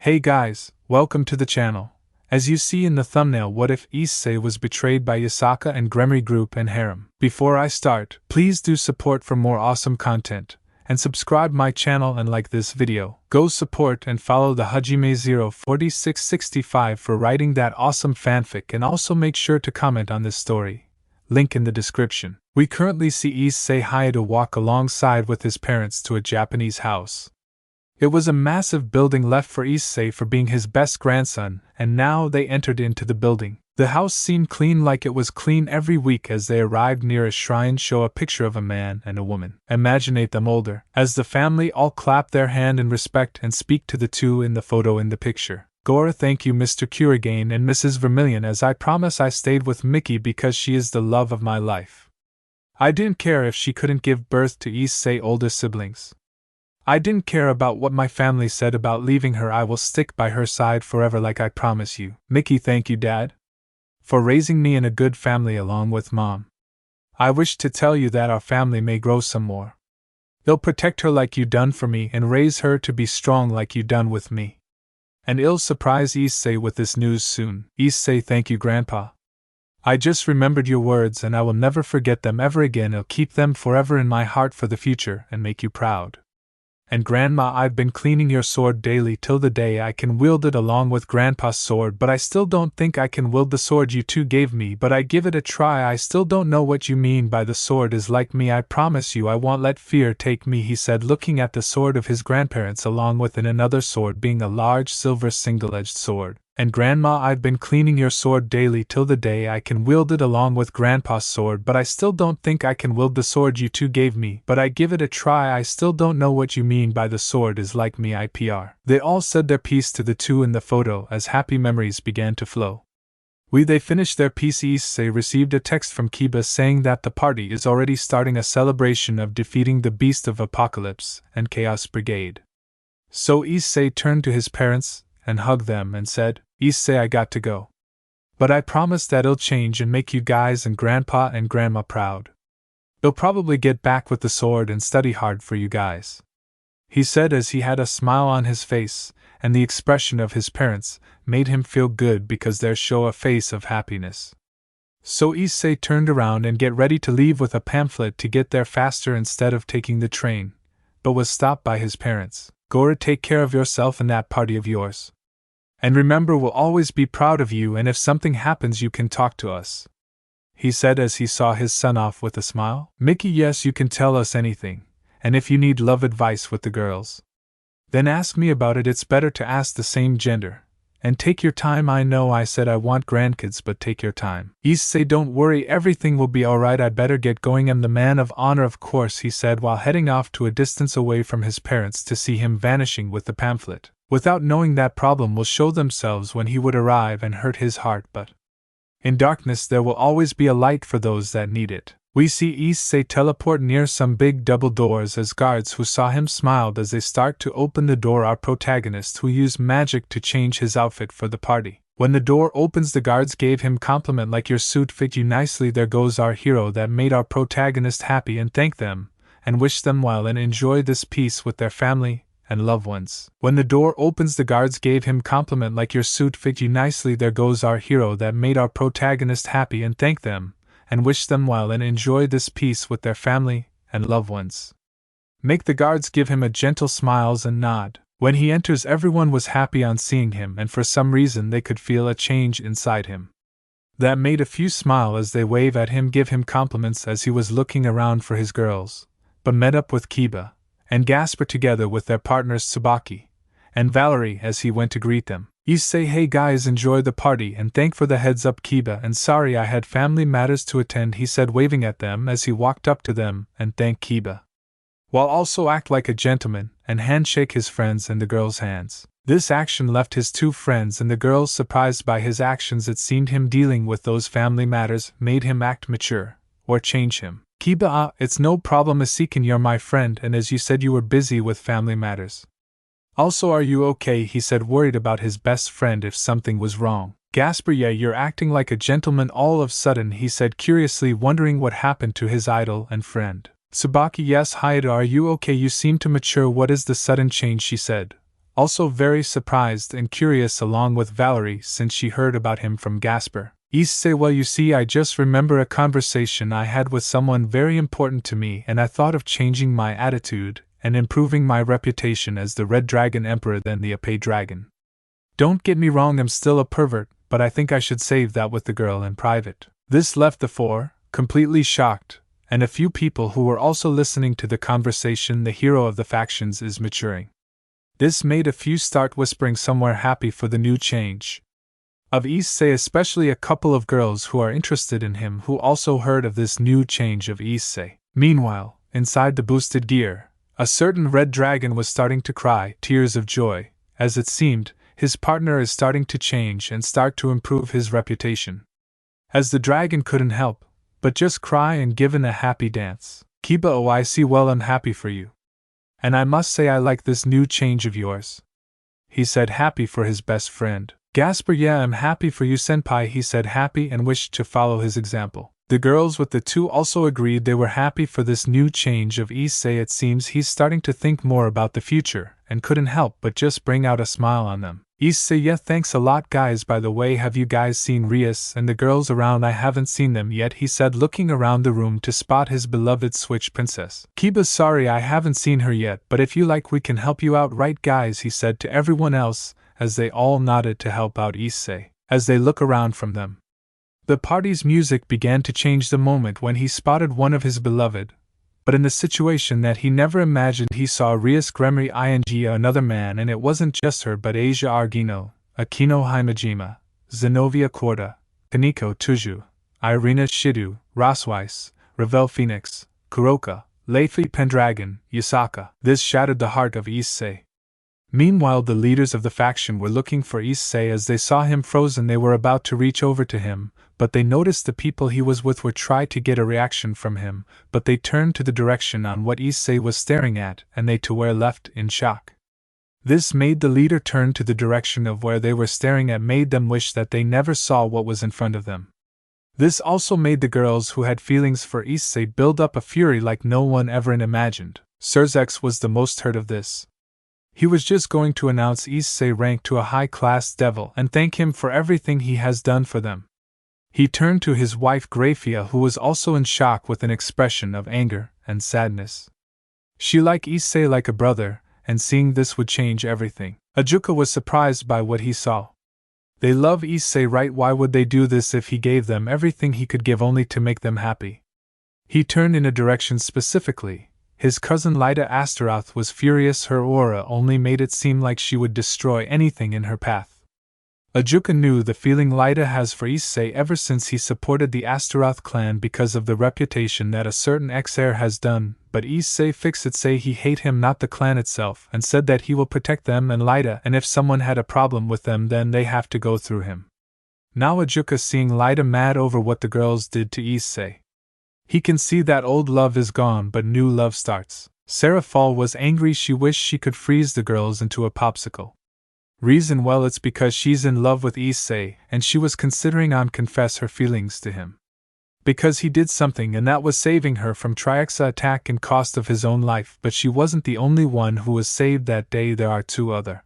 Hey guys, welcome to the channel. As you see in the thumbnail, what if Issei was betrayed by Yasaka and Gremory group and harem? Before I start, please do support for more awesome content, and subscribe my channel and like this video. Go support and follow the Hajime04665 for writing that awesome fanfic, and also make sure to comment on this story. Link in the description. We currently see Issei hired to walk alongside with his parents to a Japanese house. It was a massive building left for Issei for being his best grandson, and now they entered into the building. The house seemed clean, like it was clean every week. As they arrived near a shrine, show a picture of a man and a woman. Imaginate them older, as the family all clap their hand in respect and speak to the two in the photo in the picture. Gora, thank you Mr. Kurigane and Mrs. Vermilion, as I promise I stayed with Mickey because she is the love of my life. I didn't care if she couldn't give birth to Issei's older siblings. I didn't care about what my family said about leaving her. I will stick by her side forever, like I promise you. Mickey, thank you Dad, for raising me in a good family along with Mom. I wish to tell you that our family may grow some more. They'll protect her like you done for me and raise her to be strong like you done with me. And I'll surprise Issei with this news soon. Issei, thank you Grandpa. I just remembered your words and I will never forget them ever again. I'll keep them forever in my heart for the future and make you proud. And Grandma, I've been cleaning your sword daily till the day I can wield it along with Grandpa's sword, but I still don't think I can wield the sword you two gave me, but I give it a try. I still don't know what you mean by the sword is like me. I promise you I won't let fear take me, he said, looking at the sword of his grandparents along with another sword being a large silver single-edged sword. And Grandma, I've been cleaning your sword daily till the day I can wield it along with Grandpa's sword, but I still don't think I can wield the sword you two gave me, but I give it a try. I still don't know what you mean by the sword is like me. IPR. They all said their piece to the two in the photo as happy memories began to flow. They finished their piece. Issei received a text from Kiba saying that the party is already starting a celebration of defeating the Beast of Apocalypse and Chaos Brigade. So Issei turned to his parents and hugged them and said, Issei, I got to go. But I promise that it'll change and make you guys and Grandpa and Grandma proud. They'll probably get back with the sword and study hard for you guys, he said as he had a smile on his face, and the expression of his parents made him feel good because they show a face of happiness. So Issei turned around and get ready to leave with a pamphlet to get there faster instead of taking the train, but was stopped by his parents. Gora, take care of yourself and that party of yours. And remember, we'll always be proud of you, and if something happens you can talk to us, he said as he saw his son off with a smile. Mickey, yes, you can tell us anything, and if you need love advice with the girls, then ask me about it. It's better to ask the same gender. And take your time. I know I said I want grandkids, but take your time. Issei, don't worry, everything will be alright. I better get going. I'm the man of honor, of course, he said while heading off to a distance away from his parents to see him vanishing with the pamphlet. Without knowing that problem will show themselves when he would arrive and hurt his heart, but in darkness there will always be a light for those that need it. We see Issei teleport near some big double doors as guards who saw him smiled as they start to open the door. Our protagonist who used magic to change his outfit for the party. When the door opens, the guards gave him compliment like your suit fit you nicely. There goes our hero that made our protagonist happy and thank them and wish them well and enjoy this peace with their family and loved ones. When the door opens, the guards gave him compliment like your suit fit you nicely. There goes our hero that made our protagonist happy and thank them and wish them well and enjoy this peace with their family and loved ones. Make the guards give him a gentle smiles and nod. When he enters, everyone was happy on seeing him, and for some reason they could feel a change inside him. That made a few smile as they wave at him, give him compliments as he was looking around for his girls, but met up with Kiba and Gasper together with their partners Tsubaki and Valerie as he went to greet them. Issei, hey guys, enjoy the party and thank for the heads up Kiba, and sorry I had family matters to attend, he said waving at them as he walked up to them and thanked Kiba, while also act like a gentleman and handshake his friends and the girls' hands. This action left his two friends and the girls surprised by his actions. It seemed him dealing with those family matters made him act mature, or change him. Kiba, it's no problem Issei, you're my friend, and as you said you were busy with family matters. Also, are you okay, he said, worried about his best friend if something was wrong. Gasper, yeah, you're acting like a gentleman all of a sudden, he said curiously, wondering what happened to his idol and friend. Tsubaki, yes, Haida, are you okay, you seem to mature, what is the sudden change, she said, also very surprised and curious along with Valerie since she heard about him from Gasper. Issei, well, you see, I just remember a conversation I had with someone very important to me, and I thought of changing my attitude and improving my reputation as the Red Dragon Emperor than the Issei Dragon. Don't get me wrong, I'm still a pervert, but I think I should save that with the girl in private. This left the four, completely shocked, and a few people who were also listening to the conversation. The hero of the factions is maturing. This made a few start whispering somewhere happy for the new change of Issei, especially a couple of girls who are interested in him who also heard of this new change of Issei. Meanwhile, inside the boosted gear, a certain red dragon was starting to cry tears of joy, as it seemed his partner is starting to change and start to improve his reputation. As the dragon couldn't help but just cry and give in a happy dance. Kiba, oh, I see, well, I'm happy for you. And I must say I like this new change of yours, he said, happy for his best friend. Gasper, yeah, I'm happy for you, senpai, he said, happy and wished to follow his example. The girls with the two also agreed they were happy for this new change of Issei. It seems he's starting to think more about the future, and couldn't help but just bring out a smile on them. Issei, yeah, thanks a lot, guys. By the way, have you guys seen Rias and the girls around? I haven't seen them yet, he said, looking around the room to spot his beloved Switch princess. Kiba, sorry, I haven't seen her yet, but if you like we can help you out, right guys, he said to everyone else, as they all nodded to help out Issei. As they look around from them, the party's music began to change the moment when he spotted one of his beloved, but in the situation that he never imagined. He saw Rias Gremory ing another man, and it wasn't just her but Asia Argino, Akino Himejima, Zenobia Korda, Kaneko Tuju, Irina Shidu, Rosweiss, Ravel Phoenix, Kuroka, Leifi Pendragon, Yasaka. This shattered the heart of Issei. Meanwhile, the leaders of the faction were looking for Issei. As they saw him frozen, they were about to reach over to him, but they noticed the people he was with were trying to get a reaction from him, but they turned to the direction on what Issei was staring at, and they too were left in shock. This made the leader turn to the direction of where they were staring at, made them wish that they never saw what was in front of them. This also made the girls who had feelings for Issei build up a fury like no one ever imagined. Surzex was the most hurt of this. He was just going to announce Issei rank to a high-class devil and thank him for everything he has done for them. He turned to his wife Grafia, who was also in shock with an expression of anger and sadness. She liked Issei like a brother, and seeing this would change everything. Ajuka was surprised by what he saw. They love Issei, right? Why would they do this if he gave them everything he could give only to make them happy? He turned in a direction specifically. His cousin Lyda Astaroth was furious. Her aura only made it seem like she would destroy anything in her path. Ajuka knew the feeling Lyda has for Issei ever since he supported the Astaroth clan because of the reputation that a certain ex-heir has done, but Issei fixed it, say he hate him, not the clan itself, and said that he will protect them and Lyda, and if someone had a problem with them then they have to go through him. Now Ajuka seeing Lyda mad over what the girls did to Issei. He can see that old love is gone but new love starts. Sarah Fall was angry. She wished she could freeze the girls into a popsicle. Reason, well, it's because she's in love with Issei and she was considering on confess her feelings to him. Because he did something and that was saving her from Triaxa attack and cost of his own life, but she wasn't the only one who was saved that day. There are two other.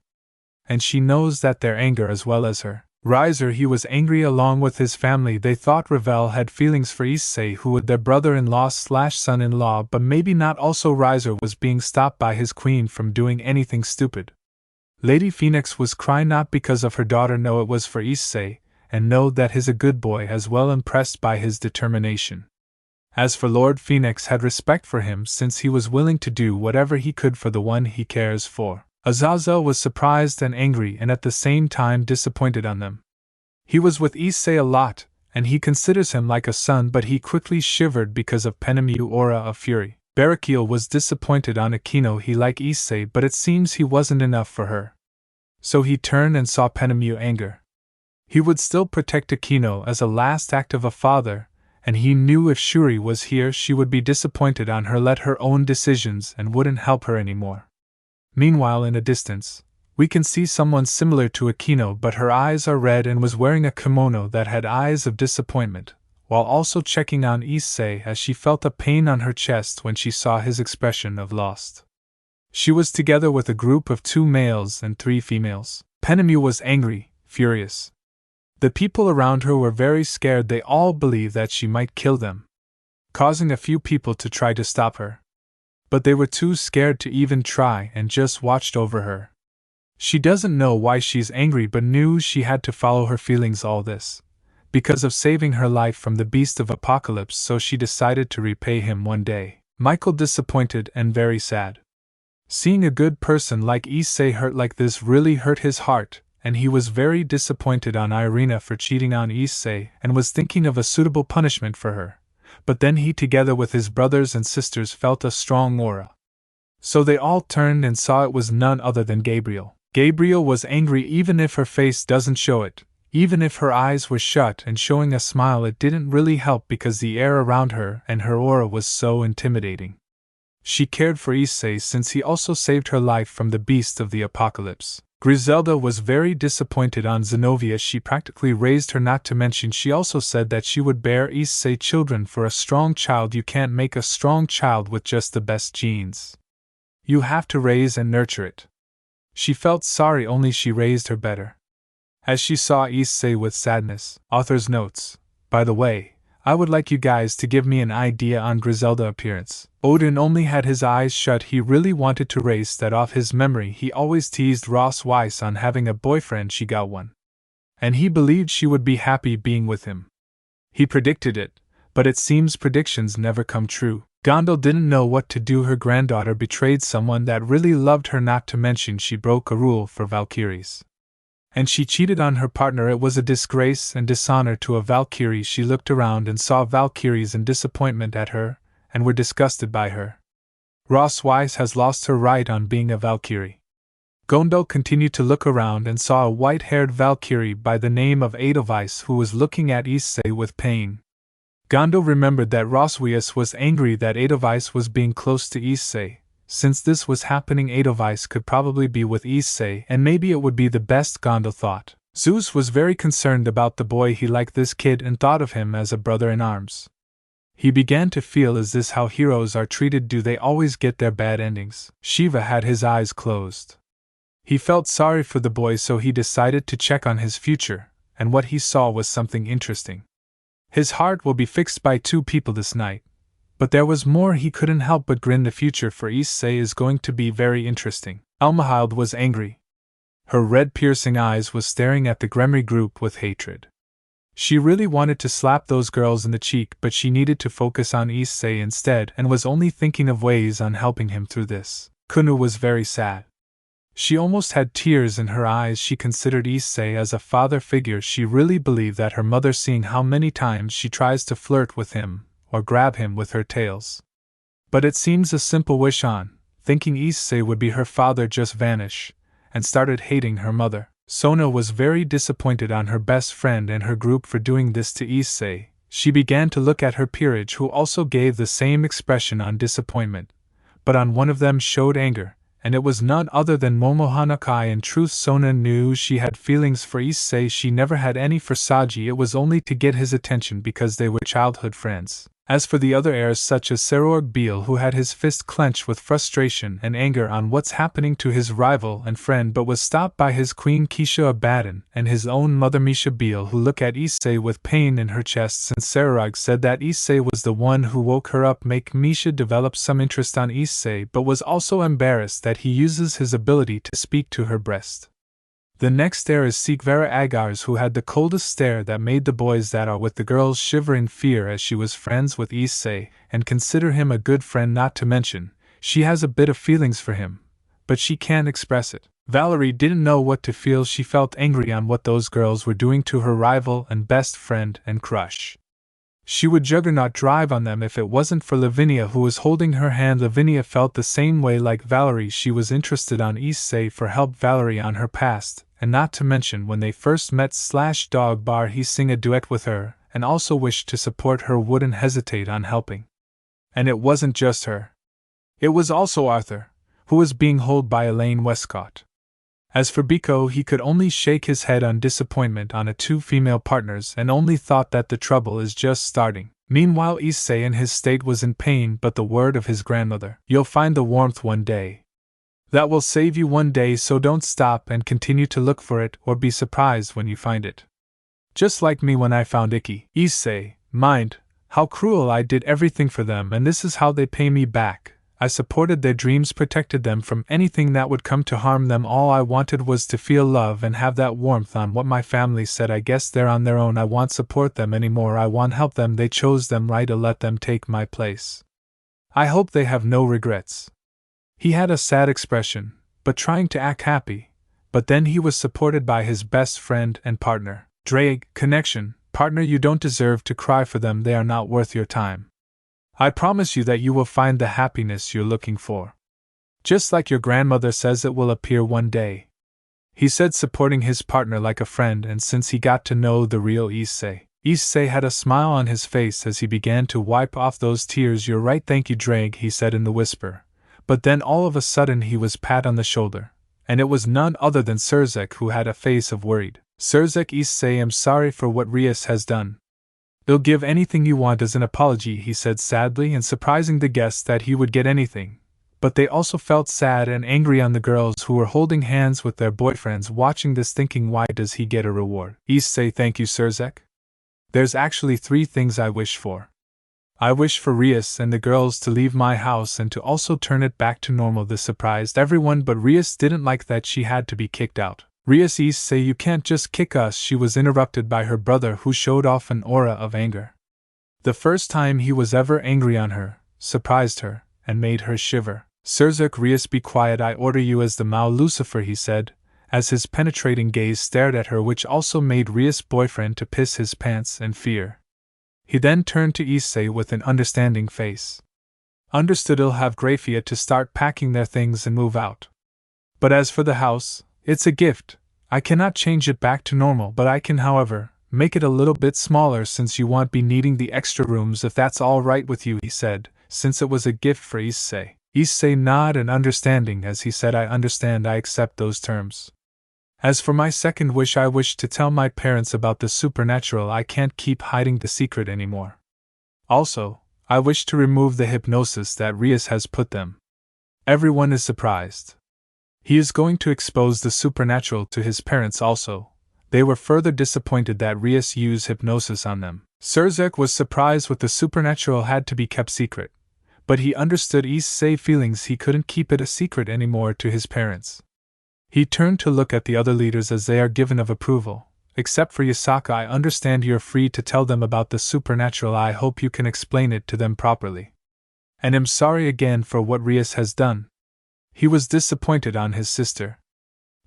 And she knows that their anger as well as her. Riser, he was angry along with his family. They thought Ravel had feelings for Issei, who was their brother-in-law/son-in-law, but maybe not. Also, Riser was being stopped by his queen from doing anything stupid. Lady Phoenix was crying not because of her daughter, no, it was for Issei, and know that he's a good boy, as well, impressed by his determination. As for Lord Phoenix, had respect for him since he was willing to do whatever he could for the one he cares for. Azazel was surprised and angry and at the same time disappointed on them. He was with Issei a lot, and he considers him like a son, but he quickly shivered because of Penemu aura of fury. Barakiel was disappointed on Akino. He liked Issei, but it seems he wasn't enough for her. So he turned and saw Penemu anger. He would still protect Akino as a last act of a father, and he knew if Shuri was here she would be disappointed on her, let her own decisions and wouldn't help her anymore. Meanwhile, in a distance, we can see someone similar to Akino, but her eyes are red and was wearing a kimono that had eyes of disappointment, while also checking on Issei as she felt a pain on her chest when she saw his expression of lost. She was together with a group of 2 males and 3 females. Penemu was angry, furious. The people around her were very scared. They all believed that she might kill them, causing a few people to try to stop her. But they were too scared to even try and just watched over her. She doesn't know why she's angry but knew she had to follow her feelings all this, because of saving her life from the beast of apocalypse, so she decided to repay him one day. Michael disappointed and very sad. Seeing a good person like Issei hurt like this really hurt his heart, and he was very disappointed on Irina for cheating on Issei and was thinking of a suitable punishment for her. But then he, together with his brothers and sisters, felt a strong aura. So they all turned and saw it was none other than Gabriel. Gabriel was angry even if her face doesn't show it. Even if her eyes were shut and showing a smile, it didn't really help because the air around her and her aura was so intimidating. She cared for Issei since he also saved her life from the beast of the apocalypse. Griselda was very disappointed on Zenobia. She practically raised her, not to mention she also said that she would bear Issei children for a strong child. You can't make a strong child with just the best genes. You have to raise and nurture it. She felt sorry, only she raised her better. As she saw Issei with sadness. Author's notes. By the way, I would like you guys to give me an idea on Griselda's appearance. Odin only had his eyes shut. He really wanted to erase that off his memory. He always teased Ross Weiss on having a boyfriend. She got one, and he believed she would be happy being with him. He predicted it, but it seems predictions never come true. Gondel didn't know what to do. Her granddaughter betrayed someone that really loved her, not to mention she broke a rule for Valkyries. And she cheated on her partner. It was a disgrace and dishonor to a Valkyrie. She looked around and saw Valkyries in disappointment at her, and were disgusted by her. Ross Weiss has lost her right on being a Valkyrie. Gondel continued to look around and saw a white-haired Valkyrie by the name of Edelweiss who was looking at Issei with pain. Gondel remembered that Ross Weiss was angry that Edelweiss was being close to Issei. Since this was happening, Edelweiss could probably be with Issei, and maybe it would be the best, Gondel thought. Zeus was very concerned about the boy. He liked this kid and thought of him as a brother in arms. He began to feel, is this how heroes are treated? Do they always get their bad endings? Shiva had his eyes closed. He felt sorry for the boy, so he decided to check on his future, and what he saw was something interesting. His heart will be fixed by 2 people this night. But there was more. He couldn't help but grin. The future for Issei is going to be very interesting. Almahild was angry. Her red piercing eyes was staring at the Gremory group with hatred. She really wanted to slap those girls in the cheek, but she needed to focus on Issei instead and was only thinking of ways on helping him through this. Kunu was very sad. She almost had tears in her eyes. She considered Issei as a father figure. She really believed that her mother, seeing how many times she tries to flirt with him or grab him with her tails. But it seems a simple wish on, thinking Issei would be her father, just vanish, and started hating her mother. Sona was very disappointed on her best friend and her group for doing this to Issei. She began to look at her peerage, who also gave the same expression on disappointment, but on one of them showed anger, and it was none other than Momohanakai. In truth, Sona knew she had feelings for Issei. She never had any for Saji. It was only to get his attention because they were childhood friends. As for the other heirs, such as Serorg Beal, who had his fist clenched with frustration and anger on what's happening to his rival and friend, but was stopped by his queen Keisha Abaddon and his own mother Misha Beal, who looked at Issei with pain in her chest, since Serorg said that Issei was the one who woke her up. Make Misha develop some interest on Issei, but was also embarrassed that he uses his ability to speak to her breast. The next heir is Sikvera Agars, who had the coldest stare that made the boys that are with the girls shiver in fear, as she was friends with Issei and consider him a good friend, not to mention she has a bit of feelings for him, but she can't express it. Valerie didn't know what to feel. She felt angry on what those girls were doing to her rival and best friend and crush. She would juggernaut drive on them if it wasn't for Lavinia, who was holding her hand. Lavinia felt the same way like Valerie. She was interested on Issei for help Valerie on her past, and not to mention when they first met / dog bar he sing a duet with her, and also wished to support her, wouldn't hesitate on helping. And it wasn't just her. It was also Arthur, who was being held by Elaine Westcott. As for Biko, he could only shake his head on disappointment on 2 female partners and only thought that the trouble is just starting. Meanwhile, Issei in his state was in pain, but the word of his grandmother, "You'll find the warmth one day," That will save you one day, so don't stop and continue to look for it or be surprised when you find it. Just like me when I found Issei, mind, how cruel. I did everything for them and this is how they pay me back. I supported their dreams, protected them from anything that would come to harm them. All I wanted was to feel love and have that warmth on what my family said. I guess they're on their own. I won't support them anymore. I won't help them. They chose them right. To let them take my place. I hope they have no regrets. He had a sad expression, but trying to act happy. But then he was supported by his best friend and partner. Connection, partner, you don't deserve to cry for them. They are not worth your time. I promise you that you will find the happiness you're looking for. Just like your grandmother says it will appear one day. He said, supporting his partner like a friend, and since he got to know the real Issei had a smile on his face as he began to wipe off those tears. You're right, thank you, Drake, he said in the whisper. But then all of a sudden he was pat on the shoulder, and it was none other than Surzek, who had a face of worried. Surzek, Issei, I'm sorry for what Rias has done. He'll give anything you want as an apology, he said sadly, and surprising the guests that he would get anything. But they also felt sad and angry on the girls who were holding hands with their boyfriends watching this, thinking, why does he get a reward? Issei, thank you, Surzek. There's actually 3 things I wish for. I wish for Rias and the girls to leave my house and to also turn it back to normal. This surprised everyone, but Rias didn't like that she had to be kicked out. Rias, Issei, you can't just kick us. She was interrupted by her brother, who showed off an aura of anger. The first time he was ever angry on her, surprised her, and made her shiver. Surzek, Rias, be quiet, I order you, as the Mao Lucifer, he said, as his penetrating gaze stared at her, which also made Rias' boyfriend to piss his pants in fear. He then turned to Issei with an understanding face. Understood, he'll have Grafia to start packing their things and move out. But as for the house, it's a gift. I cannot change it back to normal, but I can, however, make it a little bit smaller since you won't be needing the extra rooms, if that's all right with you, he said, since it was a gift for Issei. Issei nodded in understanding as he said, I understand, I accept those terms. As for my second wish, I wish to tell my parents about the supernatural. I can't keep hiding the secret anymore. Also, I wish to remove the hypnosis that Rias has put them. Everyone is surprised. He is going to expose the supernatural to his parents also. They were further disappointed that Rias used hypnosis on them. Surzek was surprised with the supernatural had to be kept secret, but he understood Issei's feelings. He couldn't keep it a secret anymore to his parents. He turned to look at the other leaders as they are given of approval. Except for Yasaka, I understand you're free to tell them about the supernatural. I hope you can explain it to them properly. And I'm sorry again for what Rias has done. He was disappointed on his sister.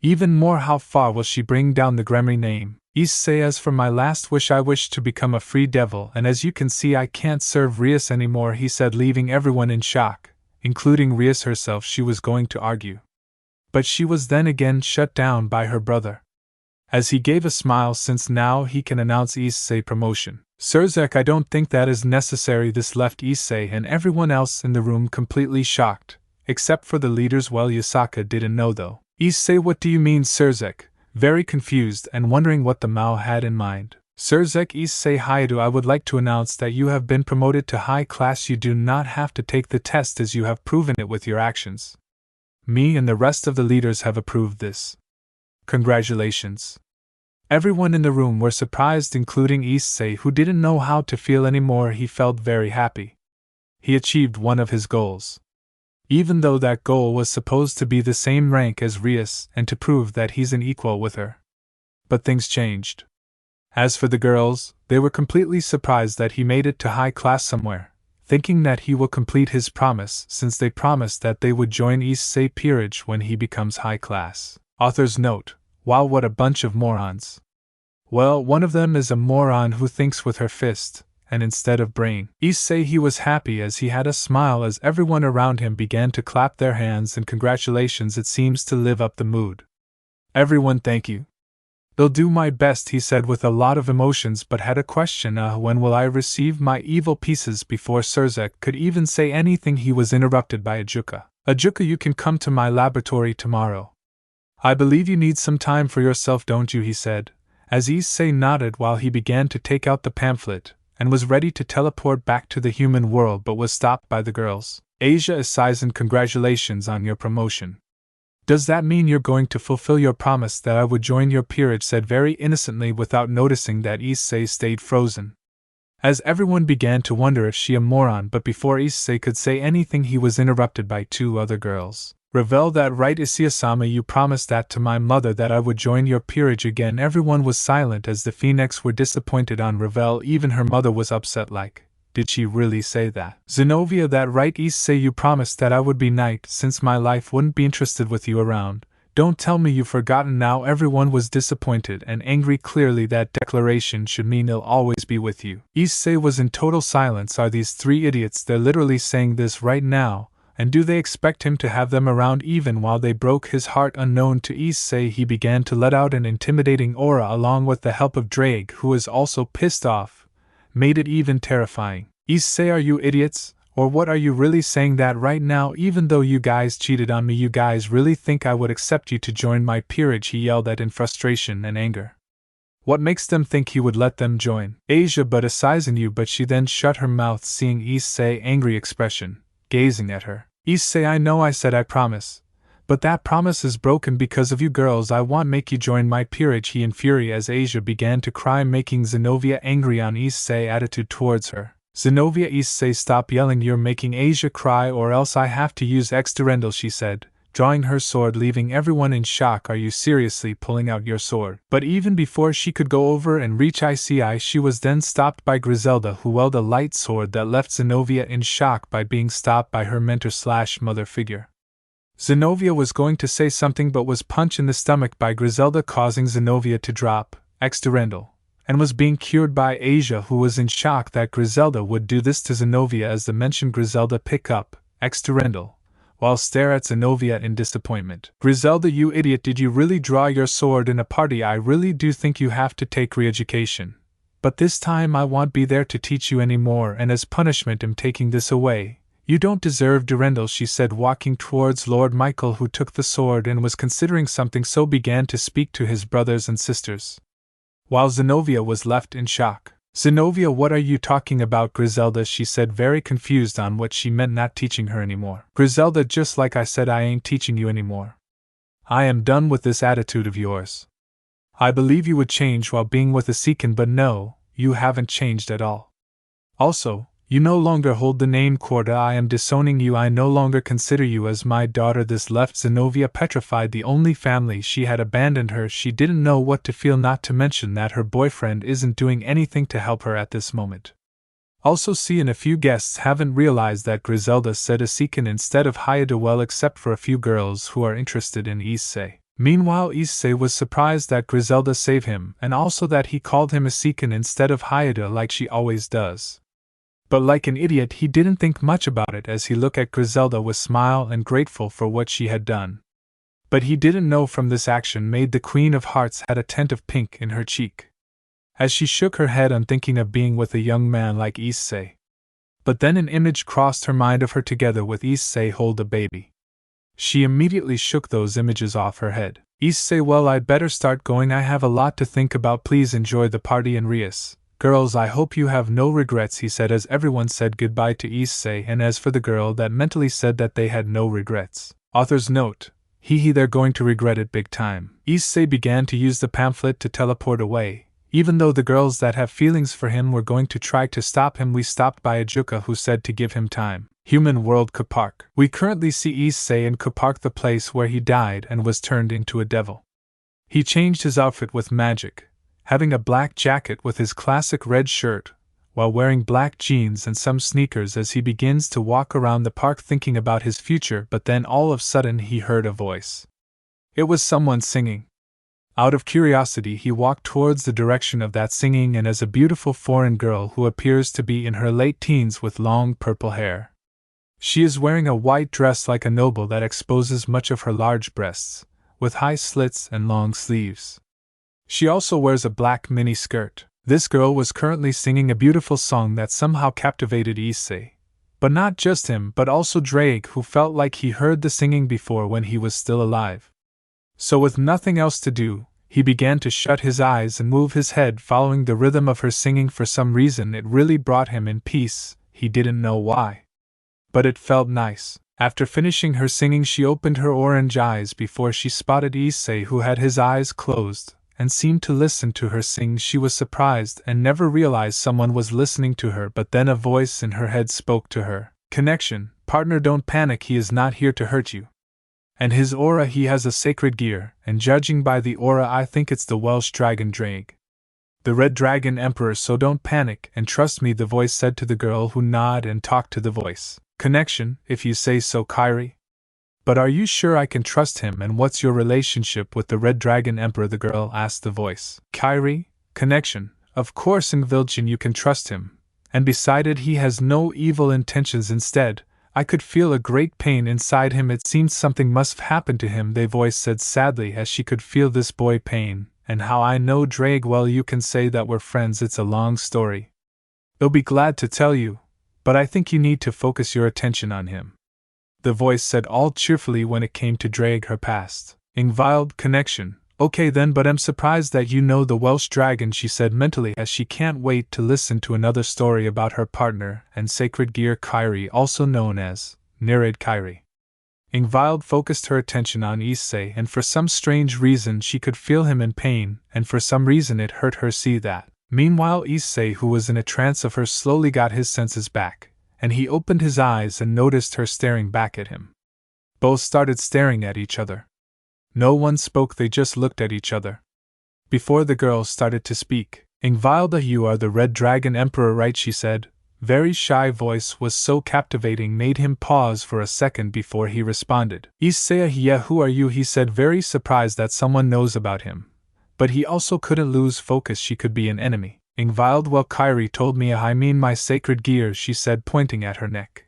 Even more, how far will she bring down the Gremory name? Issei, as for my last wish, I wish to become a free devil, and as you can see I can't serve Rias anymore, he said, leaving everyone in shock, including Rias herself. She was going to argue, but she was then again shut down by her brother, as he gave a smile, since now he can announce Issei's promotion. Surzek, I don't think that is necessary. This left Issei and everyone else in the room completely shocked, except for the leaders. Well, Yasaka didn't know though. Issei, what do you mean? Surzek, very confused and wondering what the Mao had in mind. Surzek, Issei Haidu, I would like to announce that you have been promoted to high class. You do not have to take the test, as you have proven it with your actions. Me and the rest of the leaders have approved this. Congratulations. Everyone in the room were surprised, including Issei, who didn't know how to feel anymore. He felt very happy. He achieved one of his goals. Even though that goal was supposed to be the same rank as Rias and to prove that he's an equal with her. But things changed. As for the girls, they were completely surprised that he made it to high class somewhere, thinking that he will complete his promise, since they promised that they would join Issei peerage when he becomes high class. Author's note: wow, what a bunch of morons. Well, one of them is a moron who thinks with her fist, and instead of brain. Issei, he was happy as he had a smile as everyone around him began to clap their hands in congratulations. It seems to live up the mood. Everyone, thank you. I'll do my best, he said with a lot of emotions, but had a question. When will I receive my evil pieces? Before Surzek could even say anything, he was interrupted by Ajuka. Ajuka, you can come to my laboratory tomorrow. I believe you need some time for yourself, don't you? He said, as Issei nodded while he began to take out the pamphlet, and was ready to teleport back to the human world, but was stopped by the girls. Asia Issei, congratulations on your promotion. Does that mean you're going to fulfill your promise that I would join your peerage? Said very innocently without noticing that Issei stayed frozen. As everyone began to wonder if she a moron, but before Issei could say anything he was interrupted by two other girls. Revel, that right, Issei-sama, you promised that to my mother that I would join your peerage again. Everyone was silent as the Phoenix were disappointed on Revel. Even her mother was upset, like, did she really say that? Zenobia, that right, Issei, you promised that I would be knight since my life wouldn't be interested with you around. Don't tell me you've forgotten now. Everyone was disappointed and angry. Clearly that declaration should mean he'll always be with you. Issei was in total silence. Are these three idiots? They're literally saying this right now, and do they expect him to have them around even while they broke his heart? Unknown to Issei, he began to let out an intimidating aura along with the help of Drake, who was also pissed off, made it even terrifying. Issei, are you idiots? Or what are you really saying that right now? Even though you guys cheated on me, you guys really think I would accept you to join my peerage? He yelled at in frustration and anger. What makes them think he would let them join? Asia, but Issei's you. But she then shut her mouth, seeing Issei's angry expression, gazing at her. Issei, I know I said I promise, but that promise is broken because of you girls. I won't make you join my peerage, he in fury as Asia began to cry, making Zenobia angry on Issei's attitude towards her. Zenobia, Issei, stop yelling, you're making Asia cry or else I have to use exterendal, she said, drawing her sword, leaving everyone in shock. Are you seriously pulling out your sword? But even before she could go over and reach Issei, she was then stopped by Griselda, who held a light sword that left Zenobia in shock by being stopped by her mentor/mother figure. Zenobia was going to say something but was punched in the stomach by Griselda, causing Zenobia to drop exterendal, and was being cured by Asia, who was in shock that Griselda would do this to Zenobia. As the mentioned Griselda pick up exterendal, while stare at Zenobia in disappointment. Griselda, you idiot, did you really draw your sword in a party? I really do think you have to take re-education. But this time I won't be there to teach you anymore, and as punishment I'm taking this away. You don't deserve Durendal, she said, walking towards Lord Michael, who took the sword and was considering something, so began to speak to his brothers and sisters, while Zenobia was left in shock. Zenobia, what are you talking about? Griselda, she said, very confused on what she meant not teaching her anymore. Griselda, just like I said, I ain't teaching you anymore. I am done with this attitude of yours. I believe you would change while being with Isseikan, but no, you haven't changed at all. Also, you no longer hold the name Corda. I am disowning you. I no longer consider you as my daughter. This left Zenobia petrified. The only family she had abandoned her. She didn't know what to feel, not to mention that her boyfriend isn't doing anything to help her at this moment. Also, see, and a few guests haven't realized that Griselda said Isseikan instead of Hayate, well, except for a few girls who are interested in Issei. Meanwhile, Issei was surprised that Griselda saved him, and also that he called him Isseikan instead of Hayate like she always does. But like an idiot, he didn't think much about it as he looked at Griselda with smile and grateful for what she had done. But he didn't know from this action made the Queen of Hearts had a tint of pink in her cheek, as she shook her head on thinking of being with a young man like Issei. But then an image crossed her mind of her together with Issei hold a baby. She immediately shook those images off her head. Issei, well, I'd better start going. I have a lot to think about. Please enjoy the party and Rias. Girls, I hope you have no regrets, he said as everyone said goodbye to Issei, and as for the girl that mentally said that they had no regrets. Author's note: they're going to regret it big time. Issei began to use the pamphlet to teleport away, even though the girls that have feelings for him were going to try to stop him. We stopped by Ajuka, who said to give him time. Human World Kapark. We currently see Issei in Kapark, the place where he died and was turned into a devil. He changed his outfit with magic, having a black jacket with his classic red shirt, while wearing black jeans and some sneakers as he begins to walk around the park thinking about his future. But then all of a sudden he heard a voice. It was someone singing. Out of curiosity he walked towards the direction of that singing, and as a beautiful foreign girl who appears to be in her late teens with long purple hair. She is wearing a white dress like a noble that exposes much of her large breasts, with high slits and long sleeves. She also wears a black mini skirt. This girl was currently singing a beautiful song that somehow captivated Issei. But not just him, but also Drake, who felt like he heard the singing before when he was still alive. So with nothing else to do, he began to shut his eyes and move his head following the rhythm of her singing. For some reason it really brought him in peace, he didn't know why. But it felt nice. After finishing her singing, she opened her orange eyes before she spotted Issei, who had his eyes closed and seemed to listen to her sing. She was surprised and never realized someone was listening to her, but then a voice in her head spoke to her. Connection, partner, don't panic, he is not here to hurt you. And his aura, he has a sacred gear, and judging by the aura I think it's the Welsh dragon Drake. The Red Dragon Emperor, so don't panic and trust me, the voice said to the girl who nodded and talked to the voice. Connection, if you say so, Kairi. But are you sure I can trust him, and what's your relationship with the Red Dragon Emperor? The girl asked the voice. Kairi, connection, of course in Vilchin you can trust him, and beside it he has no evil intentions. Instead, I could feel a great pain inside him. It seems something must have happened to him, the voice said sadly as she could feel this boy pain. And how I know Drake? Well, you can say that we're friends, it's a long story. They'll be glad to tell you, but I think you need to focus your attention on him. The voice said all cheerfully when it came to Drake, her past. Ingvild, connection. Okay then, but I'm surprised that you know the Welsh dragon, she said mentally as she can't wait to listen to another story about her partner and sacred gear Kairi, also known as Nereid Kairi. Ingvild focused her attention on Issei, and for some strange reason she could feel him in pain, and for some reason it hurt her see that. Meanwhile, Issei, who was in a trance of her, slowly got his senses back, and he opened his eyes and noticed her staring back at him. Both started staring at each other. No one spoke, they just looked at each other. Before the girl started to speak, Ingvilda, you are the Red Dragon Emperor, right? She said. Very shy voice was so captivating made him pause for a second before he responded. Issei, yeah, who are you? He said, very surprised that someone knows about him. But he also couldn't lose focus, she could be an enemy. Ingvild, well, Kairi told me, I mean my sacred gear, she said, pointing at her neck,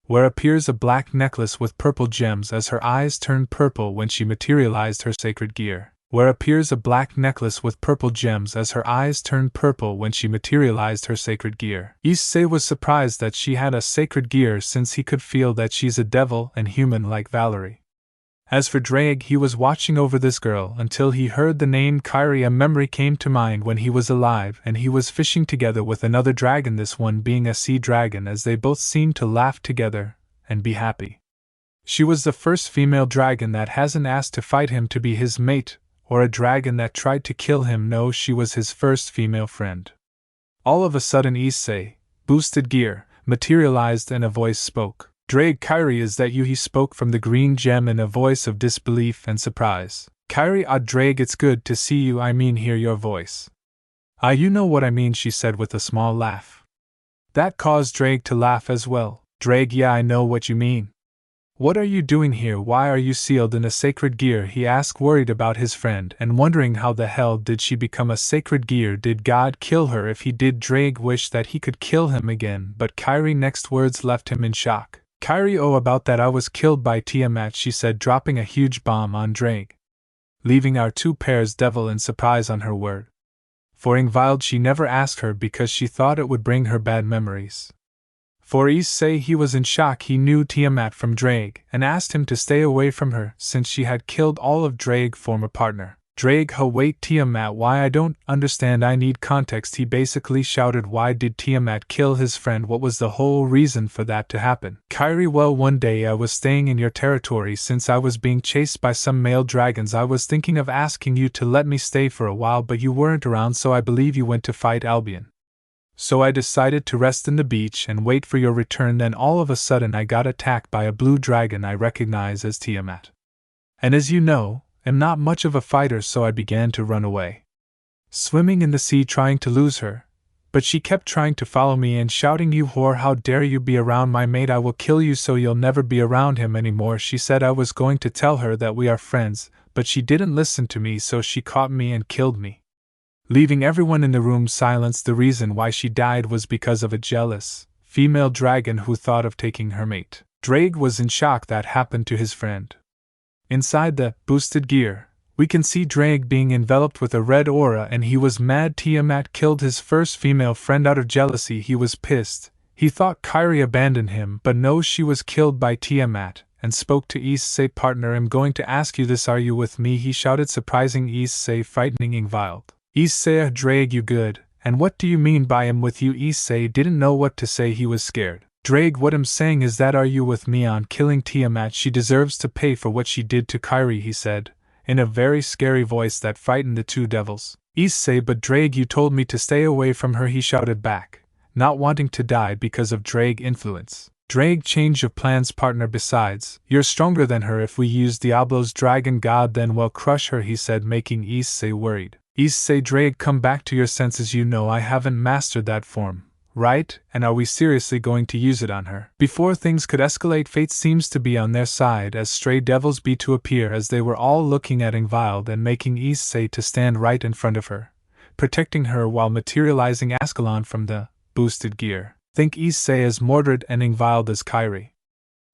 where appears a black necklace with purple gems as her eyes turned purple when she materialized her sacred gear. Where appears a black necklace with purple gems as her eyes turned purple when she materialized her sacred gear. Issei was surprised that she had a sacred gear since he could feel that she's a devil and human like Valerie. As for Drake, he was watching over this girl until he heard the name Kairi. A memory came to mind when he was alive and he was fishing together with another dragon, this one being a sea dragon, as they both seemed to laugh together and be happy. She was the first female dragon that hasn't asked to fight him to be his mate, or a dragon that tried to kill him. No, she was his first female friend. All of a sudden Issei, boosted gear, materialized and a voice spoke. Drake, Kairi, is that you? He spoke from the green gem in a voice of disbelief and surprise. Kairi, Drake, it's good to see you, I mean hear your voice. You know what I mean, she said with a small laugh. That caused Drake to laugh as well. Drake, yeah, I know what you mean. What are you doing here? Why are you sealed in a sacred gear? He asked, worried about his friend and wondering how the hell did she become a sacred gear. Did God kill her? If he did, Drake wished that he could kill him again, but Kairi's next words left him in shock. Kairi, oh, about that, I was killed by Tiamat, she said, dropping a huge bomb on Drake, leaving our two pairs devil in surprise on her word. For Ingvild, she never asked her because she thought it would bring her bad memories. For Issei, he was in shock. He knew Tiamat from Drake and asked him to stay away from her since she had killed all of Drake's former partner. Drake, oh wait, Tiamat, why? I don't understand, I need context. He basically shouted, why did Tiamat kill his friend? What was the whole reason for that to happen? Kairi, well, one day I was staying in your territory since I was being chased by some male dragons. I was thinking of asking you to let me stay for a while, but you weren't around, so I believe you went to fight Albion. So I decided to rest in the beach and wait for your return. Then all of a sudden I got attacked by a blue dragon I recognize as Tiamat. And as you know, I'm not much of a fighter, so I began to run away, swimming in the sea trying to lose her. But she kept trying to follow me and shouting, you whore, how dare you be around my mate, I will kill you so you'll never be around him anymore. She said I was going to tell her that we are friends, but she didn't listen to me, so she caught me and killed me, leaving everyone in the room silenced. The reason why she died was because of a jealous female dragon who thought of taking her mate. Drake was in shock that happened to his friend. Inside the boosted gear, we can see Drake being enveloped with a red aura, and he was mad. Tiamat killed his first female friend out of jealousy. He was pissed. He thought Kairi abandoned him, but no, she was killed by Tiamat, and spoke to Issei, partner, I'm going to ask you this, are you with me? He shouted, surprising Issei, frightening Ingvild. Issei, Drake, you good, and what do you mean by I'm with you? Issei didn't know what to say, he was scared. Drake, what I'm saying is that are you with me on killing Tiamat? She deserves to pay for what she did to Kairi, he said, in a very scary voice that frightened the two devils. Issei, but Drake, you told me to stay away from her, he shouted back, not wanting to die because of Drake influence. Drake, change of plans, partner, besides, you're stronger than her. If we use Diablo's dragon god, then we'll crush her, he said, making Issei worried. Issei, Drake, come back to your senses, you know I haven't mastered that form, right? And are we seriously going to use it on her? Before things could escalate, fate seems to be on their side as stray devils began to appear as they were all looking at Ingvild and making Issei to stand right in front of her, protecting her while materializing Ascalon from the boosted gear. Think Issei as Mordred and Ingvild as Kairi.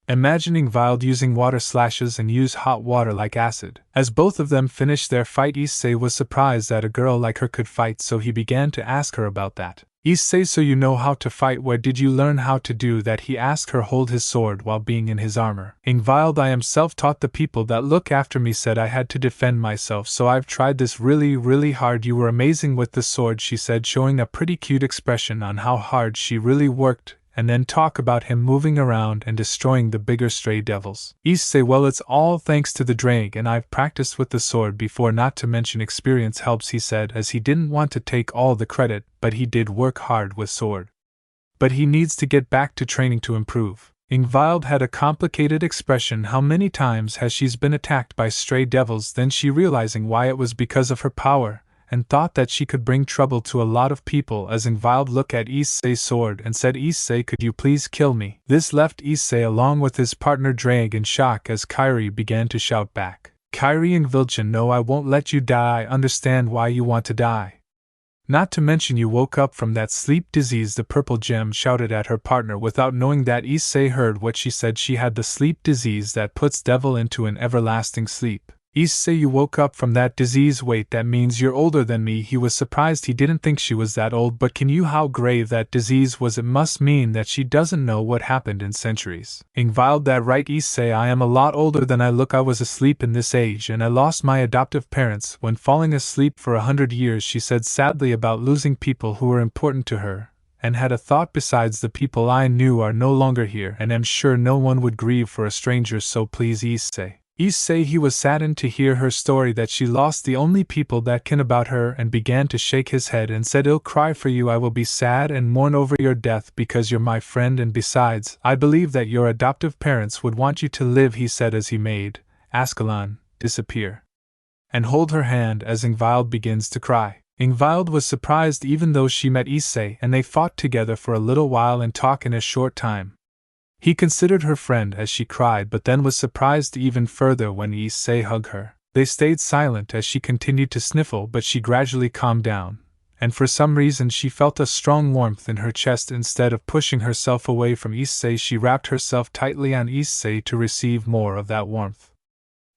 Imagine Ingvild using water slashes and use hot water like acid. As both of them finished their fight, Issei was surprised that a girl like her could fight, so he began to ask her about that. Issei, so you know how to fight, where did you learn how to do that? He asked her, hold his sword while being in his armor. Ingvild, I am self-taught, the people that look after me said I had to defend myself, so I've tried this really hard. You were amazing with the sword, she said, showing a pretty cute expression on how hard she really worked, and then talk about him moving around and destroying the bigger stray devils. Issei, well, it's all thanks to the drake, and I've practiced with the sword before, not to mention experience helps, he said, as he didn't want to take all the credit, but he did work hard with sword. But he needs to get back to training to improve. Ingvild had a complicated expression. How many times has she been attacked by stray devils? Then she, realizing why it was because of her power, and thought that she could bring trouble to a lot of people, as Ingvild looked at Issei's sword and said, Issei, could you please kill me? This left Issei along with his partner Drake in shock as Kairi began to shout back. Kairi, Ingvild, no, I won't let you die. I understand why you want to die. Not to mention you woke up from that sleep disease, the purple gem shouted at her partner without knowing that Issei heard what she said. She had the sleep disease that puts devil into an everlasting sleep. Issei, you woke up from that disease? Wait, that means you're older than me. He was surprised. He didn't think she was that old, but can you how grave that disease was? It must mean that she doesn't know what happened in centuries. Ingvild, that right, Issei, I am a lot older than I look. I was asleep in this age, and I lost my adoptive parents when falling asleep for 100 years, she said sadly, about losing people who were important to her, and had a thought, besides, the people I knew are no longer here, and am sure no one would grieve for a stranger, so please, Issei. Issei, he was saddened to hear her story, that she lost the only people that can about her, and began to shake his head and said, I'll cry for you. I will be sad and mourn over your death because you're my friend, and besides, I believe that your adoptive parents would want you to live, he said as he made Ascalon disappear and hold her hand as Ingvild begins to cry. Ingvild was surprised even though she met Issei, and they fought together for a little while and talked in a short time. He considered her friend as she cried, but then was surprised even further when Issei hugged her. They stayed silent as she continued to sniffle, but she gradually calmed down, and for some reason she felt a strong warmth in her chest. Instead of pushing herself away from Issei, she wrapped herself tightly on Issei to receive more of that warmth.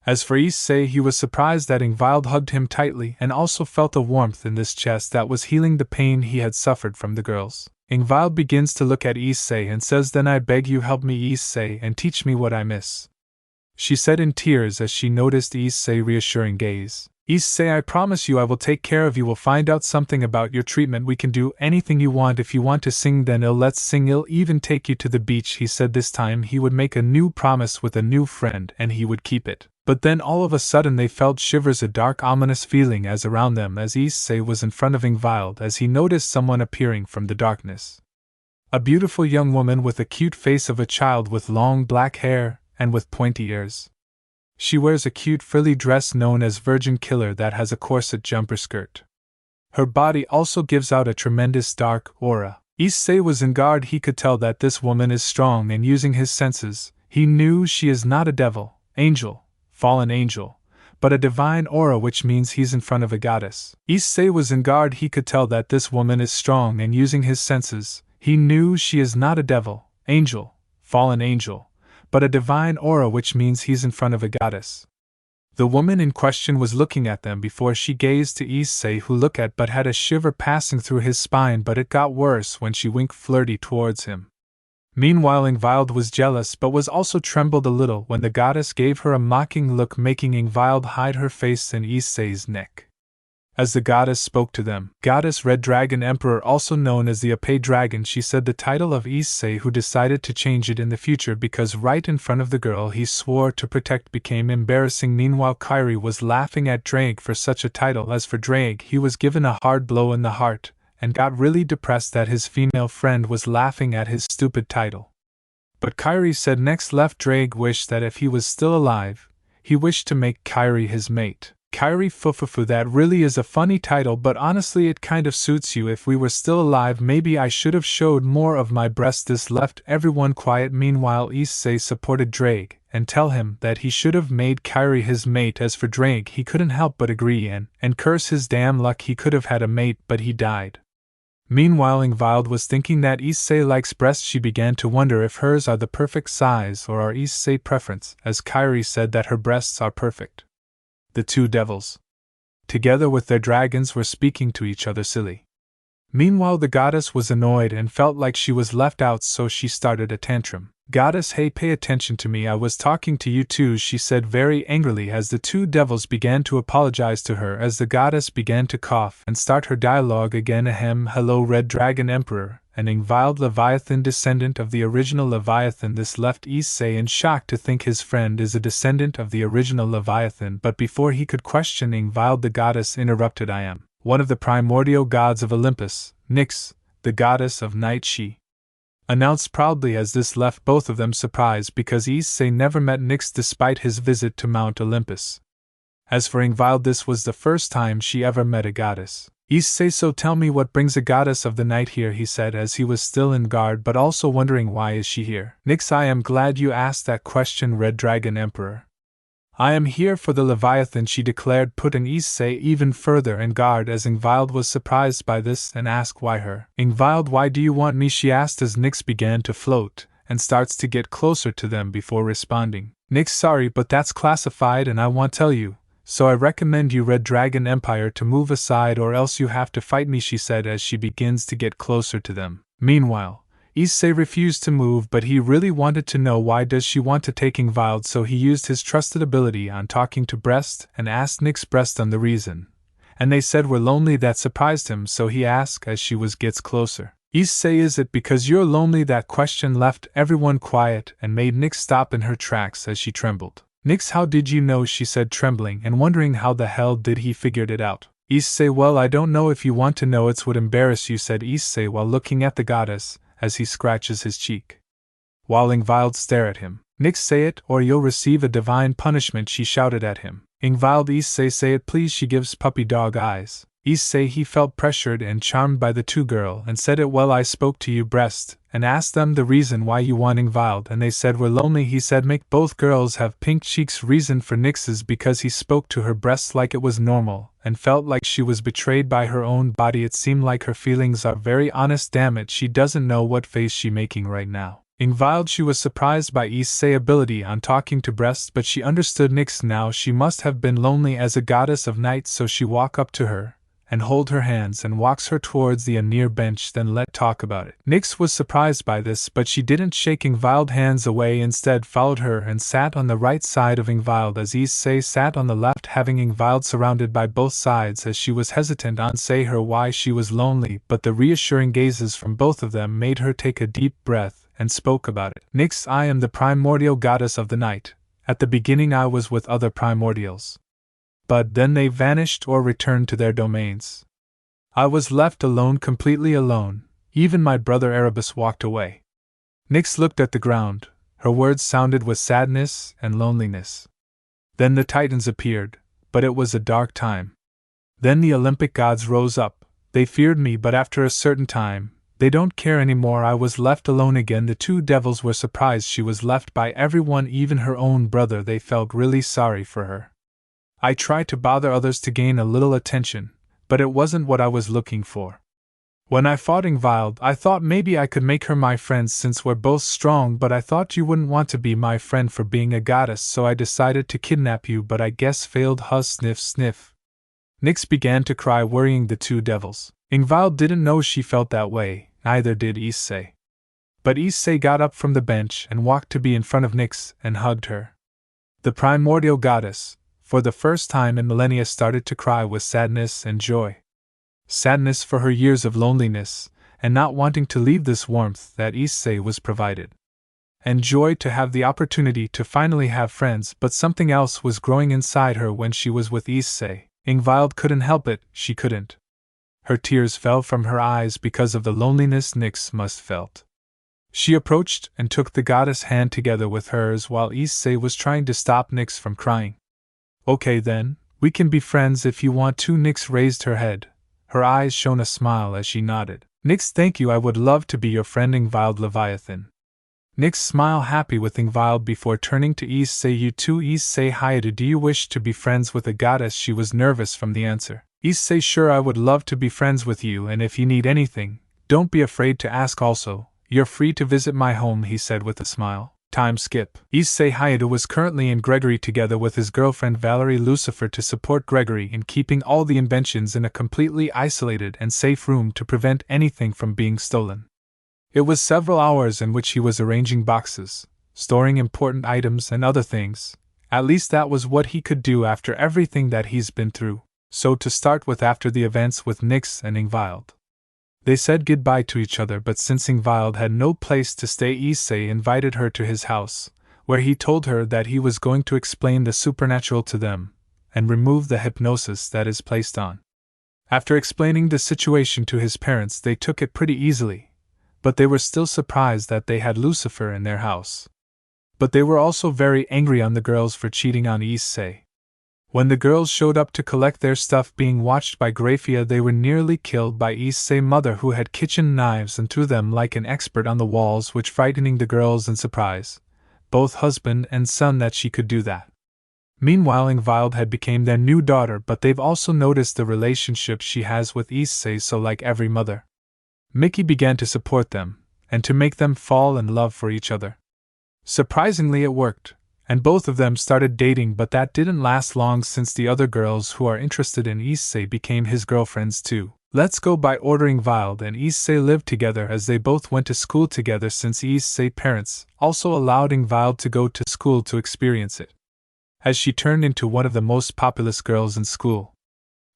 As for Issei, he was surprised that Ingvild hugged him tightly and also felt a warmth in this chest that was healing the pain he had suffered from the girls. Ingvild begins to look at Issei and says, then I beg you help me, Issei, and teach me what I miss, she said in tears as she noticed Issei's reassuring gaze. Issei, I promise you I will take care of you. We'll find out something about your treatment. We can do anything you want. If you want to sing, then let's sing. I'll even take you to the beach, he said. This time he would make a new promise with a new friend and he would keep it. But then all of a sudden they felt shivers, a dark ominous feeling as around them, as Issei was in front of Ingvild, as he noticed someone appearing from the darkness. A beautiful young woman with a cute face of a child, with long black hair and with pointy ears. She wears a cute frilly dress known as Virgin Killer that has a corset jumper skirt. Her body also gives out a tremendous dark aura. Issei was in guard. He could tell that this woman is strong, and using his senses, he knew she is not a devil, angel, fallen angel, but a divine aura, which means he's in front of a goddess. Issei was in guard. He could tell that this woman is strong, and using his senses, he knew she is not a devil, angel, fallen angel, but a divine aura, which means he's in front of a goddess. The woman in question was looking at them before she gazed to Issei, who looked at but had a shiver passing through his spine, but it got worse when she winked flirty towards him. Meanwhile Ingvild was jealous but was also trembled a little when the goddess gave her a mocking look, making Ingvild hide her face in Issei's neck. As the goddess spoke to them, Goddess Red Dragon Emperor, also known as the Issei Dragon, she said the title of Issei, who decided to change it in the future because right in front of the girl he swore to protect became embarrassing. Meanwhile, Kairi was laughing at Drake for such a title. As for Drake, he was given a hard blow in the heart, and got really depressed that his female friend was laughing at his stupid title. But Kairi said next left Drake wished that if he was still alive, he wished to make Kairi his mate. Kairi fufufu, that really is a funny title, but honestly it kind of suits you. If we were still alive, maybe I should have showed more of my breast. This left everyone quiet. Meanwhile, Issei supported Drake and tell him that he should have made Kairi his mate. As for Drake, he couldn't help but agree and curse his damn luck. He could have had a mate, but he died. Meanwhile, Ingvild was thinking that Issei likes breasts. She began to wonder if hers are the perfect size or are Issei preference, as Kairi said that her breasts are perfect. The two devils, together with their dragons, were speaking to each other silly. Meanwhile, the goddess was annoyed and felt like she was left out, so she started a tantrum. Goddess, hey, pay attention to me, I was talking to you too, she said very angrily as the two devils began to apologize to her. As the goddess began to cough and start her dialogue again, ahem, hello Red Dragon Emperor, an Ingvild Leviathan, descendant of the original Leviathan. This left Issei in shock to think his friend is a descendant of the original Leviathan, but before he could question Ingvild, the goddess interrupted. I am one of the primordial gods of Olympus, Nyx, the goddess of night, she announced proudly. As this left both of them surprised because Issei never met Nyx despite his visit to Mount Olympus. As for Ingvild, this was the first time she ever met a goddess. Issei, so tell me what brings a goddess of the night here, he said as he was still in guard but also wondering why is she here. Nyx, I am glad you asked that question, Red Dragon Emperor. I am here for the Leviathan, she declared, putting Issei even further in guard. As Ingvild was surprised by this and asked why her. Ingvild, why do you want me, she asked as Nyx began to float and starts to get closer to them before responding. Nyx, sorry, but that's classified and I won't tell you. So I recommend you, Red Dragon Empire, to move aside or else you have to fight me, she said as she begins to get closer to them. Meanwhile, Issei refused to move, but he really wanted to know why does she want to take Ingvild, so he used his trusted ability on talking to Breast and asked Nyx Breast on the reason. And they said we're lonely. That surprised him, so he asked as she gets closer. Issei, is it because you're lonely? That question left everyone quiet and made Nyx stop in her tracks as she trembled. Nyx, how did you know? She said, trembling and wondering how the hell did he figured it out. Issei, well, I don't know if you want to know, it would embarrass you, said Issei while looking at the goddess as he scratches his cheek. While Ingvild stared at him. Nyx, say it or you'll receive a divine punishment, she shouted at him. Ingvild, Issei, say it please, she gives puppy dog eyes. Issei, he felt pressured and charmed by the two girl and said it, well, I spoke to you, Breast, and asked them the reason why you want Ingvild, and they said we're lonely. He said make both girls have pink cheeks. Reason for Nyx's because he spoke to her breasts like it was normal and felt like she was betrayed by her own body. It seemed like her feelings are very honest. Damn it, she doesn't know what face she making right now. Ingvild, she was surprised by Issei's ability on talking to Breast, but she understood Nyx now. She must have been lonely as a goddess of night, so she walked up to her and hold her hands and walks her towards the near bench, then let talk about it. Nyx was surprised by this, but she didn't shake Ingvild's hands away, instead followed her and sat on the right side of Ingvild as Issei sat on the left, having Ingvild surrounded by both sides as she was hesitant on say her why she was lonely, but the reassuring gazes from both of them made her take a deep breath and spoke about it. Nyx, I am the primordial goddess of the night. At the beginning I was with other primordials, but then they vanished or returned to their domains. I was left alone, completely alone. Even my brother Erebus walked away. Nyx looked at the ground. Her words sounded with sadness and loneliness. Then the Titans appeared, but it was a dark time. Then the Olympic gods rose up. They feared me, but after a certain time, they don't care anymore. I was left alone again. The two devils were surprised she was left by everyone, even her own brother. They felt really sorry for her. I tried to bother others to gain a little attention, but it wasn't what I was looking for. When I fought Ingvild, I thought maybe I could make her my friend since we're both strong, but I thought you wouldn't want to be my friend for being a goddess, so I decided to kidnap you, but I guess failed. Hus, sniff, sniff. Nyx began to cry, worrying the two devils. Ingvild didn't know she felt that way, neither did Issei. But Issei got up from the bench and walked to be in front of Nyx and hugged her. The primordial goddess, for the first time in millennia, started to cry with sadness and joy. Sadness for her years of loneliness, and not wanting to leave this warmth that Issei was provided. And joy to have the opportunity to finally have friends, but something else was growing inside her when she was with Issei. Ingvild couldn't help it, she couldn't. Her tears fell from her eyes because of the loneliness Nyx must felt. She approached and took the goddess' hand together with hers while Issei was trying to stop Nyx from crying. Okay then, we can be friends if you want to. Nyx raised her head. Her eyes shone a smile as she nodded. Nyx, thank you, I would love to be your friend. Ingvild Leviathan. Nyx smiled happy with Ingvild before turning to Issei. You too, Issei Hayata, do you wish to be friends with a goddess? She was nervous from the answer. Issei, sure, I would love to be friends with you, and if you need anything, don't be afraid to ask. Also, you're free to visit my home, he said with a smile. Time skip. Issei Hayata was currently in Gregory together with his girlfriend Valerie Lucifer to support Gregory in keeping all the inventions in a completely isolated and safe room to prevent anything from being stolen. It was several hours in which he was arranging boxes, storing important items and other things. At least that was what he could do after everything that he's been through. So to start with, after the events with Nyx and Ingvild, they said goodbye to each other, but since Ingvild had no place to stay, Issei invited her to his house, where he told her that he was going to explain the supernatural to them, and remove the hypnosis that is placed on. After explaining the situation to his parents, they took it pretty easily, but they were still surprised that they had Lucifer in their house. But they were also very angry on the girls for cheating on Issei. When the girls showed up to collect their stuff being watched by Graphia, they were nearly killed by Issei's mother, who had kitchen knives and threw them like an expert on the walls, which frightening the girls in surprise, both husband and son, that she could do that. Meanwhile, Ingvild had become their new daughter, but they've also noticed the relationship she has with Issei, so like every mother, Mickey began to support them, and to make them fall in love for each other. Surprisingly, it worked, and both of them started dating, but that didn't last long since the other girls who are interested in Issei became his girlfriends too. Let's go by ordering. Ingvild and Issei lived together as they both went to school together, since Issei's parents also allowed Ingvild to go to school to experience it, as she turned into one of the most populous girls in school.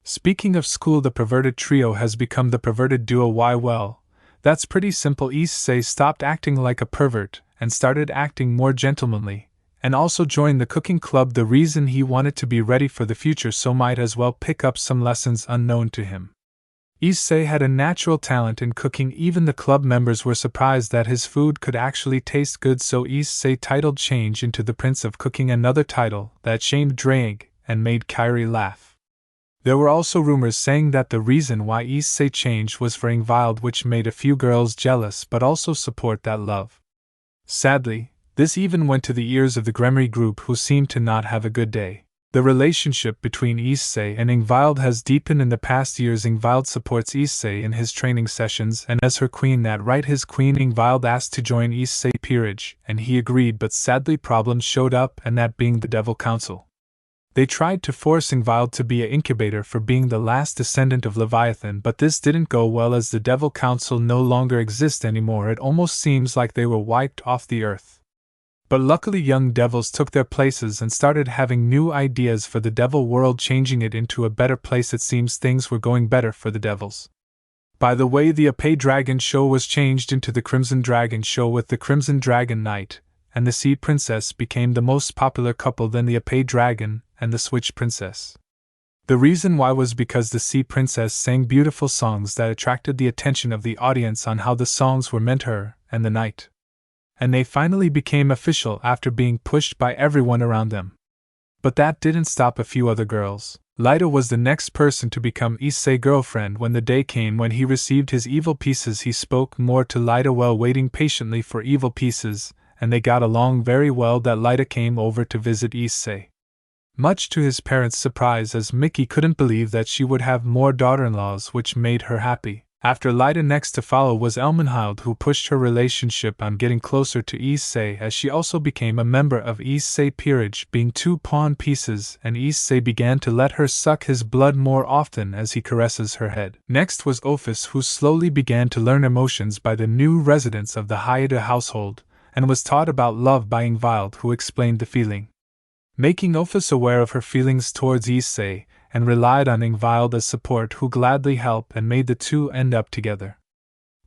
Speaking of school, the perverted trio has become the perverted duo. Why? Well, that's pretty simple. Issei stopped acting like a pervert and started acting more gentlemanly, and also joined the cooking club. The reason he wanted to be ready for the future, so might as well pick up some lessons unknown to him. Issei had a natural talent in cooking. Even the club members were surprised that his food could actually taste good, so Issei titled change into the Prince of Cooking, another title that shamed Drake and made Kairi laugh. There were also rumors saying that the reason why Issei changed was for Ingvild, which made a few girls jealous but also support that love. Sadly, this even went to the ears of the Gremory group, who seemed to not have a good day. The relationship between Issei and Ingvild has deepened in the past years. Ingvild supports Issei in his training sessions, and as her queen, that right, his queen, Ingvild asked to join Issei's peerage, and he agreed, but sadly problems showed up, and that being the Devil Council. They tried to force Ingvild to be an incubator for being the last descendant of Leviathan, but this didn't go well as the Devil Council no longer exists anymore. It almost seems like they were wiped off the earth. But luckily young devils took their places and started having new ideas for the devil world, changing it into a better place. It seems things were going better for the devils. By the way, the Issei Dragon show was changed into the Crimson Dragon show, with the Crimson Dragon Knight and the Sea Princess became the most popular couple, then the Issei Dragon and the Switch Princess. The reason why was because the Sea Princess sang beautiful songs that attracted the attention of the audience on how the songs were meant her and the knight. And they finally became official after being pushed by everyone around them. But that didn't stop a few other girls. Lida was the next person to become Issei's girlfriend. When the day came when he received his evil pieces, he spoke more to Lida while waiting patiently for evil pieces, and they got along very well. That Lida came over to visit Issei, much to his parents' surprise, as Mickey couldn't believe that she would have more daughter-in-laws, which made her happy. After Lida, next to follow was Elmenhild, who pushed her relationship on getting closer to Issei, as she also became a member of Issei's peerage, being two pawn pieces, and Issei began to let her suck his blood more often as he caresses her head. Next was Ophis, who slowly began to learn emotions by the new residents of the Hayata household, and was taught about love by Ingvild, who explained the feeling. making Ophis aware of her feelings towards Issei, and relied on Ingvild as support, who gladly helped and made the two end up together.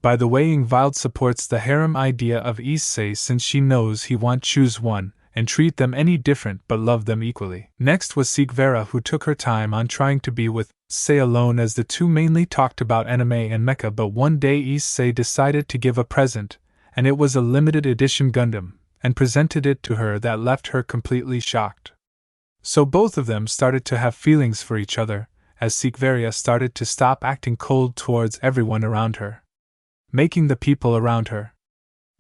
By the way, Ingvild supports the harem idea of Issei since she knows he won't choose one and treat them any different but love them equally. Next was Sigvera, who took her time on trying to be with Issei alone, as the two mainly talked about anime and mecha, but one day Issei decided to give a present, and it was a limited edition Gundam, and presented it to her that left her completely shocked. So both of them started to have feelings for each other, as Sigvera started to stop acting cold towards everyone around her, making the people around her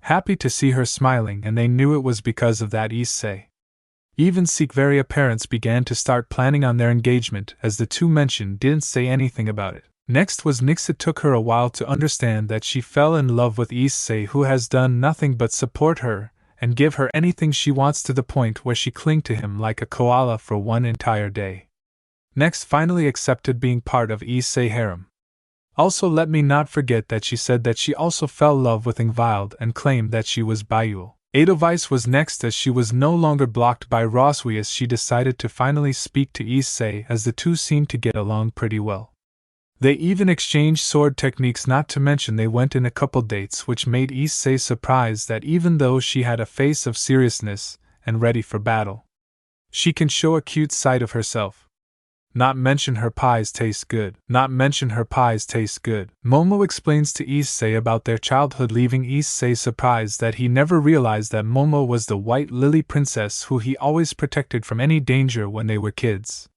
happy to see her smiling, and they knew it was because of that Issei. Even Sigvera parents began to start planning on their engagement, as the two mentioned didn't say anything about it. Next was Nyx. It took her a while to understand that she fell in love with Issei, who has done nothing but support her and give her anything she wants, to the point where she clung to him like a koala for one entire day. Next finally accepted being part of Issei harem. Also, let me not forget that she said that she also fell in love with Ingvild and claimed that she was Bayul. Edelweiss was next, as she was no longer blocked by Roswi, as she decided to finally speak to Issei, as the two seemed to get along pretty well. They even exchanged sword techniques, not to mention they went in a couple dates, which made Issei surprised that even though she had a face of seriousness and ready for battle, she can show a cute side of herself. Not mention her pies taste good. Not mention her pies taste good. Momo explains to Issei about their childhood, leaving Issei surprised that he never realized that Momo was the white lily princess who he always protected from any danger when they were kids.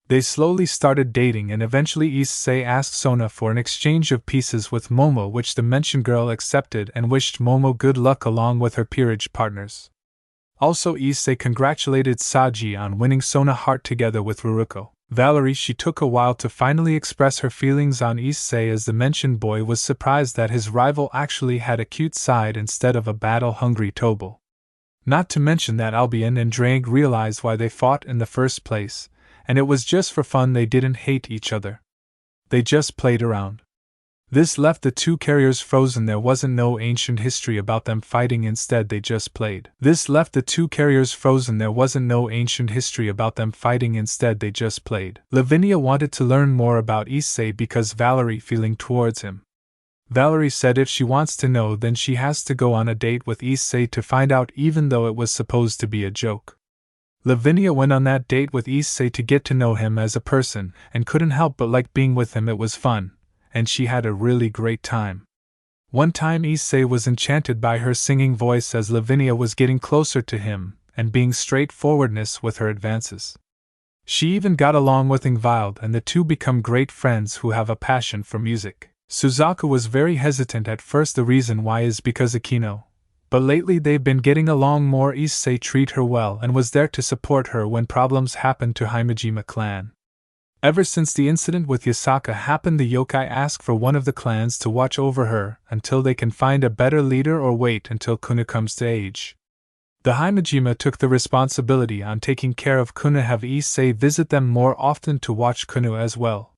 They slowly started dating, and eventually Issei asked Sona for an exchange of pieces with Momo, which the mentioned girl accepted and wished Momo good luck along with her peerage partners. Also, Issei congratulated Saji on winning Sona's heart together with Ruruko. Valerie, she took a while to finally express her feelings on Issei, as the mentioned boy was surprised that his rival actually had a cute side instead of a battle-hungry Tobal. Not to mention that Albion and Drake realized why they fought in the first place, and it was just for fun. They didn't hate each other. They just played around. This left the two carriers frozen. There wasn't no ancient history about them fighting, instead they just played. There wasn't no ancient history about them fighting, instead they just played. Lavinia wanted to learn more about Issei because Valerie feeling towards him. Valerie said if she wants to know, then she has to go on a date with Issei to find out, even though it was supposed to be a joke. Lavinia went on that date with Issei to get to know him as a person, and couldn't help but like being with him. It was fun, and she had a really great time. One time Issei was enchanted by her singing voice as Lavinia was getting closer to him and being straightforwardness with her advances. She even got along with Ingvild, and the two become great friends who have a passion for music. Suzaku was very hesitant at first. The reason why is because Akino, but lately they've been getting along more. Issei treat her well and was there to support her when problems happened to Himejima clan. Ever since the incident with Yasaka happened, the yokai ask for one of the clans to watch over her until they can find a better leader or wait until Kuna comes to age. The Himejima took the responsibility on taking care of Kuna, have Issei visit them more often to watch Kuna as well.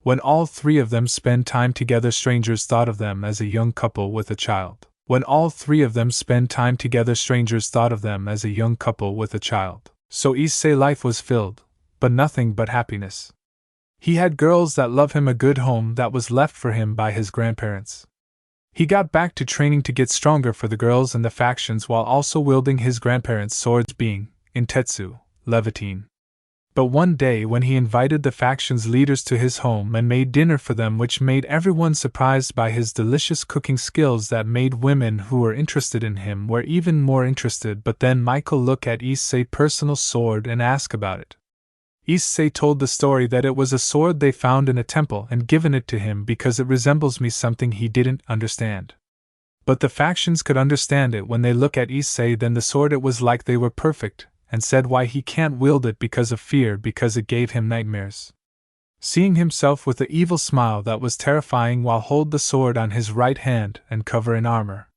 When all three of them spend time together, strangers thought of them as a young couple with a child. So Issei's life was filled, but nothing but happiness. He had girls that love him, a good home that was left for him by his grandparents. He got back to training to get stronger for the girls and the factions, while also wielding his grandparents' swords, being, in Tetsu, Levitine. But one day when he invited the factions' leaders to his home and made dinner for them, which made everyone surprised by his delicious cooking skills, that made women who were interested in him were even more interested. But then Michael looked at Issei's personal sword and asked about it. Issei told the story that it was a sword they found in a temple and given it to him because it resembles me, something he didn't understand. But the factions could understand it when they look at Issei. Then the sword, it was like they were perfect, and said why he can't wield it because of fear, because it gave him nightmares. Seeing himself with the evil smile that was terrifying while hold the sword on his right hand and cover in armor.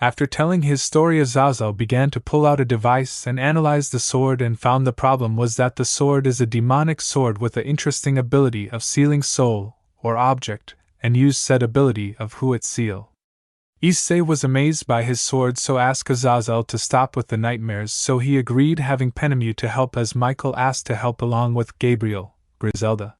After telling his story, Azazel began to pull out a device and analyze the sword, and found the problem was that the sword is a demonic sword with the interesting ability of sealing soul or object, and use said ability of who it seal. Issei was amazed by his sword, so asked Azazel to stop with the nightmares, so he agreed, having Penemu to help as Michael asked to help along with Gabriel, Griselda.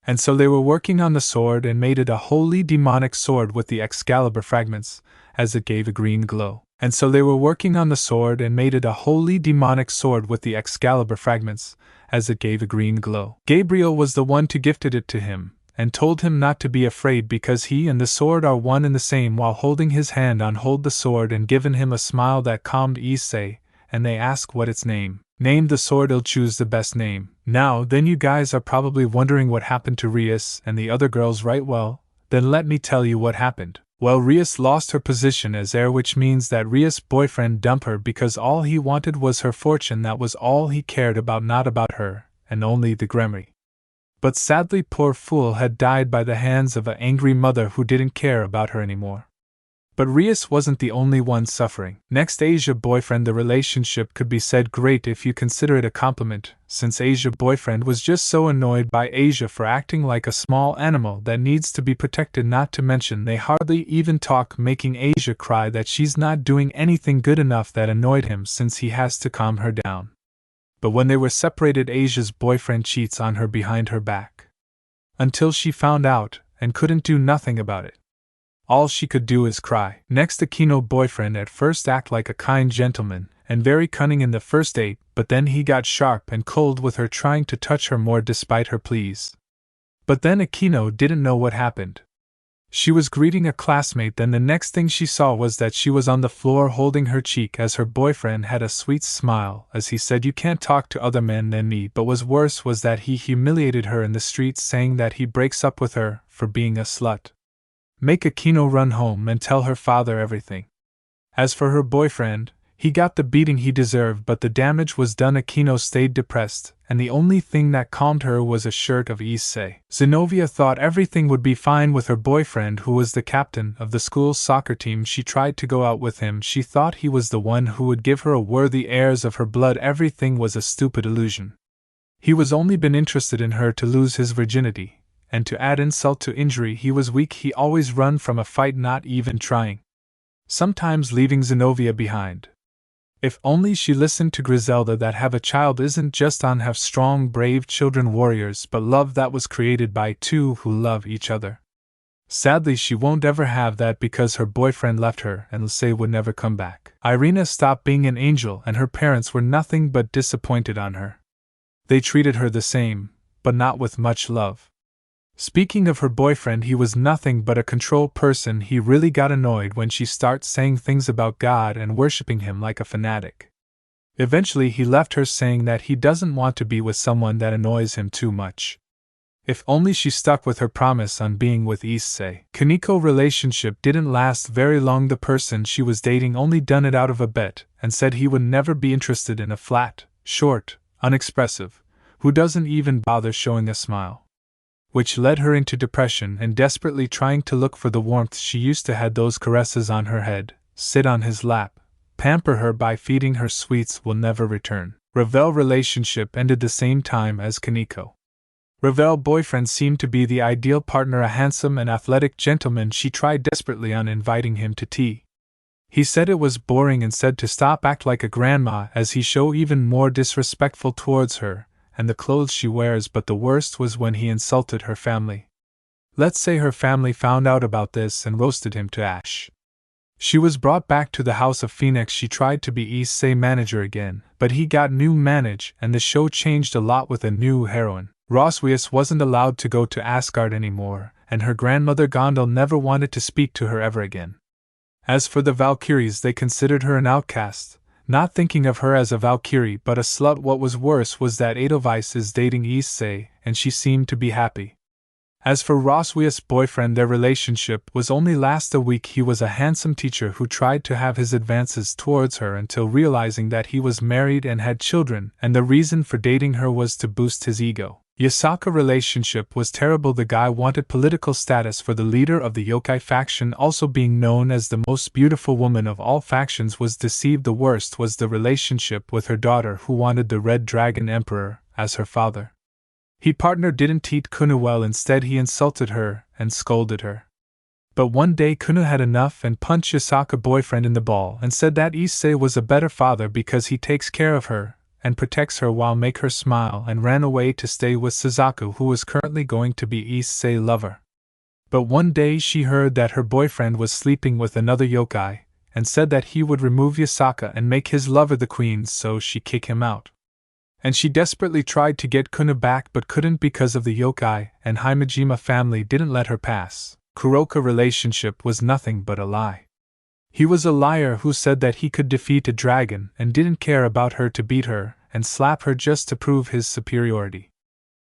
And so they were working on the sword and made it a wholly demonic sword with the Excalibur fragments, as it gave a green glow. And so they were working on the sword and made it a wholly demonic sword with the Excalibur fragments, as it gave a green glow. Gabriel was the one who gifted it to him, and told him not to be afraid because he and the sword are one and the same, while holding his hand on hold the sword and given him a smile that calmed Issei, and they ask what its name. Name the sword, he'll choose the best name. Now then, you guys are probably wondering what happened to Rias and the other girls, right? Well, then let me tell you what happened. Well, Rias lost her position as heir, which means that Rias' boyfriend dumped her because all he wanted was her fortune. That was all he cared about, not about her, and only the Gremory. But sadly, poor fool had died by the hands of an angry mother who didn't care about her anymore. But Rias wasn't the only one suffering. Next, Asia boyfriend. The relationship could be said great if you consider it a compliment, since Asia boyfriend was just so annoyed by Asia for acting like a small animal that needs to be protected, not to mention they hardly even talk, making Asia cry that she's not doing anything good enough. That annoyed him since he has to calm her down. But when they were separated, Asia's boyfriend cheats on her behind her back. Until she found out, and couldn't do nothing about it. All she could do is cry. Next, Akino boyfriend at first act like a kind gentleman, and very cunning in the first date, but then he got sharp and cold with her, trying to touch her more despite her pleas. But then Akino didn't know what happened. She was greeting a classmate, then the next thing she saw was that she was on the floor holding her cheek as her boyfriend had a sweet smile as he said, "You can't talk to other men than me." But was worse was that he humiliated her in the streets, saying that he breaks up with her for being a slut. Make Akino run home and tell her father everything. As for her boyfriend, he got the beating he deserved, but the damage was done. Akino stayed depressed, and the only thing that calmed her was a shirt of Issei. Zenobia thought everything would be fine with her boyfriend, who was the captain of the school's soccer team. She tried to go out with him. She thought he was the one who would give her a worthy heirs of her blood. Everything was a stupid illusion. He was only been interested in her to lose his virginity. And to add insult to injury, he was weak. He always run from a fight, not even trying. Sometimes leaving Zenobia behind. If only she listened to Griselda that have a child isn't just on have strong, brave children warriors, but love that was created by two who love each other. Sadly, she won't ever have that because her boyfriend left her and Issei would never come back. Irina stopped being an angel and her parents were nothing but disappointed on her. They treated her the same, but not with much love. Speaking of her boyfriend, he was nothing but a control person. He really got annoyed when she starts saying things about God and worshipping him like a fanatic. Eventually he left her, saying that he doesn't want to be with someone that annoys him too much. If only she stuck with her promise on being with Issei. Kaneko relationship didn't last very long. The person she was dating only done it out of a bet and said he would never be interested in a flat, short, unexpressive, who doesn't even bother showing a smile. Which led her into depression and desperately trying to look for the warmth she used to had. Those caresses on her head, sit on his lap, pamper her by feeding her sweets will never return. Ravel relationship ended the same time as Kaneko. Ravel boyfriend seemed to be the ideal partner, a handsome and athletic gentleman. She tried desperately on inviting him to tea. He said it was boring and said to stop act like a grandma as he show even more disrespectful towards her and the clothes she wears. But the worst was when he insulted her family. Let's say her family found out about this and roasted him to ash. She was brought back to the House of Phoenix. She tried to be Issei manager again, but he got new manage and the show changed a lot with a new heroine. Roswius wasn't allowed to go to Asgard anymore, and her grandmother Gondel never wanted to speak to her ever again. As for the Valkyries, they considered her an outcast, not thinking of her as a Valkyrie but a slut. What was worse was that Edelweiss is dating Issei, and she seemed to be happy. As for Roswius' boyfriend, their relationship was only last a week. He was a handsome teacher who tried to have his advances towards her until realizing that he was married and had children, and the reason for dating her was to boost his ego. Yasaka relationship was terrible. The guy wanted political status for the leader of the yokai faction, also being known as the most beautiful woman of all factions, was deceived. The worst was the relationship with her daughter, who wanted the Red Dragon Emperor as her father. He partner didn't treat Kuna well, instead he insulted her and scolded her. But one day Kuna had enough and punched Yasaka's boyfriend in the ball and said that Issei was a better father because he takes care of her and protects her while make her smile, and ran away to stay with Suzaku, who was currently going to be Issei's lover. But one day she heard that her boyfriend was sleeping with another yokai, and said that he would remove Yasaka and make his lover the queen, so she kicked him out. And she desperately tried to get Kuna back but couldn't because of the yokai, and Himejima family didn't let her pass. Kuroka's relationship was nothing but a lie. He was a liar who said that he could defeat a dragon and didn't care about her to beat her and slap her just to prove his superiority.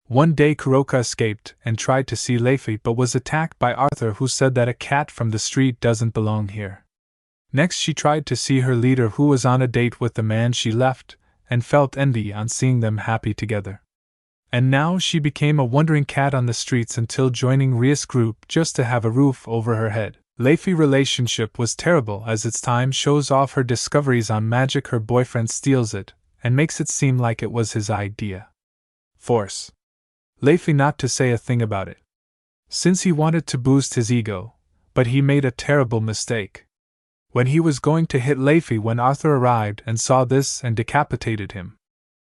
One day Kuroka escaped and tried to see Leify but was attacked by Arthur, who said that a cat from the street doesn't belong here. Next she tried to see her leader, who was on a date with the man she left, and felt envy on seeing them happy together. And now she became a wandering cat on the streets until joining Ria's group just to have a roof over her head. Leify's relationship was terrible, as its time shows off her discoveries on magic. Her boyfriend steals it and makes it seem like it was his idea. Force Leify not to say a thing about it, since he wanted to boost his ego, but he made a terrible mistake. When he was going to hit Leify when Arthur arrived and saw this and decapitated him.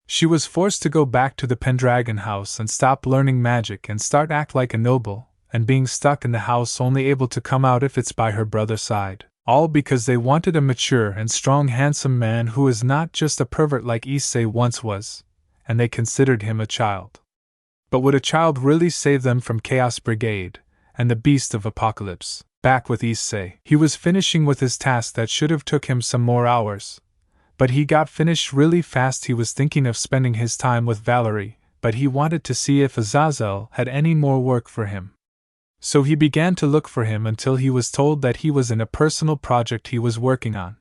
She was forced to go back to the Pendragon house and stop learning magic and start act like a noble, and being stuck in the house only able to come out if it's by her brother's side. All because they wanted a mature and strong handsome man who is not just a pervert like Issei once was, and they considered him a child. But would a child really save them from Chaos Brigade and the Beast of Apocalypse? Back with Issei. He was finishing with his task that should have took him some more hours. But he got finished really fast. He was thinking of spending his time with Valerie, but he wanted to see if Azazel had any more work for him. So he began to look for him until he was told that he was in a personal project he was working on.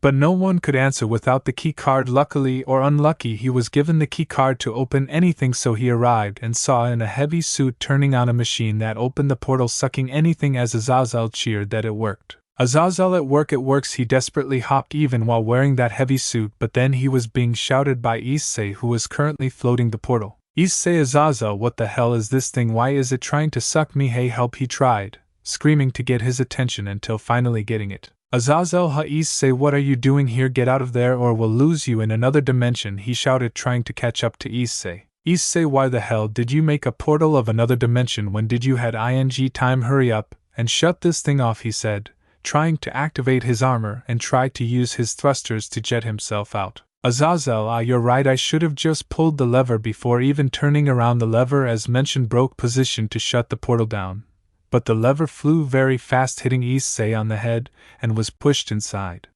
But no one could answer without the key card. Luckily or unlucky, he was given the key card to open anything, so he arrived and saw in a heavy suit turning on a machine that opened the portal, sucking anything, as Azazel cheered that it worked. Azazel at work, it works. He desperately hopped even while wearing that heavy suit, but then he was being shouted by Issei, who was currently floating the portal. Issei, Azazel, what the hell is this thing? Why is it trying to suck me? Hey, help, he tried, screaming to get his attention until finally getting it. Azazel, Issei, what are you doing here? Get out of there or we'll lose you in another dimension, he shouted, trying to catch up to Issei. Issei, why the hell did you make a portal of another dimension? When did you had ing time? Hurry up and shut this thing off, he said, trying to activate his armor and try to use his thrusters to jet himself out. Azazel, you're right, I should have just pulled the lever before even turning around. The lever, as mentioned, broke position to shut the portal down, but the lever flew very fast, hitting Issei on the head, and was pushed inside.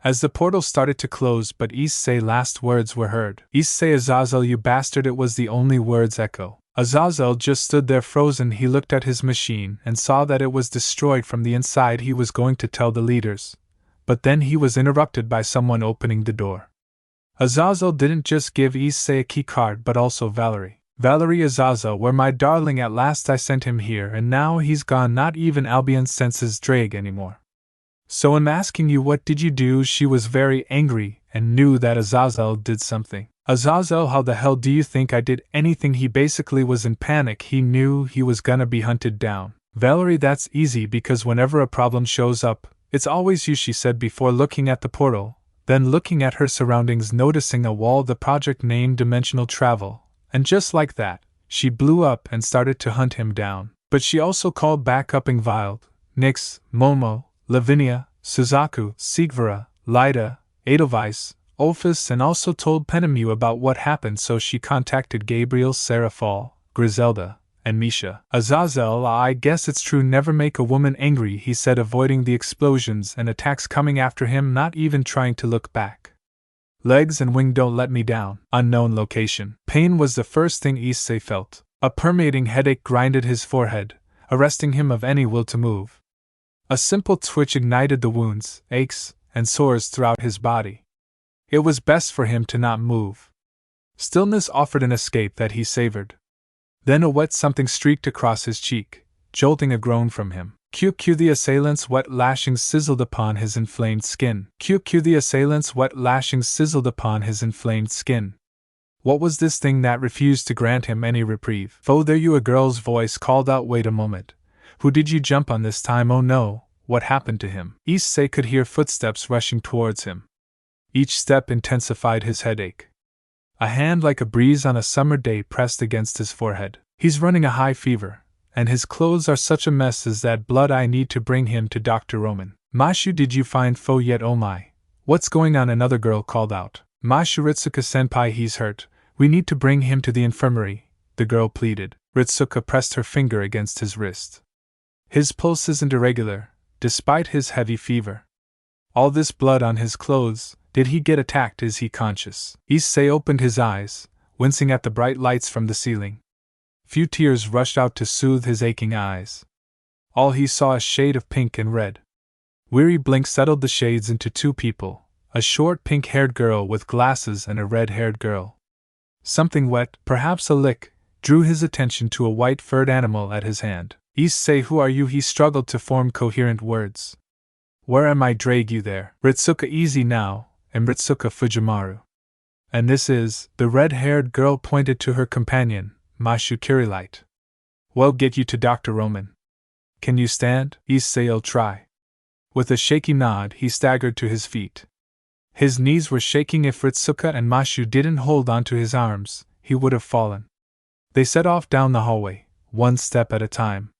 As the portal started to close, but Issei's last words were heard. Issei, Azazel, you bastard, it was the only words echo. Azazel just stood there frozen. He looked at his machine and saw that it was destroyed from the inside. He was going to tell the leaders, but then he was interrupted by someone opening the door. Azazel didn't just give Issei a key card but also Valerie. Valerie, Azazel, where my darling? At last I sent him here and now he's gone. Not even Albion senses Drake anymore. So I'm asking you, what did you do? She was very angry and knew that Azazel did something. Azazel, how the hell do you think I did anything? He basically was in panic. He knew he was gonna be hunted down. Valerie, that's easy because whenever a problem shows up, it's always you, she said before looking at the portal, then looking at her surroundings, noticing a wall, the project named Dimensional Travel, and just like that, she blew up and started to hunt him down. But she also called back up Ingvild, Nyx, Momo, Lavinia, Suzaku, Sigvara, Lyda, Edelweiss, Olphus, and also told Penemu about what happened, so she contacted Gabriel, Seraphal, Griselda, and Misha. Azazel, I guess it's true, never make a woman angry, he said, avoiding the explosions and attacks coming after him, not even trying to look back. Legs and wing don't let me down. Unknown location. Pain was the first thing Issei felt. A permeating headache grinded his forehead, arresting him of any will to move. A simple twitch ignited the wounds, aches, and sores throughout his body. It was best for him to not move. Stillness offered an escape that he savored. Then a wet something streaked across his cheek, jolting a groan from him. QQ, the assailant's wet lashings sizzled upon his inflamed skin. QQ, the assailant's wet lashings sizzled upon his inflamed skin. What was this thing that refused to grant him any reprieve? Foe, there you, a girl's voice called out. Wait a moment. Who did you jump on this time? Oh no, what happened to him? Issei could hear footsteps rushing towards him. Each step intensified his headache. A hand like a breeze on a summer day pressed against his forehead. He's running a high fever, and his clothes are such a mess as that blood. I need to bring him to Dr. Roman. Mashu, did you find Fo yet? Oh my. What's going on? Another girl called out. Mashu, Ritsuka-senpai, he's hurt. We need to bring him to the infirmary, the girl pleaded. Ritsuka pressed her finger against his wrist. His pulse isn't irregular, despite his heavy fever. All this blood on his clothes. Did he get attacked? Is he conscious? Issei opened his eyes, wincing at the bright lights from the ceiling. Few tears rushed out to soothe his aching eyes. All he saw a shade of pink and red. Weary blink settled the shades into two people, a short pink-haired girl with glasses and a red-haired girl. Something wet, perhaps a lick, drew his attention to a white-furred animal at his hand. Issei, who are you? He struggled to form coherent words. Where am I? Drag you there. Ritsuka, easy now. And Ritsuka Fujimaru. And this is, the red-haired girl pointed to her companion, Mashu Kirilight. Well, get you to Dr. Roman. Can you stand? Issei'll try. With a shaky nod, he staggered to his feet. His knees were shaking. If Ritsuka and Mashu didn't hold onto his arms, he would have fallen. They set off down the hallway, one step at a time.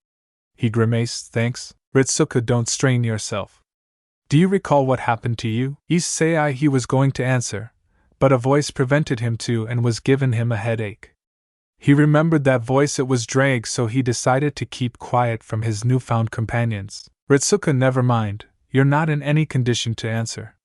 He grimaced. Thanks, Ritsuka, don't strain yourself. Do you recall what happened to you? Issei, he was going to answer, but a voice prevented him to and was giving him a headache. He remembered that voice. It was Drag, so he decided to keep quiet from his newfound companions. Ritsuka, never mind, you're not in any condition to answer.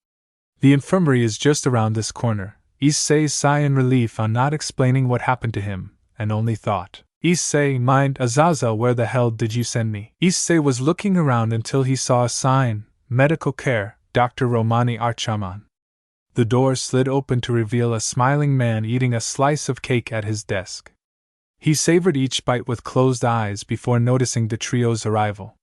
The infirmary is just around this corner. Issei sighed in relief on not explaining what happened to him, and only thought. Issei, mind, Azazel, where the hell did you send me? Issei was looking around until he saw a sign. Medical care, Dr. Romani Archaman. The door slid open to reveal a smiling man eating a slice of cake at his desk. He savored each bite with closed eyes before noticing the trio's arrival.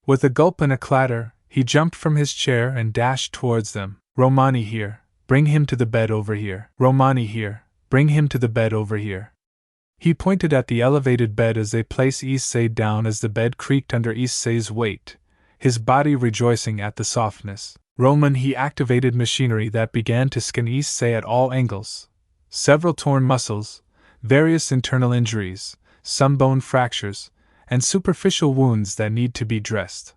With a gulp and a clatter, he jumped from his chair and dashed towards them. Romani here, bring him to the bed over here. Romani here, bring him to the bed over here. He pointed at the elevated bed as they placed Issei down. As the bed creaked under Issei's weight, his body rejoicing at the softness. Roman, he activated machinery that began to scan Issei at all angles. Several torn muscles, various internal injuries, some bone fractures, and superficial wounds that need to be dressed.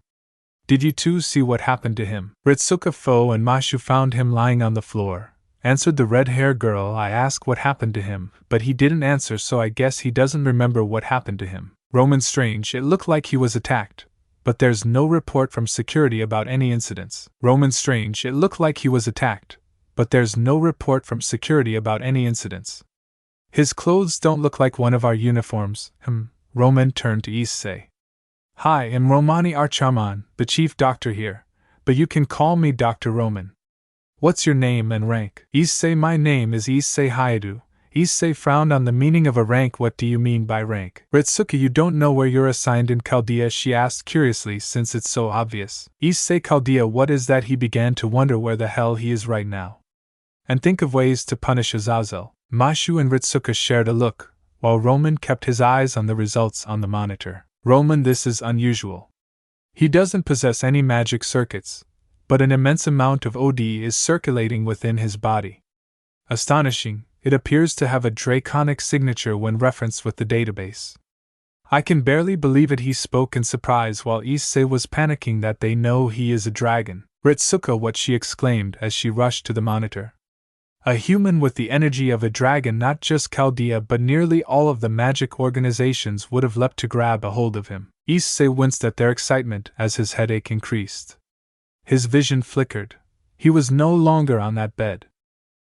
Did you two see what happened to him? Ritsuka, Fo, and Mashu found him lying on the floor, answered the red-haired girl. I asked what happened to him, but he didn't answer, so I guess he doesn't remember what happened to him. Roman, strange, it looked like he was attacked. But there's no report from security about any incidents. Roman, strange, it looked like he was attacked, but there's no report from security about any incidents. His clothes don't look like one of our uniforms. Roman turned to Issei. Hi, I'm Romani Archaman, the chief doctor here, but you can call me Dr. Roman. What's your name and rank? Issei, my name is Issei Hayato. Issei frowned on the meaning of a rank. What do you mean by rank? Ritsuka, you don't know where you're assigned in Chaldea? She asked curiously, since it's so obvious. Issei, Chaldea, what is that? He began to wonder where the hell he is right now, and think of ways to punish Azazel. Mashu and Ritsuka shared a look, while Roman kept his eyes on the results on the monitor. Roman, this is unusual. He doesn't possess any magic circuits, but an immense amount of OD is circulating within his body. Astonishing. It appears to have a draconic signature when referenced with the database. I can barely believe it. He spoke in surprise while Issei was panicking that they know he is a dragon. Ritsuka, what? She exclaimed as she rushed to the monitor. A human with the energy of a dragon. Not just Chaldea but nearly all of the magic organizations would have leapt to grab a hold of him. Issei winced at their excitement as his headache increased. His vision flickered. He was no longer on that bed.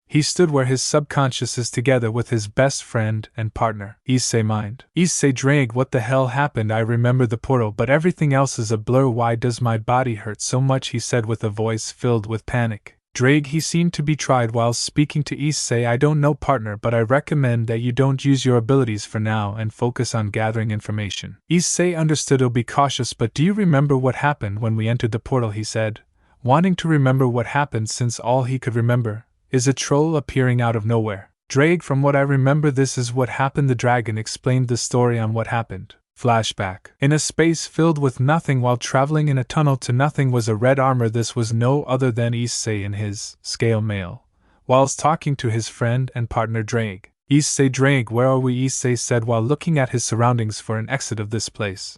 He stood where his subconscious is together with his best friend and partner. Issei mind. Issei, Drag, what the hell happened? I remember the portal, but everything else is a blur. Why does my body hurt so much? He said with a voice filled with panic. Drag, he seemed to be tried while speaking to Issei. I don't know, partner, but I recommend that you don't use your abilities for now and focus on gathering information. Issei understood. Oh, be cautious, but do you remember what happened when we entered the portal? He said, wanting to remember what happened since all he could remember is a troll appearing out of nowhere. Drag, from what I remember, this is what happened. The dragon explained the story on what happened. Flashback. In a space filled with nothing while traveling in a tunnel to nothing was a red armor. This was no other than Issei in his scale mail, whilst talking to his friend and partner Drake. Issei, Drake, where are we? Issei said while looking at his surroundings for an exit of this place.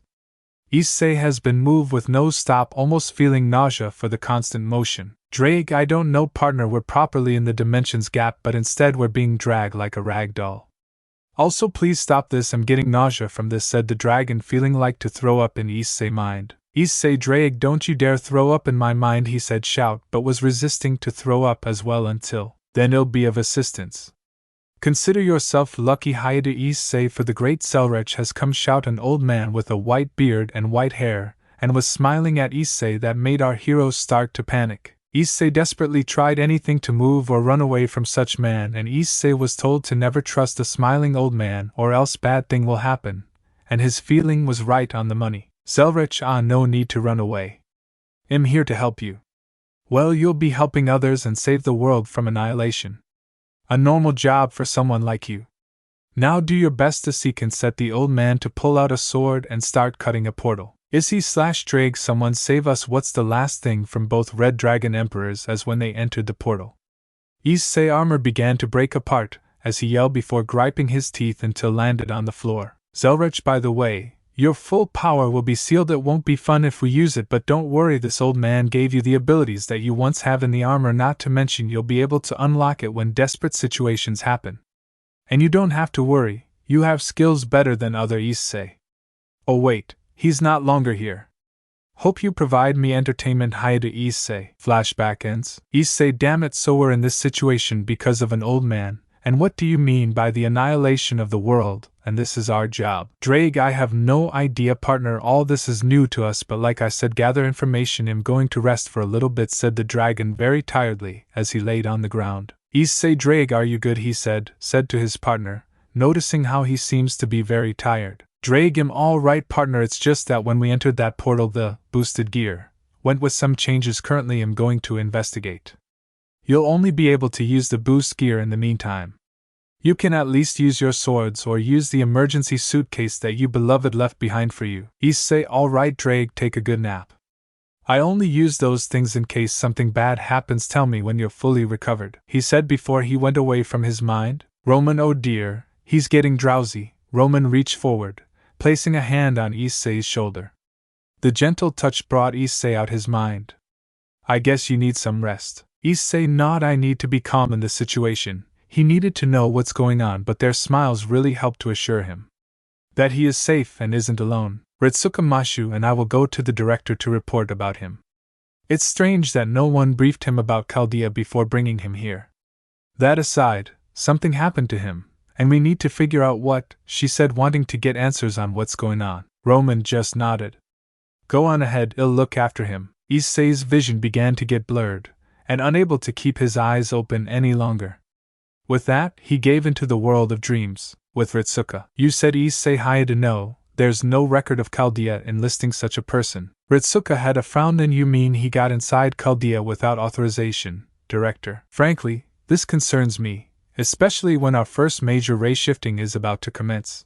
Issei has been moved with no stop, almost feeling nausea for the constant motion. Drake, I don't know, partner, we're properly in the dimensions gap, but instead we're being dragged like a rag doll. Also, please stop this, I'm getting nausea from this, said the dragon, feeling like to throw up in Issei's mind. Issei, Drake, don't you dare throw up in my mind, he said, shout, but was resisting to throw up as well until then it'll be of assistance. Consider yourself lucky, Hayate Issei, for the great Selrech has come, shout an old man with a white beard and white hair, and was smiling at Issei. That made our heroes start to panic. Issei desperately tried anything to move or run away from such man, and Issei was told to never trust a smiling old man or else bad thing will happen, and his feeling was right on the money. Selrech, no need to run away. I'm here to help you. Well, you'll be helping others and save the world from annihilation. A normal job for someone like you. Now do your best to seek and set the old man to pull out a sword and start cutting a portal. Issei/Drake, someone save us. What's the last thing from both Red Dragon Emperors as when they entered the portal? Issei's armor began to break apart as he yelled before griping his teeth until landed on the floor. Selrech, by the way, your full power will be sealed. It won't be fun if we use it, but don't worry, this old man gave you the abilities that you once have in the armor, not to mention you'll be able to unlock it when desperate situations happen. And you don't have to worry, you have skills better than other Issei. Oh wait, he's not longer here. Hope you provide me entertainment, Hayate Issei. Flashback ends. Issei, damn it, so we're in this situation because of an old man, and what do you mean by the annihilation of the world, and this is our job? Drake, I have no idea, partner, all this is new to us, but like I said, gather information. I'm going to rest for a little bit, said the dragon very tiredly as he laid on the ground. Issei, Drake, are you good? He said to his partner, noticing how he seems to be very tired. Drake, I'm all right, partner, it's just that when we entered that portal the boosted gear went with some changes. Currently I'm going to investigate. You'll only be able to use the boost gear in the meantime. You can at least use your swords or use the emergency suitcase that you beloved left behind for you. Issei, all right, Drake, take a good nap. I only use those things in case something bad happens. Tell me when you're fully recovered, he said before he went away from his mind. Roman, oh dear, he's getting drowsy. Roman reached forward, placing a hand on Issei's shoulder. The gentle touch brought Issei out his mind. I guess you need some rest. Issei nodded. I need to be calm in this situation. He needed to know what's going on, but their smiles really helped to assure him that he is safe and isn't alone. Ritsuka Mashu and I will go to the director to report about him. It's strange that no one briefed him about Chaldea before bringing him here. That aside, something happened to him, and we need to figure out what, she said, wanting to get answers on what's going on. Roman just nodded. Go on ahead, I'll look after him. Issei's vision began to get blurred, and unable to keep his eyes open any longer. With that, he gave into the world of dreams, with Ritsuka. You said Issei Hayate, no, there's no record of Chaldea enlisting such a person. Ritsuka had a frown. Then you mean he got inside Chaldea without authorization, Director? Frankly, this concerns me, especially when our first major ray shifting is about to commence.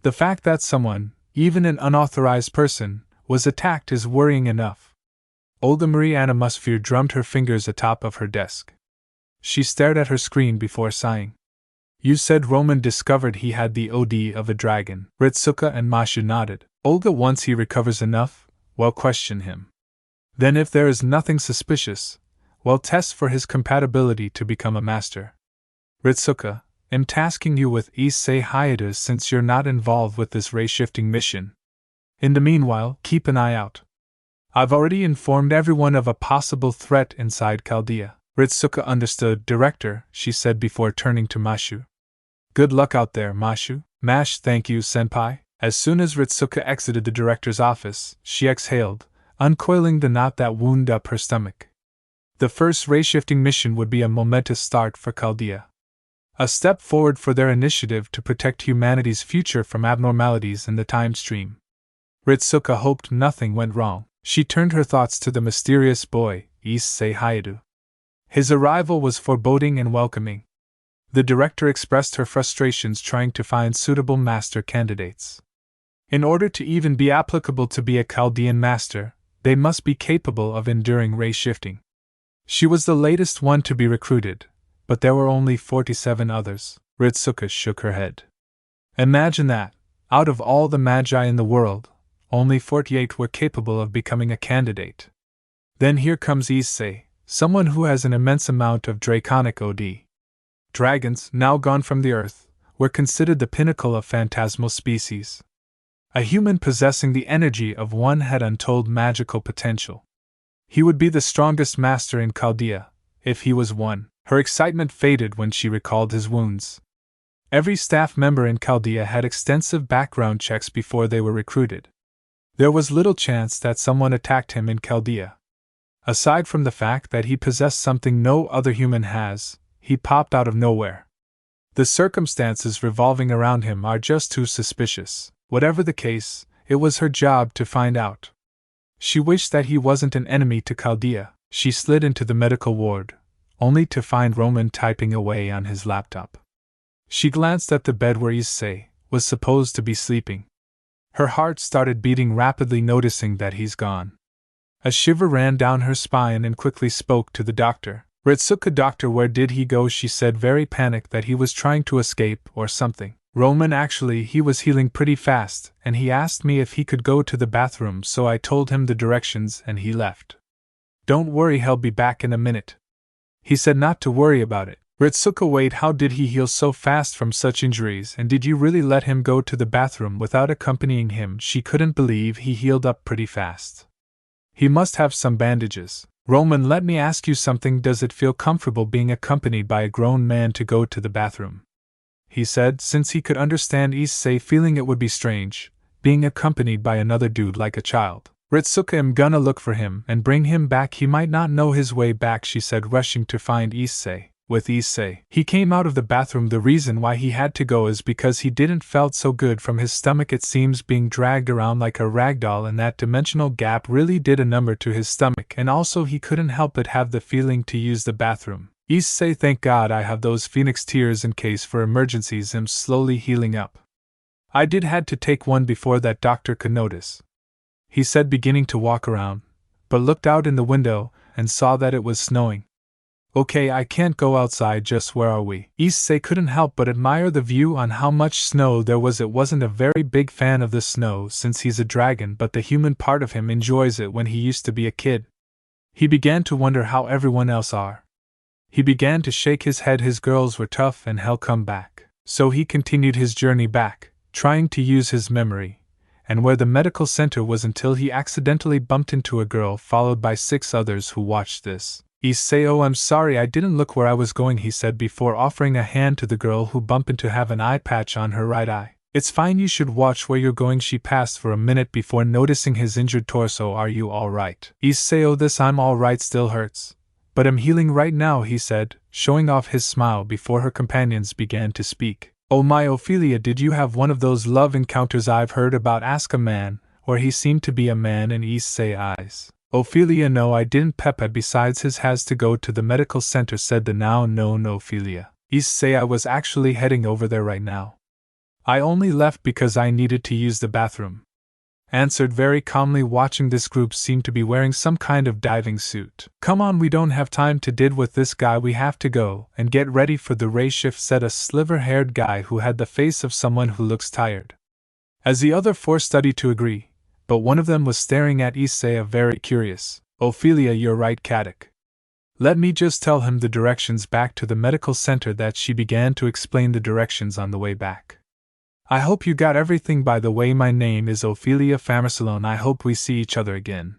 The fact that someone, even an unauthorized person, was attacked is worrying enough. Olga Marie Animusphere drummed her fingers atop of her desk. She stared at her screen before sighing. You said Roman discovered he had the OD of a dragon. Ritsuka and Mashu nodded. Olga, once he recovers enough, well, question him. Then if there is nothing suspicious, well, test for his compatibility to become a master. Ritsuka, I'm tasking you with Issei Hayate since you're not involved with this ray-shifting mission. In the meanwhile, keep an eye out. I've already informed everyone of a possible threat inside Chaldea. Ritsuka understood. Director, she said before turning to Mashu. Good luck out there, Mashu. Mash, thank you, senpai. As soon as Ritsuka exited the director's office, she exhaled, uncoiling the knot that wound up her stomach. The first ray-shifting mission would be a momentous start for Chaldea. A step forward for their initiative to protect humanity's future from abnormalities in the time stream. Ritsuka hoped nothing went wrong. She turned her thoughts to the mysterious boy, Issei Hayate. His arrival was foreboding and welcoming. The director expressed her frustrations trying to find suitable master candidates. In order to even be applicable to be a Chaldean master, they must be capable of enduring ray shifting. She was the latest one to be recruited, but there were only 47 others. Ritsuka shook her head. Imagine that, out of all the magi in the world, only 48 were capable of becoming a candidate. Then here comes Issei, someone who has an immense amount of draconic OD. Dragons, now gone from the earth, were considered the pinnacle of phantasmal species. A human possessing the energy of one had untold magical potential. He would be the strongest master in Chaldea, if he was one. Her excitement faded when she recalled his wounds. Every staff member in Chaldea had extensive background checks before they were recruited. There was little chance that someone attacked him in Chaldea. Aside from the fact that he possessed something no other human has, he popped out of nowhere. The circumstances revolving around him are just too suspicious. Whatever the case, it was her job to find out. She wished that he wasn't an enemy to Chaldea. She slid into the medical ward, only to find Roman typing away on his laptop. She glanced at the bed where Issei was supposed to be sleeping. Her heart started beating rapidly, noticing that he's gone. A shiver ran down her spine and quickly spoke to the doctor. Ritsuka, doctor, where did he go? She said, very panicked that he was trying to escape or something. Roman, actually, he was healing pretty fast, and he asked me if he could go to the bathroom, so I told him the directions and he left. Don't worry, he'll be back in a minute. He said not to worry about it. Ritsuka, wait, how did he heal so fast from such injuries, and did you really let him go to the bathroom without accompanying him? She couldn't believe he healed up pretty fast. He must have some bandages. Roman, let me ask you something, does it feel comfortable being accompanied by a grown man to go to the bathroom? He said, since he could understand Issei feeling it would be strange, being accompanied by another dude like a child. Ritsuka, I'm gonna look for him and bring him back, he might not know his way back, she said, rushing to find Issei. With Issei, he came out of the bathroom. The reason why he had to go is because he didn't felt so good from his stomach, it seems being dragged around like a ragdoll in that dimensional gap really did a number to his stomach, and also he couldn't help but have the feeling to use the bathroom. Issei, thank God I have those phoenix tears in case for emergencies. I'm slowly healing up. I did had to take one before that doctor could notice. He said, beginning to walk around, but looked out in the window and saw that it was snowing. Okay, I can't go outside, just where are we? Issei couldn't help but admire the view on how much snow there was. It wasn't a very big fan of the snow since he's a dragon, but the human part of him enjoys it when he used to be a kid. He began to wonder how everyone else are. He began to shake his head. His girls were tough and hell come back. So he continued his journey back, trying to use his memory, and where the medical center was until he accidentally bumped into a girl followed by 6 others who watched this. Issei, oh, I'm sorry, I didn't look where I was going, he said before offering a hand to the girl who bumped into have an eye patch on her right eye. It's fine, you should watch where you're going. She passed for a minute before noticing his injured torso. Are you alright? Issei, oh, this I'm alright, still hurts. But I'm healing right now, he said, showing off his smile before her companions began to speak. Oh my Ophelia, did you have one of those love encounters I've heard about? Ask a man, or he seemed to be a man in Issei's eyes. Ophelia, no, I didn't. Pepe besides his has to go to the medical center, said the now known Ophelia. Issei, I was actually heading over there right now. I only left because I needed to use the bathroom. Answered very calmly, watching this group seem to be wearing some kind of diving suit. Come on, we don't have time to deal with this guy, we have to go and get ready for the ray shift, said a sliver-haired guy who had the face of someone who looks tired. As the other 4 studied to agree, but one of them was staring at Issei, very curious. Ophelia, you're right, Kadak. Let me just tell him the directions back to the medical center. That she began to explain the directions on the way back. I hope you got everything. By the way, my name is Ophelia Famersalone. I hope we see each other again.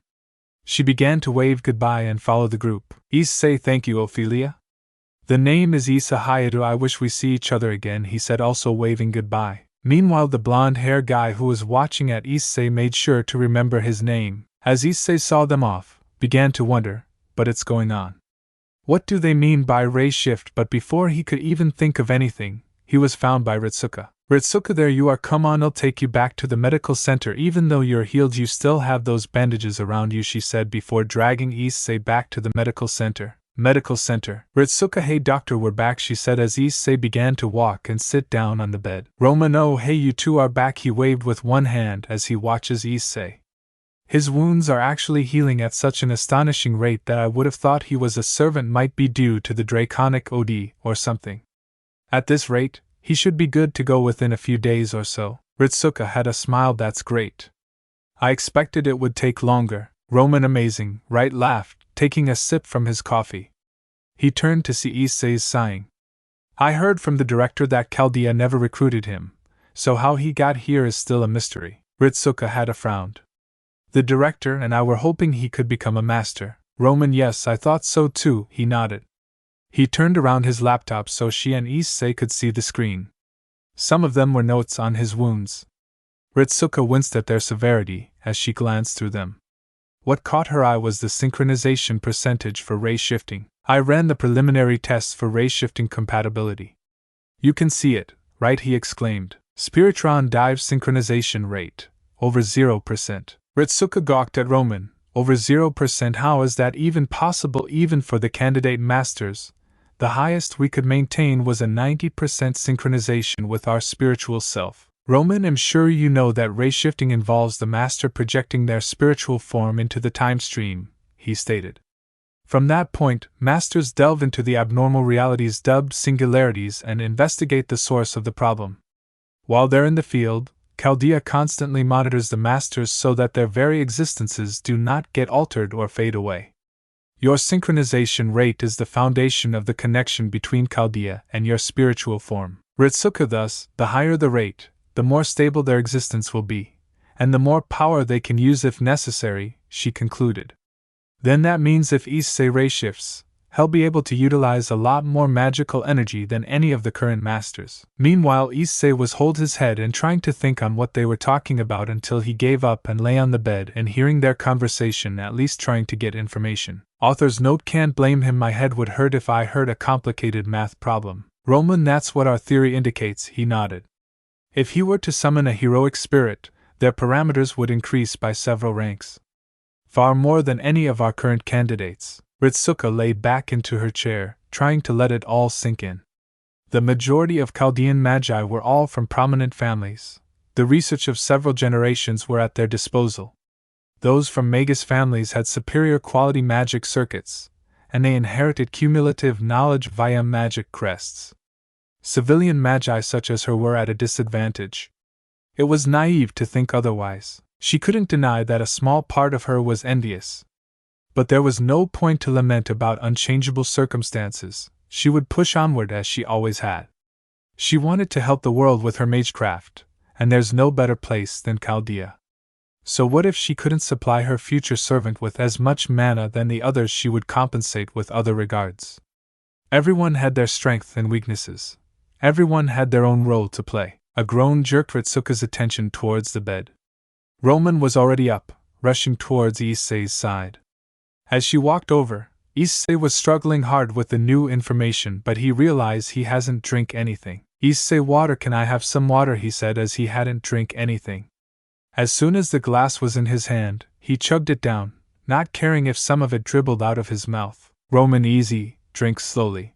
She began to wave goodbye and follow the group. Issei, thank you, Ophelia. The name is Issei Hayato. I wish we see each other again, he said, also waving goodbye. Meanwhile, the blonde-haired guy who was watching at Issei made sure to remember his name. As Issei saw them off, began to wonder, but it's going on. What do they mean by ray shift? But before he could even think of anything, he was found by Ritsuka. Ritsuka, there you are, come on, I'll take you back to the medical center. Even though you're healed, you still have those bandages around you, she said before dragging Issei back to the medical center. Medical center. Ritsuka, hey doctor, we're back, she said as Issei began to walk and sit down on the bed. Roman, oh hey, you two are back, he waved with one hand as he watches Issei. His wounds are actually healing at such an astonishing rate that I would have thought he was a servant, might be due to the draconic OD or something. At this rate, he should be good to go within a few days or so. Ritsuka had a smile. That's great. I expected it would take longer. Roman, amazing, right, laughed, taking a sip from his coffee. He turned to see Issei sighing. I heard from the director that Chaldea never recruited him, so how he got here is still a mystery. Ritsuka had a frown. The director and I were hoping he could become a master. Roman, yes, I thought so too, he nodded. He turned around his laptop so she and Issei could see the screen. Some of them were notes on his wounds. Ritsuka winced at their severity as she glanced through them. What caught her eye was the synchronization percentage for ray shifting. I ran the preliminary tests for ray shifting compatibility. You can see it, right? He exclaimed. Spiritron dive synchronization rate, over 0%. Ritsuka gawked at Roman. Over 0%? How is that even possible, even for the candidate masters? The highest we could maintain was a 90% synchronization with our spiritual self. Roman, I'm sure you know that ray shifting involves the master projecting their spiritual form into the time stream, he stated. From that point, masters delve into the abnormal realities dubbed singularities and investigate the source of the problem. While they're in the field, Chaldea constantly monitors the masters so that their very existences do not get altered or fade away. Your synchronization rate is the foundation of the connection between Chaldea and your spiritual form. Ritsuka, thus, the higher the rate, the more stable their existence will be, and the more power they can use if necessary, she concluded. Then that means if Issei ray shifts, he'll be able to utilize a lot more magical energy than any of the current masters. Meanwhile, Issei was holding his head and trying to think on what they were talking about until he gave up and lay on the bed and hearing their conversation, at least trying to get information. Author's note: can't blame him, my head would hurt if I heard a complicated math problem. Roman, that's what our theory indicates, he nodded. If he were to summon a heroic spirit, their parameters would increase by several ranks. Far more than any of our current candidates. Ritsuka lay back into her chair, trying to let it all sink in. The majority of Chaldean magi were all from prominent families. The research of several generations were at their disposal. Those from magus families had superior quality magic circuits, and they inherited cumulative knowledge via magic crests. Civilian magi such as her were at a disadvantage. It was naive to think otherwise. She couldn't deny that a small part of her was envious. But there was no point to lament about unchangeable circumstances. She would push onward as she always had. She wanted to help the world with her magecraft, and there's no better place than Chaldea. So what if she couldn't supply her future servant with as much mana than the others? She would compensate with other regards. Everyone had their strengths and weaknesses. Everyone had their own role to play. A groan jerked Ritsuka's attention towards the bed. Roman was already up, rushing towards Issei's side. As she walked over, Issei was struggling hard with the new information, but he realized he hasn't drink anything. Issei, water, can I have some water? He said as he hadn't drink anything. As soon as the glass was in his hand, he chugged it down, not caring if some of it dribbled out of his mouth. Roman, easy, drink slowly.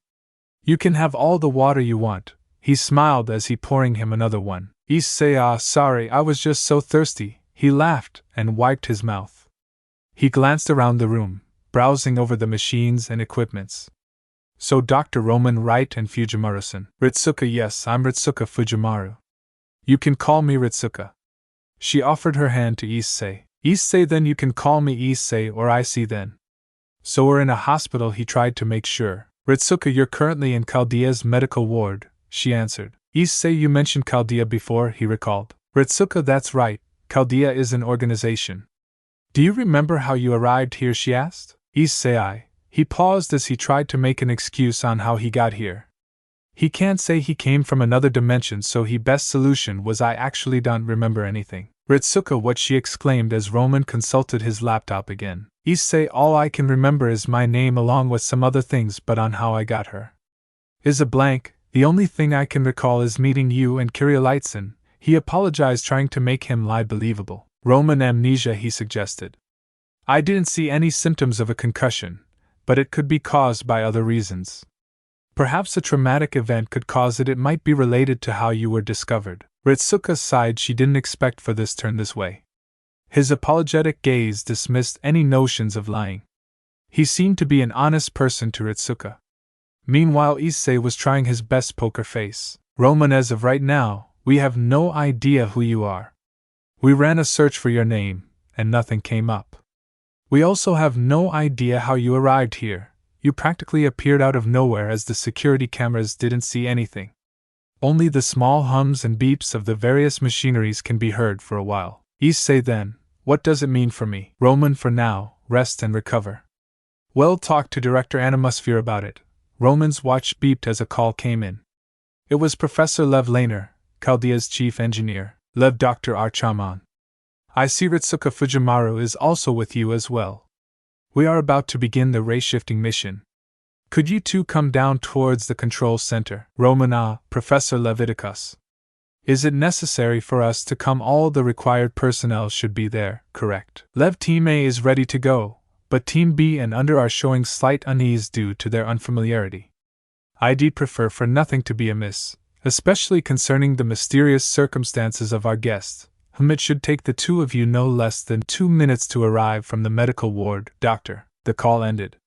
You can have all the water you want, he smiled as he pouring him another one. Issei, sorry, I was just so thirsty, he laughed and wiped his mouth. He glanced around the room, browsing over the machines and equipments. So Dr. Roman Wright and Fujimaru-san. Ritsuka, yes, I'm Ritsuka Fujimaru. You can call me Ritsuka. She offered her hand to Issei. Issei, then you can call me Issei or Issei then. So we're in a hospital, he tried to make sure. Ritsuka, you're currently in Chaldea's medical ward, she answered. Issei, you mentioned Chaldea before, he recalled. Ritsuka, that's right, Chaldea is an organization. Do you remember how you arrived here, she asked. Issei. He paused as he tried to make an excuse on how he got here. He can't say he came from another dimension, so his best solution was I actually don't remember anything. Ritsuka, what, she exclaimed as Roman consulted his laptop again. Issei, all I can remember is my name along with some other things, but on how I got her is a blank. The only thing I can recall is meeting you and Kyrieleitson. He apologized, trying to make him lie believable. Roman amnesia, he suggested. I didn't see any symptoms of a concussion, but it could be caused by other reasons. Perhaps a traumatic event could cause it. It might be related to how you were discovered. Ritsuka sighed. She didn't expect for this turn this way. His apologetic gaze dismissed any notions of lying. He seemed to be an honest person to Ritsuka. Meanwhile, Issei was trying his best poker face. Roman, as of right now, we have no idea who you are. We ran a search for your name, and nothing came up. We also have no idea how you arrived here. You practically appeared out of nowhere as the security cameras didn't see anything. Only the small hums and beeps of the various machineries can be heard for a while. Issei, then, what does it mean for me? Roman, for now, rest and recover. Well, talk to Director Animusphere about it. Roman's watch beeped as a call came in. It was Professor Lev Laner, Chaldea's chief engineer. Lev, Dr. Archaman. I see Ritsuka Fujimaru is also with you as well. We are about to begin the ray-shifting mission. Could you two come down towards the control center? Roman, Professor Leviticus. Is it necessary for us to come? All the required personnel should be there, correct? Lev, Team A is ready to go, but Team B and Under are showing slight unease due to their unfamiliarity. I'd prefer for nothing to be amiss, especially concerning the mysterious circumstances of our guest, whom it should take the two of you no less than 2 minutes to arrive from the medical ward. Doctor, the call ended.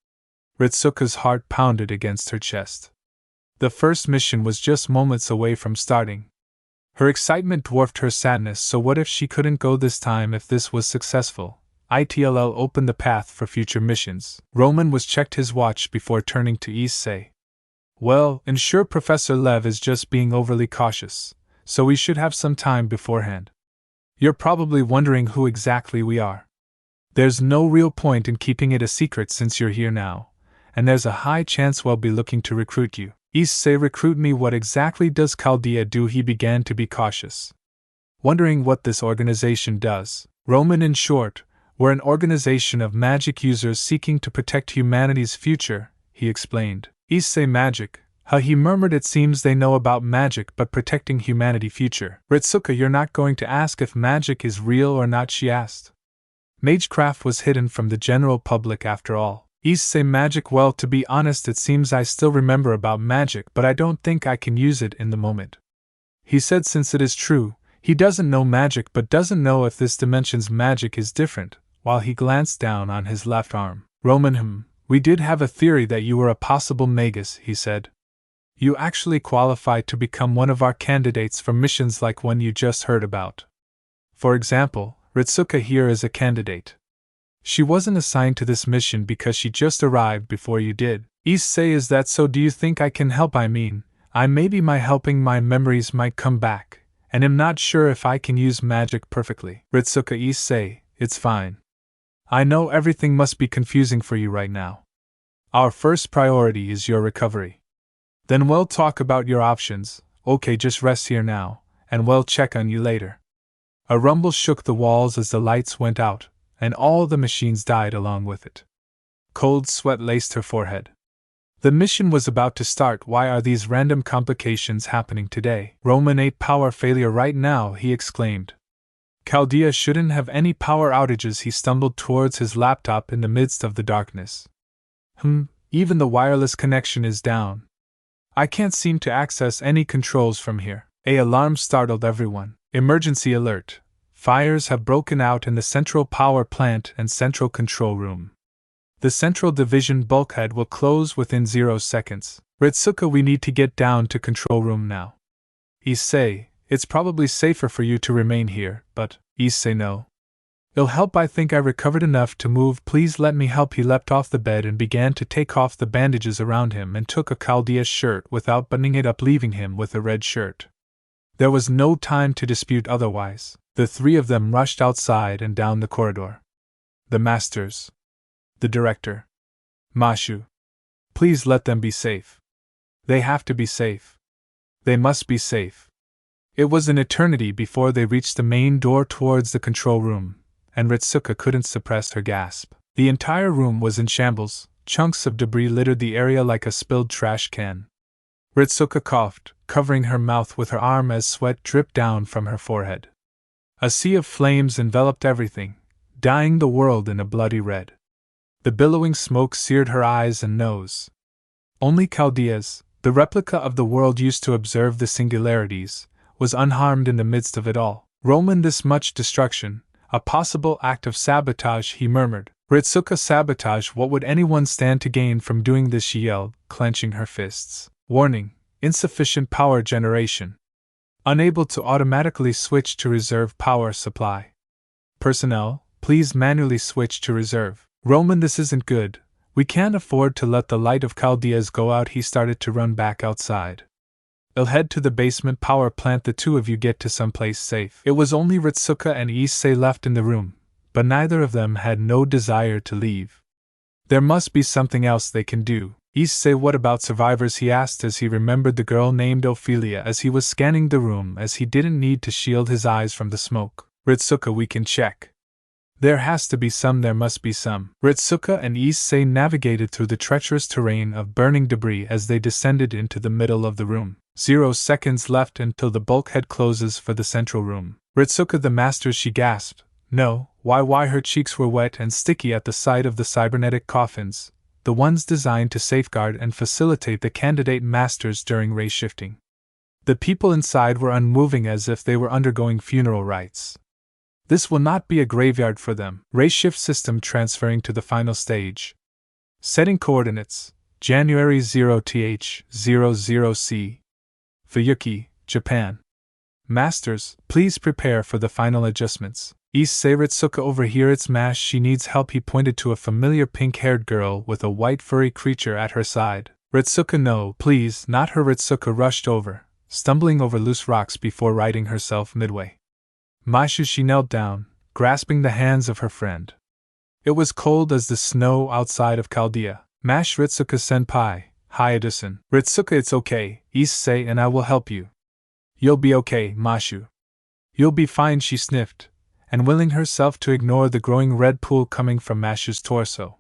Ritsuka's heart pounded against her chest. The first mission was just moments away from starting. Her excitement dwarfed her sadness. So what if she couldn't go this time? If this was successful, ITLL opened the path for future missions. Roman was checked his watch before turning to Issei. Well, ensure Professor Lev is just being overly cautious, so we should have some time beforehand. You're probably wondering who exactly we are. There's no real point in keeping it a secret since you're here now, and there's a high chance we'll be looking to recruit you. Issei, recruit me? What exactly does Chaldea do? He began to be cautious, wondering what this organization does. Roman, in short, we're an organization of magic users seeking to protect humanity's future, he explained. Issei, magic? Huh, he murmured. It seems they know about magic, but protecting humanity future. Ritsuka, you're not going to ask if magic is real or not, she asked. Magecraft was hidden from the general public after all. Issei, magic? Well, to be honest, it seems I still remember about magic, but I don't think I can use it in the moment. He said since it is true, he doesn't know magic but doesn't know if this dimension's magic is different, while he glanced down on his left arm. Roman, we did have a theory that you were a possible magus, he said. You actually qualify to become one of our candidates for missions like one you just heard about. For example, Ritsuka here is a candidate. She wasn't assigned to this mission because she just arrived before you did. Issei, is that so? Do you think I can help? Maybe my helping my memories might come back, and am not sure if I can use magic perfectly. Ritsuka, Issei, it's fine. I know everything must be confusing for you right now. Our first priority is your recovery. Then we'll talk about your options. Okay, just rest here now, and we'll check on you later. A rumble shook the walls as the lights went out, and all the machines died along with it. Cold sweat laced her forehead. The mission was about to start. Why are these random complications happening today? Roman, 8 power failure right now, he exclaimed. Chaldea shouldn't have any power outages. He stumbled towards his laptop in the midst of the darkness. Even the wireless connection is down. I can't seem to access any controls from here. Alarm startled everyone. Emergency alert. Fires have broken out in the central power plant and central control room. The central division bulkhead will close within 0 seconds. Ritsuka, we need to get down to control room now. Issei, it's probably safer for you to remain here, but, Issei, no. It'll help. I think I recovered enough to move. Please let me help. He leapt off the bed and began to take off the bandages around him and took a Chaldea shirt without buttoning it up, leaving him with a red shirt. There was no time to dispute otherwise. The three of them rushed outside and down the corridor. The masters. The director. Mashu. Please let them be safe. They have to be safe. They must be safe. It was an eternity before they reached the main door towards the control room, and Ritsuka couldn't suppress her gasp. The entire room was in shambles. Chunks of debris littered the area like a spilled trash can. Ritsuka coughed, covering her mouth with her arm as sweat dripped down from her forehead. A sea of flames enveloped everything, dyeing the world in a bloody red. The billowing smoke seared her eyes and nose. Only Chaldea's, the replica of the world used to observe the singularities, was unharmed in the midst of it all. Roman, this much destruction, a possible act of sabotage, he murmured. Ritsuka, sabotage? What would anyone stand to gain from doing this? She yelled, clenching her fists. Warning: insufficient power generation. Unable to automatically switch to reserve power supply. Personnel, please manually switch to reserve. Roman, this isn't good. We can't afford to let the light of Chaldea's go out. He started to run back outside. I'll head to the basement power plant. The two of you get to someplace safe. It was only Ritsuka and Issei left in the room, but neither of them had no desire to leave. There must be something else they can do. Issei, what about survivors? He asked as he remembered the girl named Ophelia as he was scanning the room, as he didn't need to shield his eyes from the smoke. Ritsuka, we can check. There has to be some, there must be some. Ritsuka and Issei navigated through the treacherous terrain of burning debris as they descended into the middle of the room. 0 seconds left until the bulkhead closes for the central room. Ritsuka, the masters, she gasped. No, why? Her cheeks were wet and sticky at the sight of the cybernetic coffins, the ones designed to safeguard and facilitate the candidate masters during ray shifting. The people inside were unmoving as if they were undergoing funeral rites. This will not be a graveyard for them. Ray shift system transferring to the final stage. Setting coordinates: January 0th 00C. Fuyuki, Japan. Masters, please prepare for the final adjustments. Issei, Ritsuka, over here, it's Mash, she needs help. He pointed to a familiar pink-haired girl with a white furry creature at her side. Ritsuka, no, please, not her. Ritsuka rushed over, stumbling over loose rocks before righting herself midway. Mashu, she knelt down, grasping the hands of her friend. It was cold as the snow outside of Chaldea. Mash, Ritsuka senpai, Hayado-san. Ritsuka, it's okay, Issei and I will help you. You'll be okay, Mashu. You'll be fine, she sniffed, and willing herself to ignore the growing red pool coming from Mashu's torso.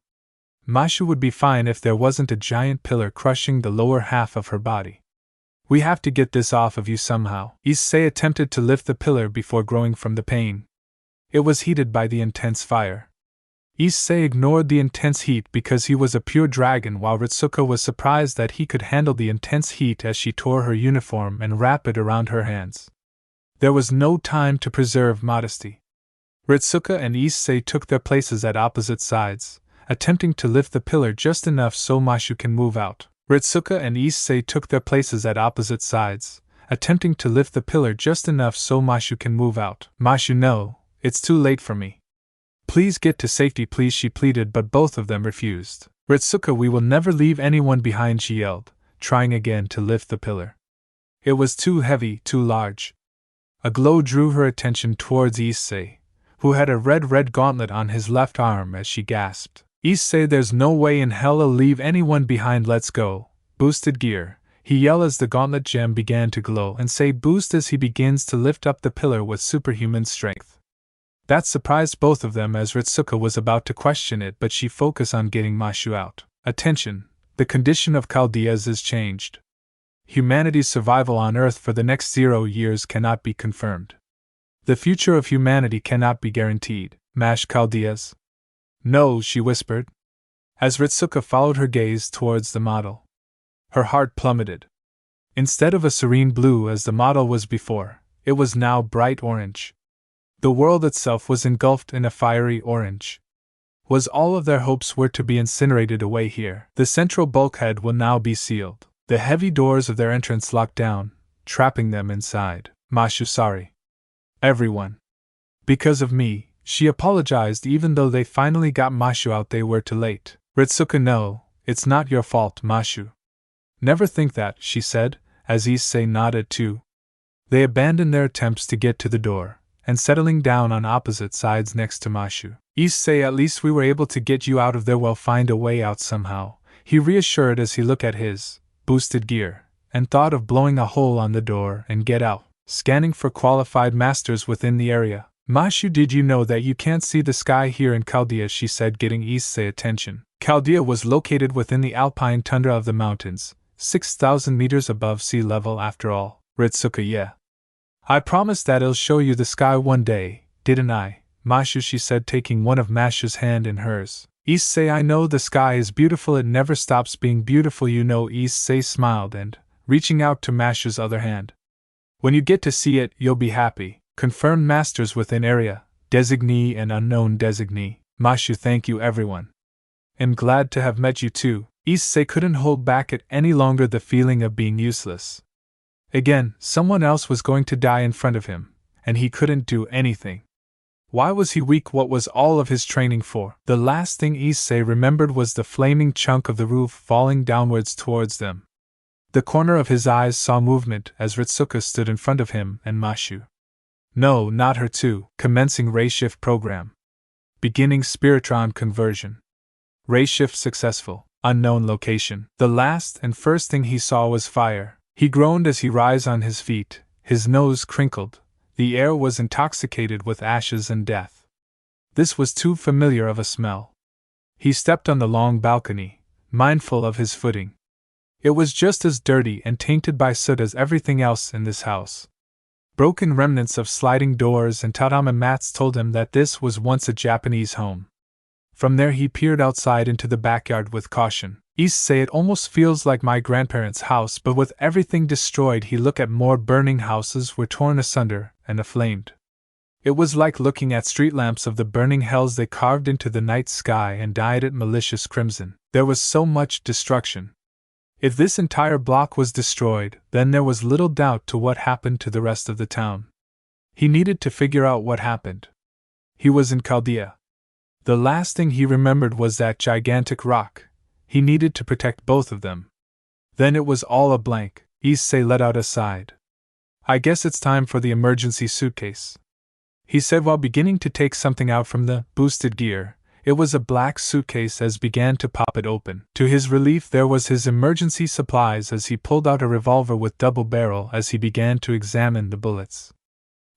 Mashu would be fine if there wasn't a giant pillar crushing the lower half of her body. We have to get this off of you somehow. Issei attempted to lift the pillar before growing from the pain. It was heated by the intense fire. Issei ignored the intense heat because he was a pure dragon, while Ritsuka was surprised that he could handle the intense heat as she tore her uniform and wrapped it around her hands. There was no time to preserve modesty. Ritsuka and Issei took their places at opposite sides, attempting to lift the pillar just enough so Mashu can move out. Ritsuka and Issei took their places at opposite sides, attempting to lift the pillar just enough so Mashu can move out. Mashu, no, it's too late for me. Please get to safety, please, she pleaded, but both of them refused. Ritsuka, we will never leave anyone behind, she yelled, trying again to lift the pillar. It was too heavy, too large. A glow drew her attention towards Issei, who had a red gauntlet on his left arm as she gasped. Issei, there's no way in hell I'll leave anyone behind, let's go. Boosted gear, he yelled as the gauntlet gem began to glow and say boost as he begins to lift up the pillar with superhuman strength. That surprised both of them as Ritsuka was about to question it, but she focused on getting Mashu out. Attention, the condition of Chaldea's is changed. Humanity's survival on Earth for the next 0 years cannot be confirmed. The future of humanity cannot be guaranteed. Mash Chaldea's. No, she whispered, as Ritsuka followed her gaze towards the model. Her heart plummeted. Instead of a serene blue as the model was before, it was now bright orange. The world itself was engulfed in a fiery orange. Was all of their hopes were to be incinerated away here? The central bulkhead will now be sealed. The heavy doors of their entrance locked down, trapping them inside. Mashu, sorry. Everyone. Because of me. She apologized. Even though they finally got Mashu out, they were too late. Ritsuka, no, it's not your fault, Mashu. Never think that, she said, as Issei nodded too. They abandoned their attempts to get to the door, and settling down on opposite sides next to Mashu. Issei, at least we were able to get you out of there. We'll find a way out somehow, he reassured as he looked at his boosted gear, and thought of blowing a hole on the door and get out. Scanning for qualified masters within the area. Mashu, did you know that you can't see the sky here in Chaldea? She said, getting Issei attention. Chaldea was located within the alpine tundra of the mountains, 6,000 meters above sea level after all. Ritsuka, yeah. I promised that I'll show you the sky one day, didn't I? Mashu, she said, taking one of Mashu's hand in hers. Issei, I know the sky is beautiful, it never stops being beautiful, you know. Issei smiled and, reaching out to Mashu's other hand. When you get to see it, you'll be happy. Confirmed masters within area, designee and unknown designee. Mashu, thank you everyone. Am glad to have met you too. Issei couldn't hold back it any longer, the feeling of being useless. Again, someone else was going to die in front of him, and he couldn't do anything. Why was he weak? What was all of his training for? The last thing Issei remembered was the flaming chunk of the roof falling downwards towards them. The corner of his eyes saw movement as Ritsuka stood in front of him and Mashu. No, not her too. Commencing ray shift program. Beginning spiritron conversion. Ray shift successful. Unknown location. The last and first thing he saw was fire. He groaned as he rose on his feet, his nose crinkled. The air was intoxicated with ashes and death. This was too familiar of a smell. He stepped on the long balcony, mindful of his footing. It was just as dirty and tainted by soot as everything else in this house. Broken remnants of sliding doors and tatami mats told him that this was once a Japanese home. From there he peered outside into the backyard with caution. Issei, it almost feels like my grandparents' house, but with everything destroyed he looked at more burning houses were torn asunder and aflamed. It was like looking at street lamps of the burning hells they carved into the night sky and dyed it malicious crimson. There was so much destruction. If this entire block was destroyed, then there was little doubt to what happened to the rest of the town. He needed to figure out what happened. He was in Chaldea. The last thing he remembered was that gigantic rock. He needed to protect both of them. Then it was all a blank. Issei let out a sigh. I guess it's time for the emergency suitcase, he said while beginning to take something out from the boosted gear. It was a black suitcase as began to pop it open. To his relief there was his emergency supplies as he pulled out a revolver with double barrel as he began to examine the bullets.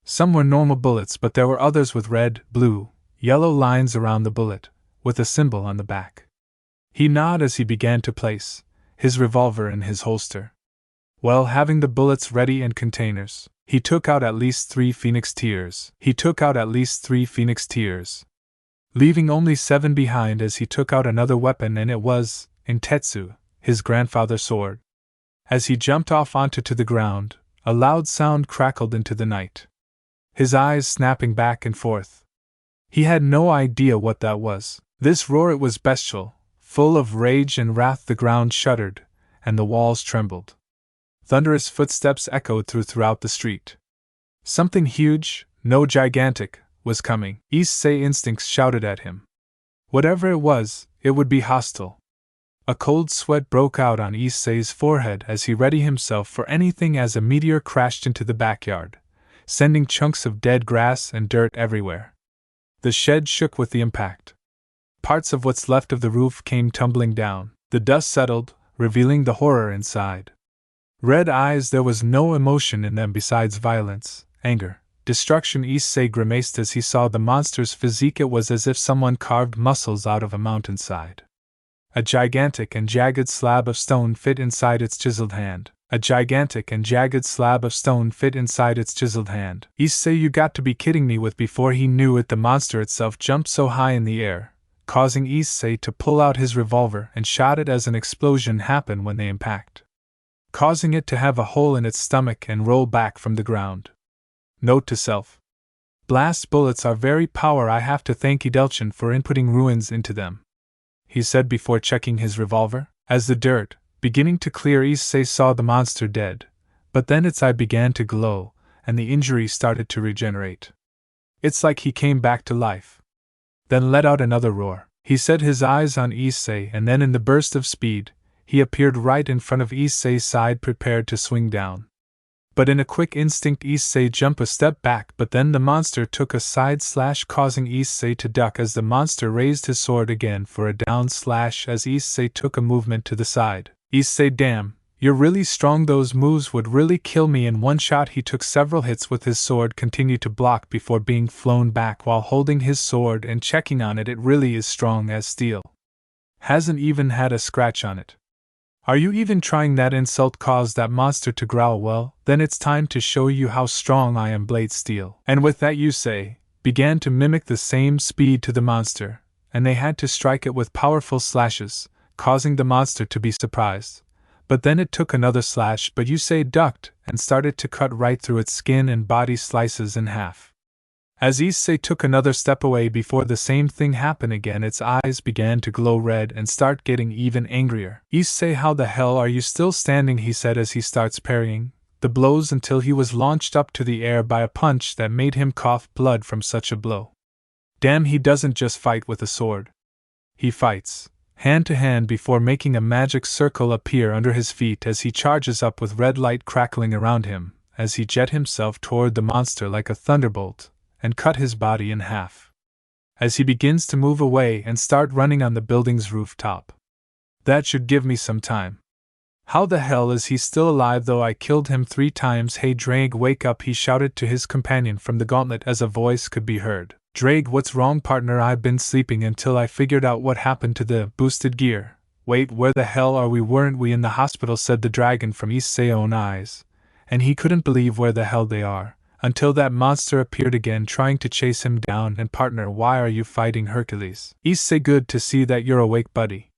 Some were normal bullets, but there were others with red, blue, yellow lines around the bullet, with a symbol on the back. He nodded as he began to place his revolver in his holster. Well, having the bullets ready and containers, he took out at least 3 phoenix tears. Leaving only 7 behind as he took out another weapon, and it was, in Tetsu, his grandfather's sword. As he jumped off onto the ground, a loud sound crackled into the night, his eyes snapping back and forth. He had no idea what that was. This roar, it was bestial, full of rage and wrath. The ground shuddered, and the walls trembled. Thunderous footsteps echoed throughout the street. Something huge, no gigantic, was coming. Issei instincts shouted at him. Whatever it was, it would be hostile. A cold sweat broke out on Issei's forehead as he readied himself for anything as a meteor crashed into the backyard, sending chunks of dead grass and dirt everywhere. The shed shook with the impact. Parts of what's left of the roof came tumbling down. The dust settled, revealing the horror inside. Red eyes, there was no emotion in them besides violence, anger, destruction. Issei grimaced as he saw the monster's physique. It was as if someone carved muscles out of a mountainside. A gigantic and jagged slab of stone fit inside its chiseled hand. Issei, you got to be kidding me. With before he knew it, the monster itself jumped so high in the air, causing Issei to pull out his revolver and shot it as an explosion happened when they impact, causing it to have a hole in its stomach and roll back from the ground. Note to self: blast bullets are very power. I have to thank Edelchin for inputting ruins into them, he said before checking his revolver. As the dirt, beginning to clear, Issei saw the monster dead, but then its eye began to glow, and the injury started to regenerate. It's like he came back to life. Then let out another roar. He set his eyes on Issei, and then in the burst of speed, he appeared right in front of Issei's side, prepared to swing down. But in a quick instinct, Issei jumped a step back, but then the monster took a side slash, causing Issei to duck as the monster raised his sword again for a down slash as Issei took a movement to the side. Issei, damn, you're really strong. Those moves would really kill me in one shot. He took several hits with his sword, continued to block before being flown back while holding his sword and checking on it. It really is strong as steel. Hasn't even had a scratch on it. Are you even trying? That insult caused that monster to growl. Well, then it's time to show you how strong I am, blade steel. And with that, Issei began to mimic the same speed to the monster, and they had to strike it with powerful slashes, causing the monster to be surprised. But then it took another slash, but Issei ducked and started to cut right through its skin and body slices in half. As Issei took another step away before the same thing happened again, its eyes began to glow red and start getting even angrier. "Issei, how the hell are you still standing?" he said as he starts parrying the blows until he was launched up to the air by a punch that made him cough blood from such a blow. Damn, he doesn't just fight with a sword. He fights hand to hand before making a magic circle appear under his feet as he charges up with red light crackling around him, as he jet himself toward the monster like a thunderbolt, and cut his body in half. As he begins to move away and start running on the building's rooftop. That should give me some time. How the hell is he still alive though? I killed him 3 times. Hey Drake, wake up, he shouted to his companion from the gauntlet as a voice could be heard. Drake, what's wrong, partner? I've been sleeping until I figured out what happened to the boosted gear. Wait, where the hell are we? Weren't we in the hospital? Said the dragon from Issei's own eyes. And he couldn't believe where the hell they are, until that monster appeared again trying to chase him down. And partner, why are you fighting Hercules? Issei, good to see that you're awake, buddy.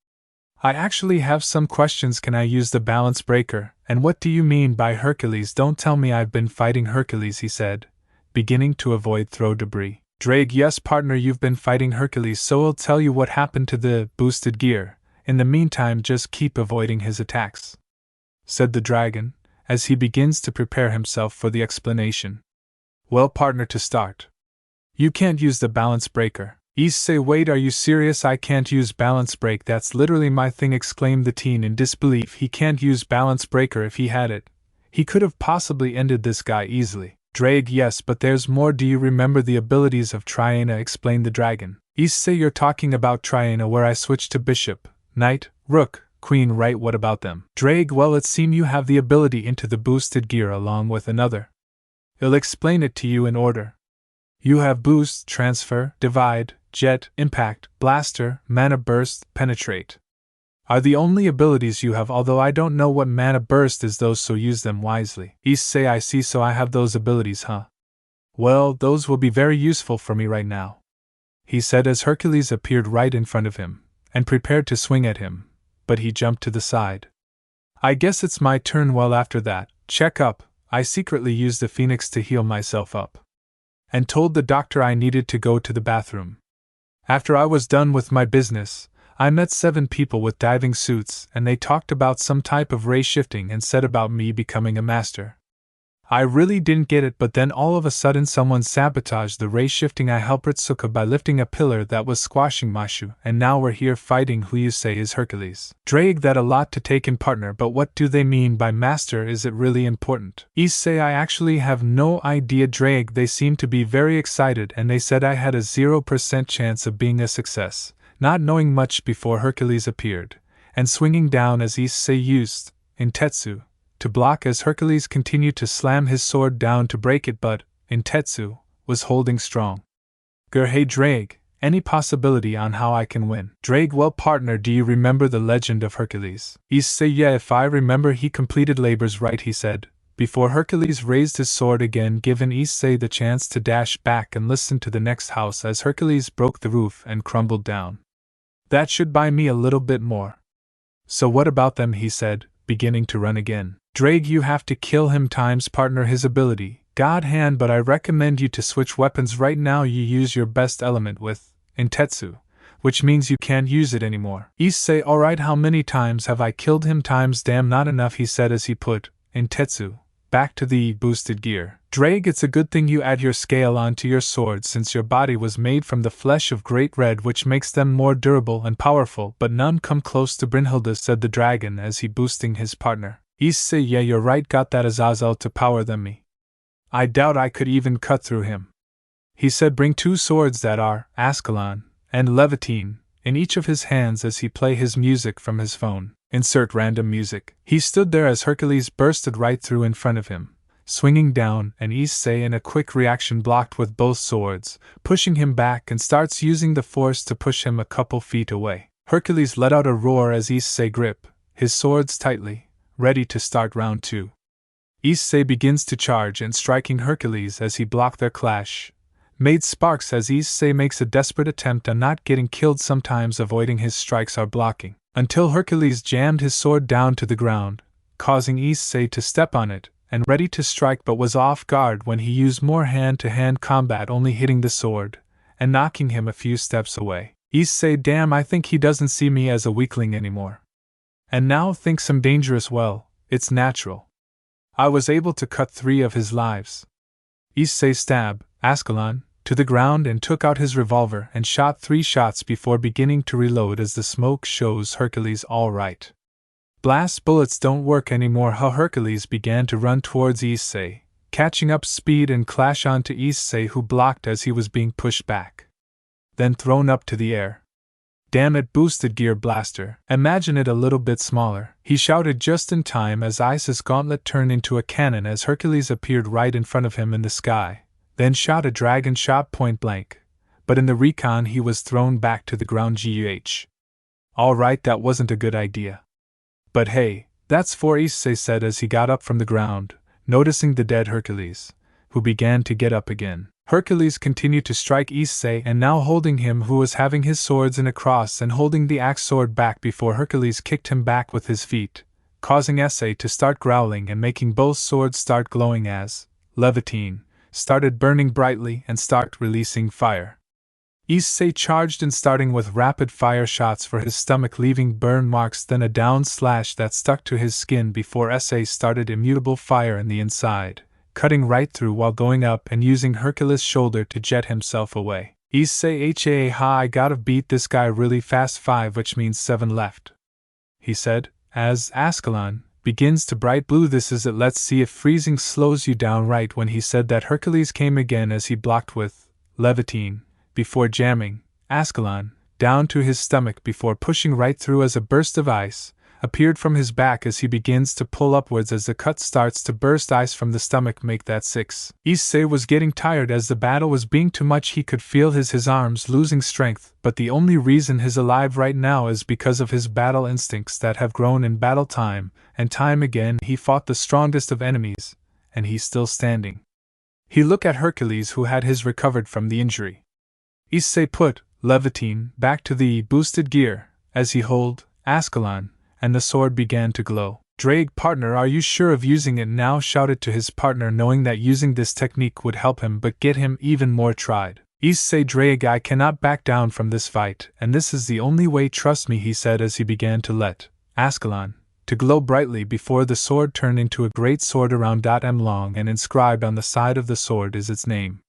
I actually have some questions. Can I use the balance breaker? And what do you mean by Hercules? Don't tell me I've been fighting Hercules, he said, beginning to avoid throw debris. Drake, yes partner, you've been fighting Hercules, so I'll tell you what happened to the boosted gear. In the meantime, just keep avoiding his attacks, said the dragon, as he begins to prepare himself for the explanation. Well partner, to start, you can't use the balance breaker. Issei, wait, are you serious? I can't use balance break, that's literally my thing, exclaimed the teen in disbelief. He can't use balance breaker. If he had it, he could have possibly ended this guy easily. Drake, yes, but there's more. Do you remember the abilities of Triana? Explained the dragon. Issei, you're talking about Triana where I switched to bishop, knight, rook, queen, right? What about them? Drake, well, it seems you have the ability into the boosted gear along with another. I'll explain it to you in order. You have boost, transfer, divide, jet, impact, blaster, mana burst, penetrate. Are the only abilities you have, although I don't know what mana burst is those, so use them wisely. Issei, I see, so I have those abilities, huh? Well, those will be very useful for me right now, he said as Hercules appeared right in front of him, and prepared to swing at him, but he jumped to the side. I guess it's my turn. Well, after that, check up, I secretly used the phoenix to heal myself up, and told the doctor I needed to go to the bathroom. After I was done with my business, I met 7 people with diving suits, and they talked about some type of ray shifting and said about me becoming a master. I really didn't get it, but then all of a sudden someone sabotaged the ray shifting. I helped Ritsuka by lifting a pillar that was squashing Mashu, and now we're here fighting who you say is Hercules. Drake, that a lot to take in, partner, but what do they mean by master? Is it really important? Issei, I actually have no idea. Drake, they seemed to be very excited and they said I had a 0% chance of being a success, not knowing much before Hercules appeared, and swinging down as Issei used, in Tetsu, to block as Hercules continued to slam his sword down to break it, but, in Tetsu, was holding strong. Hey Drake, any possibility on how I can win? Drake, well partner, do you remember the legend of Hercules? Issei, yeah, if I remember he completed labors right, he said, before Hercules raised his sword again, giving Issei the chance to dash back and listen to the next house as Hercules broke the roof and crumbled down. That should buy me a little bit more. So what about them, he said, beginning to run again. Drake, you have to kill him times, partner, his ability, God Hand, but I recommend you to switch weapons right now. You use your best element with Intetsu, which means you can't use it anymore. Issei, alright, how many times have I killed him? Times, damn, not enough, he said as he put Intetsu back to the boosted gear. Drake, it's a good thing you add your scale onto your sword since your body was made from the flesh of Great Red, which makes them more durable and powerful, but none come close to Brynhilde, said the dragon as he boosting his partner. Issei, yeah, you're right, got that Azazel to power them me. I doubt I could even cut through him. He said bring 2 swords that are Ascalon and Levantine in each of his hands as he play his music from his phone. Insert random music. He stood there as Hercules bursted right through in front of him, swinging down, and Issei in a quick reaction blocked with both swords, pushing him back and starts using the force to push him a couple feet away. Hercules let out a roar as Issei grip his swords tightly, ready to start round 2. Issei begins to charge and striking Hercules as he blocked their clash. made sparks as Issei makes a desperate attempt on not getting killed, sometimes avoiding his strikes or blocking, until Hercules jammed his sword down to the ground, causing Issei to step on it, and ready to strike, but was off guard when he used more hand-to-hand combat, only hitting the sword and knocking him a few steps away. Issei, damn, I think he doesn't see me as a weakling anymore. And now thinks I'm dangerous. Well, it's natural. I was able to cut 3 of his lives. Issei stabbed Ascalon to the ground and took out his revolver and shot 3 shots before beginning to reload as the smoke shows Hercules all right. Blast bullets don't work anymore. How Hercules began to run towards Issei, catching up speed and clash onto Issei, who blocked as he was being pushed back. Then thrown up to the air. Damn it, boosted gear blaster. Imagine it a little bit smaller, he shouted just in time as Issa's gauntlet turned into a cannon as Hercules appeared right in front of him in the sky, then shot a dragon shot point blank, but in the recon he was thrown back to the ground. Alright, that wasn't a good idea. But hey, that's for Issei said as he got up from the ground, noticing the dead Hercules, who began to get up again. Hercules continued to strike Issei, and now holding him, who was having his swords in a cross and holding the axe sword back before Hercules kicked him back with his feet, causing Issei to start growling and making both swords start glowing as Levitine started burning brightly and start releasing fire. Issei charged in, starting with rapid fire shots for his stomach, leaving burn marks, then a down slash that stuck to his skin before Issei started immutable fire in the inside, cutting right through while going up and using Hercules' shoulder to jet himself away. Issei, ha, I gotta beat this guy really fast. 5, which means 7 left, he said, as Ascalon begins to bright blue. This is it, let's see if freezing slows you down. Right when he said that, Hercules came again as he blocked with Levitine, before jamming Ascalon down to his stomach before pushing right through as a burst of ice appeared from his back as he begins to pull upwards as the cut starts to burst. Ice from the stomach, make that 6. Issei was getting tired as the battle was being too much. He could feel his arms losing strength, but the only reason he's alive right now is because of his battle instincts that have grown in battle. Time and time again he fought the strongest of enemies, and he's still standing. He looked at Hercules, who had his recovered from the injury. Issei put Levitine back to the boosted gear as he held Ascalon, and the sword began to glow. Drake, partner, are you sure of using it now? Shouted to his partner, knowing that using this technique would help him but get him even more tried. Issei, Drake, I cannot back down from this fight, and this is the only way, trust me, he said as he began to let Ascalon to glow brightly before the sword turned into a great sword around M long, and inscribed on the side of the sword is its name.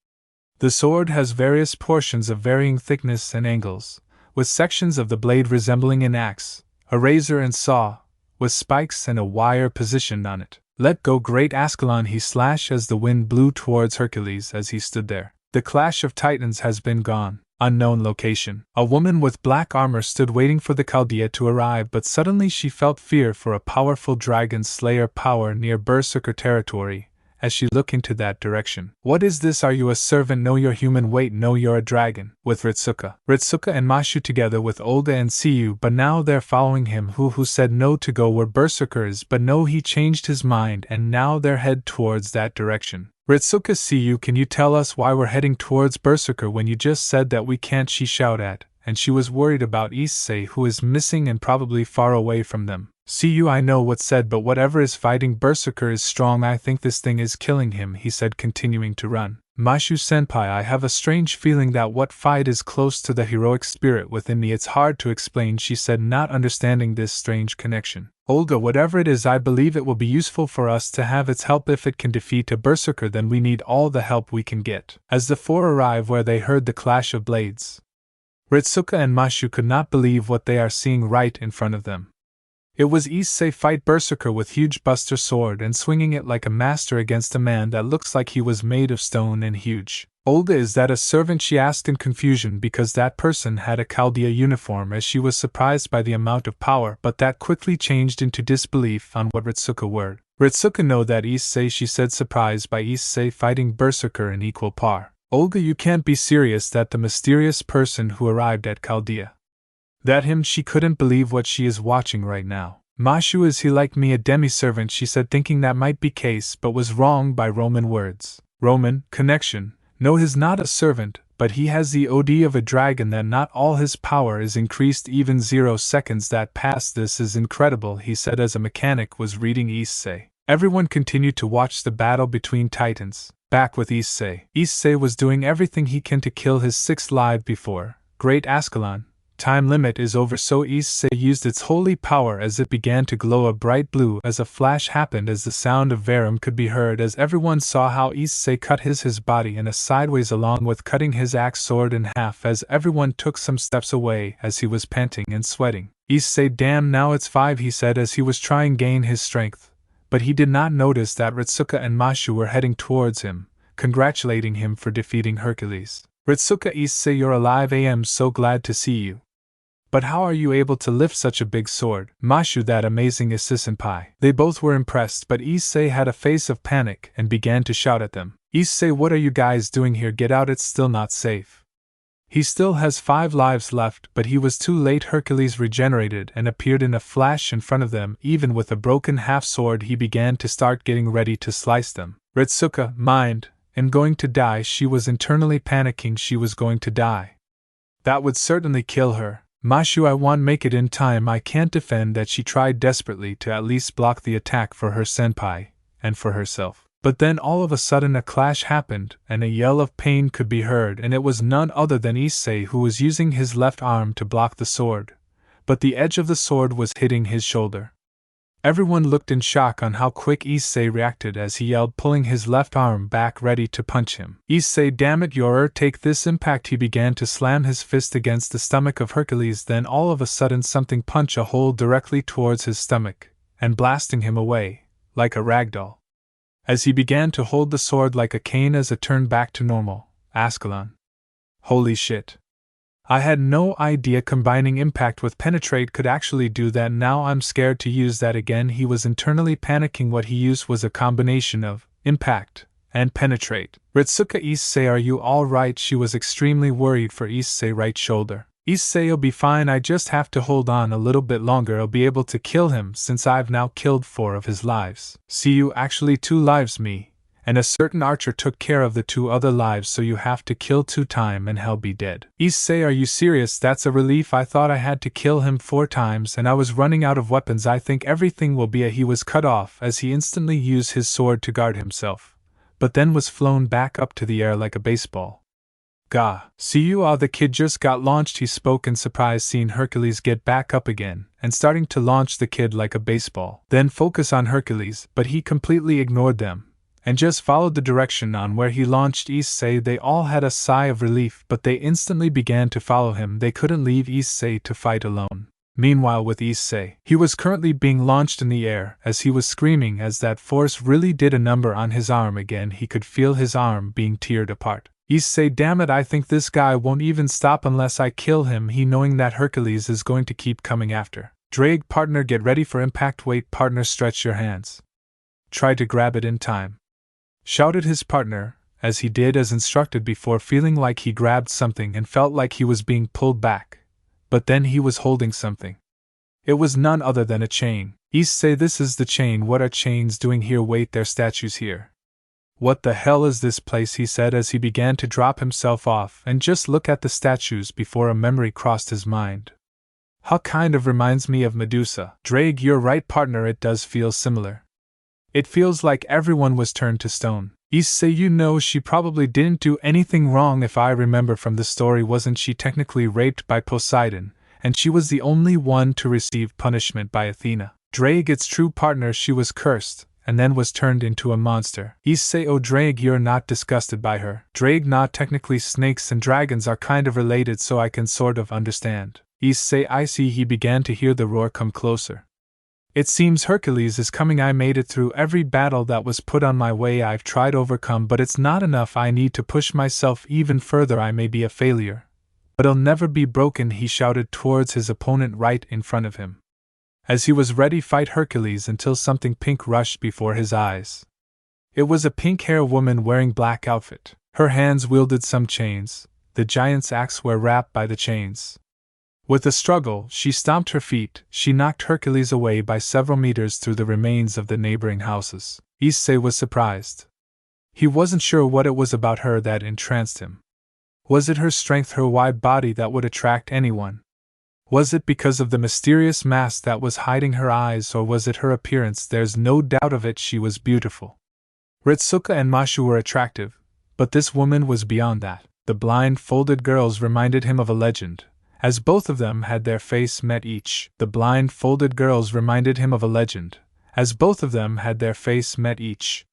The sword has various portions of varying thickness and angles, with sections of the blade resembling an axe, a razor and saw, with spikes and a wire positioned on it. Let go, great Ascalon, he slashed as the wind blew towards Hercules as he stood there. The clash of titans has been gone. Unknown location. A woman with black armor stood waiting for the Chaldea to arrive, but suddenly she felt fear for a powerful dragon slayer power near Berserker territory as she looked into that direction. What is this? Are you a servant? No, you're human. Wait, no, you're a dragon. With Ritsuka and Mashu together with Olga and Siyu, but now they're following him. Who said no to go where Berserkers, but no, he changed his mind and now they're head towards that direction. Ritsuka, Siyu, can you tell us why we're heading towards Berserker when you just said that we can't? She shouted, and she was worried about Issei, who is missing and probably far away from them. Siyu, I know what's said, but whatever is fighting Berserker is strong. I think this thing is killing him, he said, continuing to run. Mashu senpai, I have a strange feeling that what fight is close to the heroic spirit within me. It's hard to explain, she said, not understanding this strange connection. Olga, whatever it is, I believe it will be useful for us to have its help. If it can defeat a Berserker, then we need all the help we can get. As the four arrive where they heard the clash of blades, Ritsuka and Mashu could not believe what they are seeing right in front of them. It was Issei fight Berserker with huge buster sword and swinging it like a master against a man that looks like he was made of stone and huge. Olga, is that a servant? She asked in confusion because that person had a Chaldea uniform, as she was surprised by the amount of power, but that quickly changed into disbelief on what Ritsuka word. Ritsuka, know that Issei, she said, surprised by Issei fighting Berserker in equal par. Olga, you can't be serious. That the mysterious person who arrived at Chaldea. That him? She couldn't believe what she is watching right now. Mashu, is he like me, a demi-servant? She said, thinking that might be case, but was wrong by Roman words. Roman connection. No, he's not a servant, but he has the OD of a dragon that not all his power is increased even 0 seconds that pass. This is incredible, he said as a mechanic was reading Issei. Everyone continued to watch the battle between titans. Back with Issei. Issei was doing everything he can to kill his 6th life before Great Ascalon. Time limit is over, so Issei used its holy power as it began to glow a bright blue as a flash happened as the sound of Verum could be heard as everyone saw how Issei cut his body in a sideways along with cutting his axe sword in half as everyone took some steps away as he was panting and sweating. Issei, damn, now it's 5, he said as he was trying gain his strength. But he did not notice that Ritsuka and Mashu were heading towards him, congratulating him for defeating Hercules. Ritsuka, Issei, you're alive, I am so glad to see you. But how are you able to lift such a big sword? Mashu, that amazing Issei-senpai. They both were impressed, but Issei had a face of panic and began to shout at them. Issei, what are you guys doing here? Get out, it's still not safe. He still has 5 lives left, but he was too late. Hercules regenerated and appeared in a flash in front of them. Even with a broken half-sword he began to start getting ready to slice them. Ritsuka, mind, I'm going to die. She was internally panicking, she was going to die. That would certainly kill her. Mashu, I won't make it in time, I can't defend that. She tried desperately to at least block the attack for her senpai, and for herself. But then all of a sudden a clash happened, and a yell of pain could be heard, and it was none other than Issei who was using his left arm to block the sword. But the edge of the sword was hitting his shoulder. Everyone looked in shock on how quick Issei reacted as he yelled, pulling his left arm back ready to punch him. Issei, damn it, you're take this impact. He began to slam his fist against the stomach of Hercules, then all of a sudden something punched a hole directly towards his stomach, and blasting him away, like a ragdoll. As he began to hold the sword like a cane as it turned back to normal. Ascalon. Holy shit. I had no idea combining impact with penetrate could actually do that. Now I'm scared to use that again. He was internally panicking. What he used was a combination of impact and penetrate. Ritsuka, Issei, are you all right? She was extremely worried for Issei right shoulder. Issei'll be fine, I just have to hold on a little bit longer. I'll be able to kill him since I've now killed 4 of his lives. See, you actually 2 lives, me. And a certain archer took care of the 2 other lives, so you have to kill 2 times and he'll be dead. Issei, are you serious? That's a relief. I thought I had to kill him 4 times and I was running out of weapons. I think everything will be a. He was cut off as he instantly used his sword to guard himself, but then was flown back up to the air like a baseball. Gah, see you all, the kid just got launched. He spoke in surprise, seeing Hercules get back up again and starting to launch the kid like a baseball. Then focus on Hercules, but he completely ignored them and just followed the direction on where he launched Issei. They all had a sigh of relief, but they instantly began to follow him. They couldn't leave Issei to fight alone. Meanwhile, with Issei, he was currently being launched in the air as he was screaming as that force really did a number on his arm again. He could feel his arm being teared apart. Issei, damn it, I think this guy won't even stop unless I kill him. He knowing that Hercules is going to keep coming after. Drag, partner, get ready for impact. Wait, partner, stretch your hands. Try to grab it in time. Shouted his partner, as he did as instructed before, feeling like he grabbed something and felt like he was being pulled back. But then he was holding something. It was none other than a chain. Issei, this is the chain. What are chains doing here? Wait, they're statues here. What the hell is this place? He said as he began to drop himself off and just look at the statues before a memory crossed his mind. How kind of reminds me of Medusa. Drag, you're right, partner, it does feel similar. It feels like everyone was turned to stone. Issei, you know she probably didn't do anything wrong. If I remember from the story, wasn't she technically raped by Poseidon, and she was the only one to receive punishment by Athena? Drag, it's true, partner, she was cursed, and then was turned into a monster. Issei, oh Drag, you're not disgusted by her. Drag, not technically. Snakes and dragons are kind of related, so I can sort of understand. Issei, I see. He began to hear the roar come closer. It seems Hercules is coming. I made it through every battle that was put on my way. I've tried to overcome, but it's not enough. I need to push myself even further. I may be a failure, but I'll never be broken, he shouted towards his opponent right in front of him. As he was ready to fight Hercules until something pink rushed before his eyes. It was a pink-haired woman wearing black outfit. Her hands wielded some chains. The giant's axe were wrapped by the chains. With a struggle, she stomped her feet. She knocked Hercules away by several meters through the remains of the neighboring houses. Issei was surprised. He wasn't sure what it was about her that entranced him. Was it her strength, her wide body that would attract anyone? Was it because of the mysterious mask that was hiding her eyes, or was it her appearance? There's no doubt of it, she was beautiful. Ritsuka and Mashu were attractive, but this woman was beyond that. The blindfolded girls reminded him of a legend, as both of them had their face met each. The blindfolded girls reminded him of a legend, as both of them had their face met each.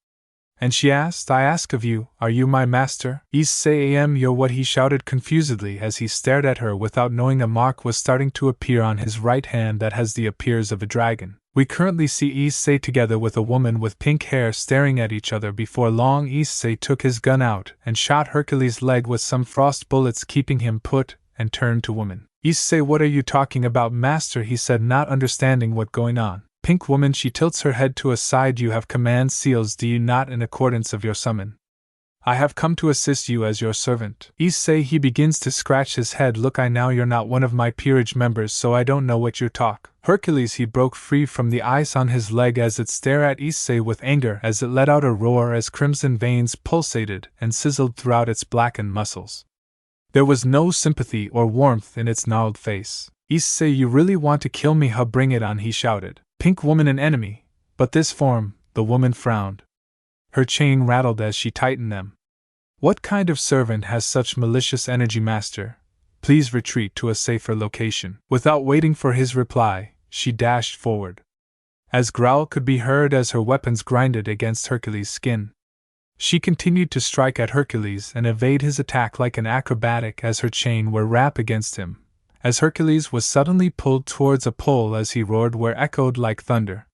And she asked, I ask of you, are you my master? Issei am you're what, he shouted confusedly as he stared at her without knowing a mark was starting to appear on his right hand that has the appears of a dragon. We currently see Issei together with a woman with pink hair staring at each other. Before long, Issei took his gun out and shot Hercules' leg with some frost bullets, keeping him put, and turned to woman. Issei, what are you talking about, master? He said, not understanding what going on. Pink woman, she tilts her head to a side. You have command seals, do you not, in accordance of your summon? I have come to assist you as your servant. Issei, he begins to scratch his head. Look, I know you're not one of my peerage members, so I don't know what you talk. Hercules, he broke free from the ice on his leg as it stared at Issei with anger, as it let out a roar as crimson veins pulsated and sizzled throughout its blackened muscles. There was no sympathy or warmth in its gnarled face. Issei, you really want to kill me? Huh, bring it on, he shouted. Pink woman, an enemy, but this form, the woman frowned. Her chain rattled as she tightened them. What kind of servant has such malicious energy, master? Please retreat to a safer location. Without waiting for his reply, she dashed forward. As growl could be heard as her weapons grinded against Hercules' skin. She continued to strike at Hercules and evade his attack like an acrobatic as her chain were wrapped against him, as Hercules was suddenly pulled towards a pole as he roared where echoed like thunder.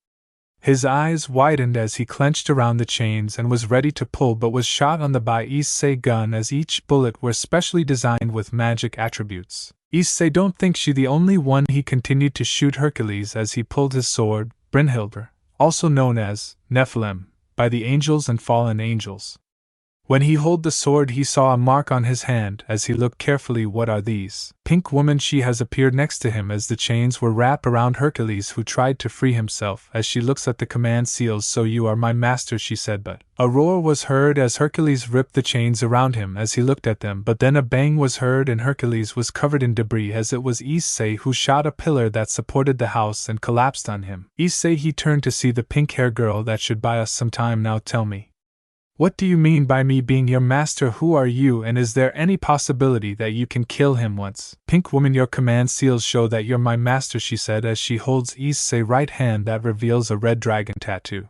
His eyes widened as he clenched around the chains and was ready to pull, but was shot on the by Issei gun as each bullet were specially designed with magic attributes. Issei, don't think she the only one. He continued to shoot Hercules as he pulled his sword, Brynhilde, also known as Nephilim, by the angels and fallen angels. When he held the sword, he saw a mark on his hand as he looked carefully. What are these? Pink woman, she has appeared next to him as the chains were wrapped around Hercules, who tried to free himself as she looks at the command seals. So you are my master, she said, but a roar was heard as Hercules ripped the chains around him as he looked at them, but then a bang was heard and Hercules was covered in debris as it was Issei who shot a pillar that supported the house and collapsed on him. Issei, he turned to see the pink-haired girl. That should buy us some time. Now tell me, what do you mean by me being your master? Who are you, and is there any possibility that you can kill him once? Pink woman, your command seals show that you're my master, she said as she holds Issei's right hand that reveals a red dragon tattoo.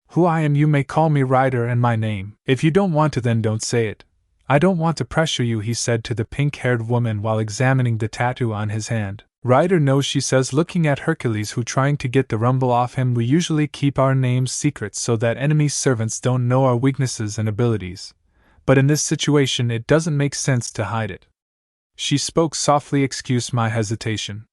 Who I am, you may call me Rider, and my name. If you don't want to, then don't say it. I don't want to pressure you, he said to the pink-haired woman while examining the tattoo on his hand. Rider knows, she says, looking at Hercules, who trying to get the rumble off him. We usually keep our names secret so that enemy servants don't know our weaknesses and abilities, but in this situation it doesn't make sense to hide it. She spoke softly. Excuse my hesitation.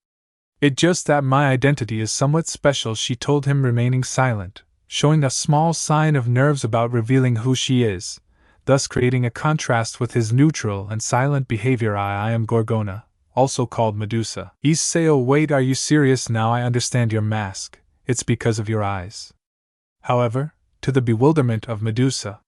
It's just that my identity is somewhat special, she told him, remaining silent, showing a small sign of nerves about revealing who she is, thus creating a contrast with his neutral and silent behavior. I am Gorgona, also called Medusa. Issei, oh wait, are you serious now? I understand your mask. It's because of your eyes. However, to the bewilderment of Medusa,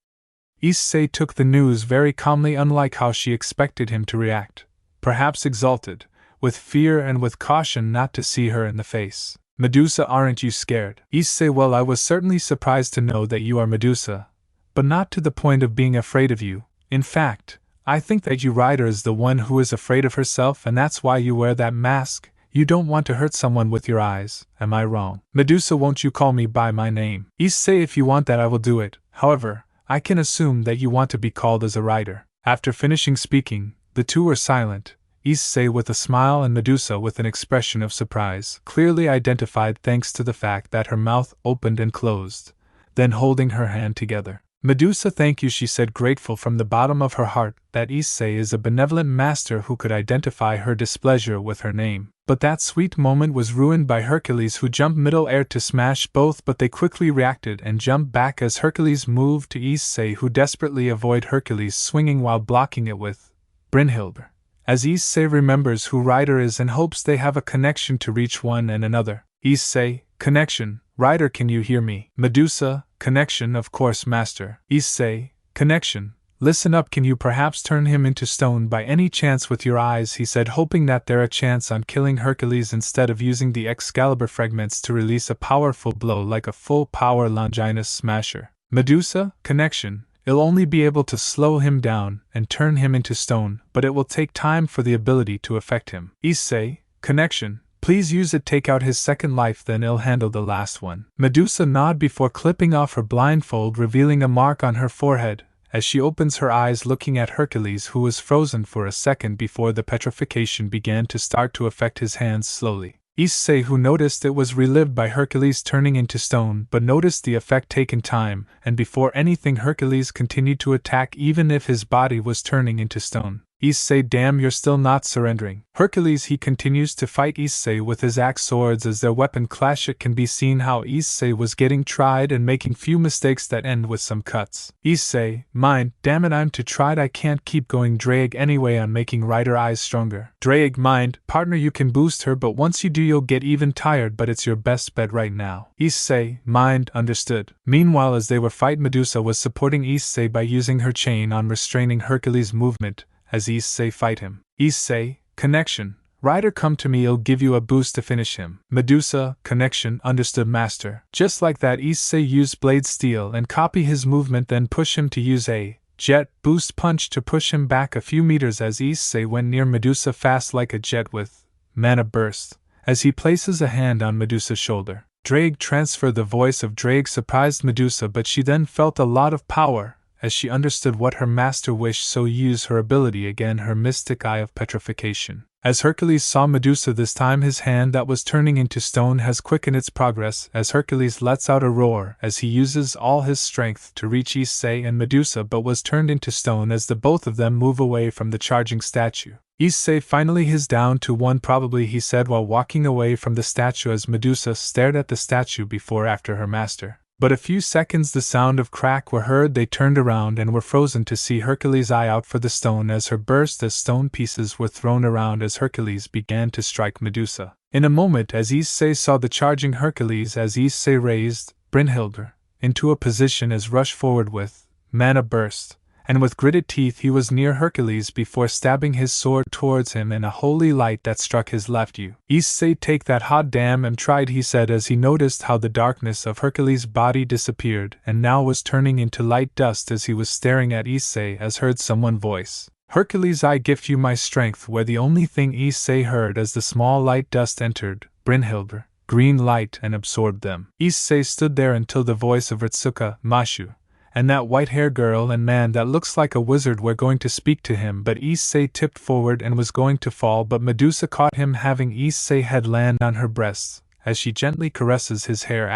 Issei took the news very calmly, unlike how she expected him to react, perhaps exalted, with fear and with caution not to see her in the face. Medusa, aren't you scared? Issei, well, I was certainly surprised to know that you are Medusa, but not to the point of being afraid of you. In fact, I think that you, Rider, is the one who is afraid of herself, and that's why you wear that mask. You don't want to hurt someone with your eyes, am I wrong? Medusa, won't you call me by my name? Issei, if you want that, I will do it. However, I can assume that you want to be called as a Rider. After finishing speaking, the two were silent, Issei with a smile and Medusa with an expression of surprise, clearly identified thanks to the fact that her mouth opened and closed, then holding her hand together. Medusa, thank you, she said, grateful from the bottom of her heart that Issei is a benevolent master who could identify her displeasure with her name. But that sweet moment was ruined by Hercules, who jumped middle-air to smash both, but they quickly reacted and jumped back as Hercules moved to Issei, who desperately avoided Hercules swinging while blocking it with Brynhilde. As Issei remembers who Rider is and hopes they have a connection to reach one and another. Issei, connection. Rider, can you hear me? Medusa, connection, of course, master. Issei, Connection. Listen up, can you perhaps turn him into stone by any chance with your eyes? He said, hoping that there a chance on killing Hercules instead of using the Excalibur fragments to release a powerful blow like a full-power Longinus smasher. Medusa. Connection. It'll only be able to slow him down and turn him into stone, but it will take time for the ability to affect him. Issei. Connection. Please use it, take out his second life, then he'll handle the last one. Medusa nod before clipping off her blindfold, revealing a mark on her forehead, as she opens her eyes looking at Hercules, who was frozen for a second before the petrification began to start to affect his hands slowly. Issei, who noticed it was relived by Hercules turning into stone, but noticed the effect taken time, and before anything Hercules continued to attack even if his body was turning into stone. Issei, damn, you're still not surrendering. Hercules, he continues to fight Issei with his axe swords as their weapon clash. It can be seen how Issei was getting tried and making few mistakes that end with some cuts. Issei, mind, damn it, I'm too tried, I can't keep going. Drag, anyway, I'm making Rider eyes stronger. Drag, mind, partner, you can boost her, but once you do you'll get even tired, but it's your best bet right now. Issei, mind, understood. Meanwhile, as they were fight, Medusa was supporting Issei by using her chain on restraining Hercules' movement as Issei fight him. Issei. Connection. Rider, come to me, I'll give you a boost to finish him. Medusa. Connection. Understood, master. Just like that, Issei used blade steel and copy his movement, then push him to use a jet boost punch to push him back a few meters as Issei went near Medusa fast like a jet with mana burst, as he places a hand on Medusa's shoulder. Drag transfer. The voice of Drag surprised Medusa, but she then felt a lot of power as she understood what her master wished, so used her ability again, her mystic eye of petrification. As Hercules saw Medusa this time, his hand that was turning into stone has quickened its progress as Hercules lets out a roar as he uses all his strength to reach Issei and Medusa, but was turned into stone as the both of them move away from the charging statue. Issei, finally he's down to one probably, he said while walking away from the statue as Medusa stared at the statue before after her master. But a few seconds the sound of crack were heard, they turned around and were frozen to see Hercules' eye out for the stone as her burst as stone pieces were thrown around as Hercules began to strike Medusa. In a moment as Issei saw the charging Hercules, as Issei raised Brynhildr into a position as rush forward with mana burst, and with gritted teeth he was near Hercules before stabbing his sword towards him in a holy light that struck his left ear. Issei, take that hot damn and tried, he said as he noticed how the darkness of Hercules' body disappeared and now was turning into light dust as he was staring at Issei as heard someone voice, Hercules, I gift you my strength, where the only thing Issei heard as the small light dust entered Brynhildr, green light, and absorbed them. Issei stood there until the voice of Ritsuka, Mashu, and that white-haired girl and man that looks like a wizard were going to speak to him, but Issei tipped forward and was going to fall, but Medusa caught him, having Issei head land on her breasts as she gently caresses his hair.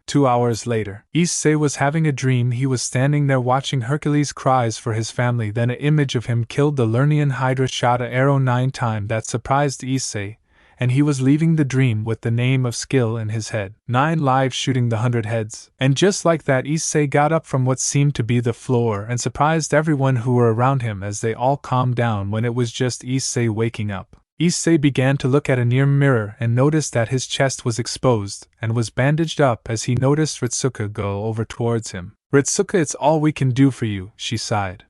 2 hours later, Issei was having a dream. He was standing there watching Hercules' cries for his family, then an image of him killed the Lernian Hydra shot a arrow 9 times. That surprised Issei, and he was leaving the dream with the name of skill in his head. 9 lives shooting the 100 heads. And just like that, Issei got up from what seemed to be the floor and surprised everyone who were around him as they all calmed down when it was just Issei waking up. Issei began to look at a near mirror and noticed that his chest was exposed and was bandaged up as he noticed Ritsuka go over towards him. Ritsuka, it's all we can do for you, she sighed.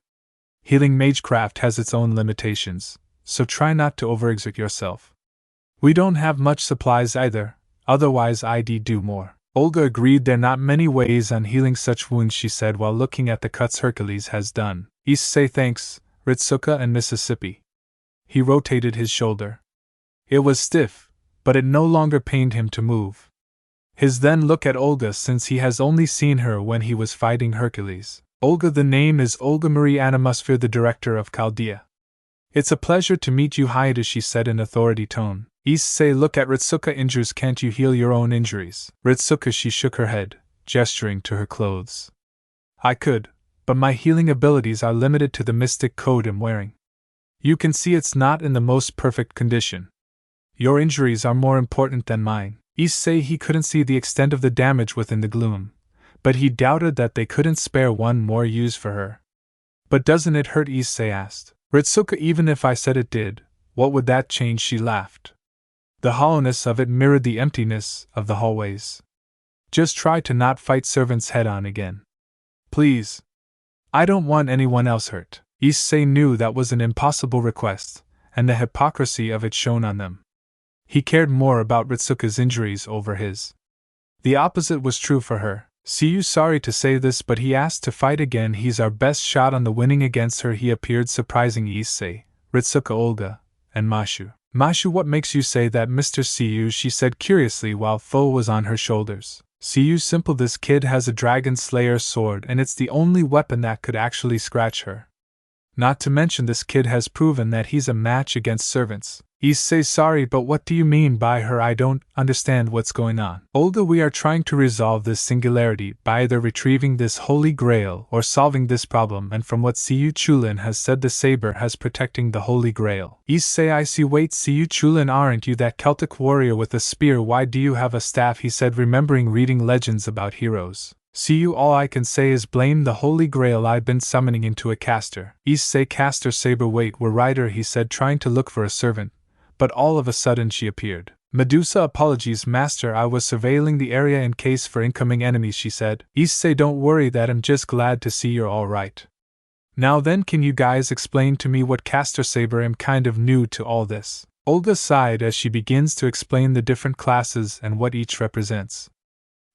Healing magecraft has its own limitations, so try not to overexert yourself. We don't have much supplies either, otherwise I'd do more. Olga agreed, there are not many ways on healing such wounds, she said while looking at the cuts Hercules has done. Issei, thanks, Ritsuka and Mississippi. He rotated his shoulder. It was stiff, but it no longer pained him to move. His then look at Olga, since he has only seen her when he was fighting Hercules. Olga, the name is Olga Marie Animusphere, the director of Chaldea. It's a pleasure to meet you, Haida, she said in authority tone. Issei, look at Ritsuka, injures, can't you heal your own injuries? Ritsuka, she shook her head, gesturing to her clothes. I could, but my healing abilities are limited to the mystic coat I'm wearing. You can see it's not in the most perfect condition. Your injuries are more important than mine. Issei, he couldn't see the extent of the damage within the gloom, but he doubted that they couldn't spare one more use for her. But doesn't it hurt? Issei asked. Ritsuka, even if I said it did, what would that change? She laughed. The hollowness of it mirrored the emptiness of the hallways. Just try to not fight servants head on again. Please. I don't want anyone else hurt. Issei knew that was an impossible request, and the hypocrisy of it shone on them. He cared more about Ritsuka's injuries over his. The opposite was true for her. "See, sorry to say this, but he asked to fight again. He's our best shot on the winning against her." He appeared surprising Issei, Ritsuka, Olga, and Mashu. "Mashu, what makes you say that, Mr. Siyu?" she said curiously while Fo was on her shoulders. "Siyu, simple. This kid has a dragon slayer sword, and it's the only weapon that could actually scratch her. Not to mention this kid has proven that he's a match against servants." Issei, sorry, but what do you mean by her? I don't understand what's going on. Olga, we are trying to resolve this singularity by either retrieving this holy grail or solving this problem, and from what Siyu Chulin has said, the Saber has protecting the holy grail. Issei, I see. Wait, Siyu Chulin, aren't you that Celtic warrior with a spear? Why do you have a staff? He said, remembering reading legends about heroes. "Siyu, all I can say is blame the holy grail. I've been summoning into a caster." Issei, caster Saber, wait, we're rider, he said, trying to look for a servant. But all of a sudden she appeared. "Medusa, apologies, master, I was surveilling the area in case for incoming enemies," she said. "Issei, don't worry that, I'm just glad to see you're all right. Now then, can you guys explain to me what caster Saber? I'm kind of new to all this." Olga sighed as she begins to explain the different classes and what each represents,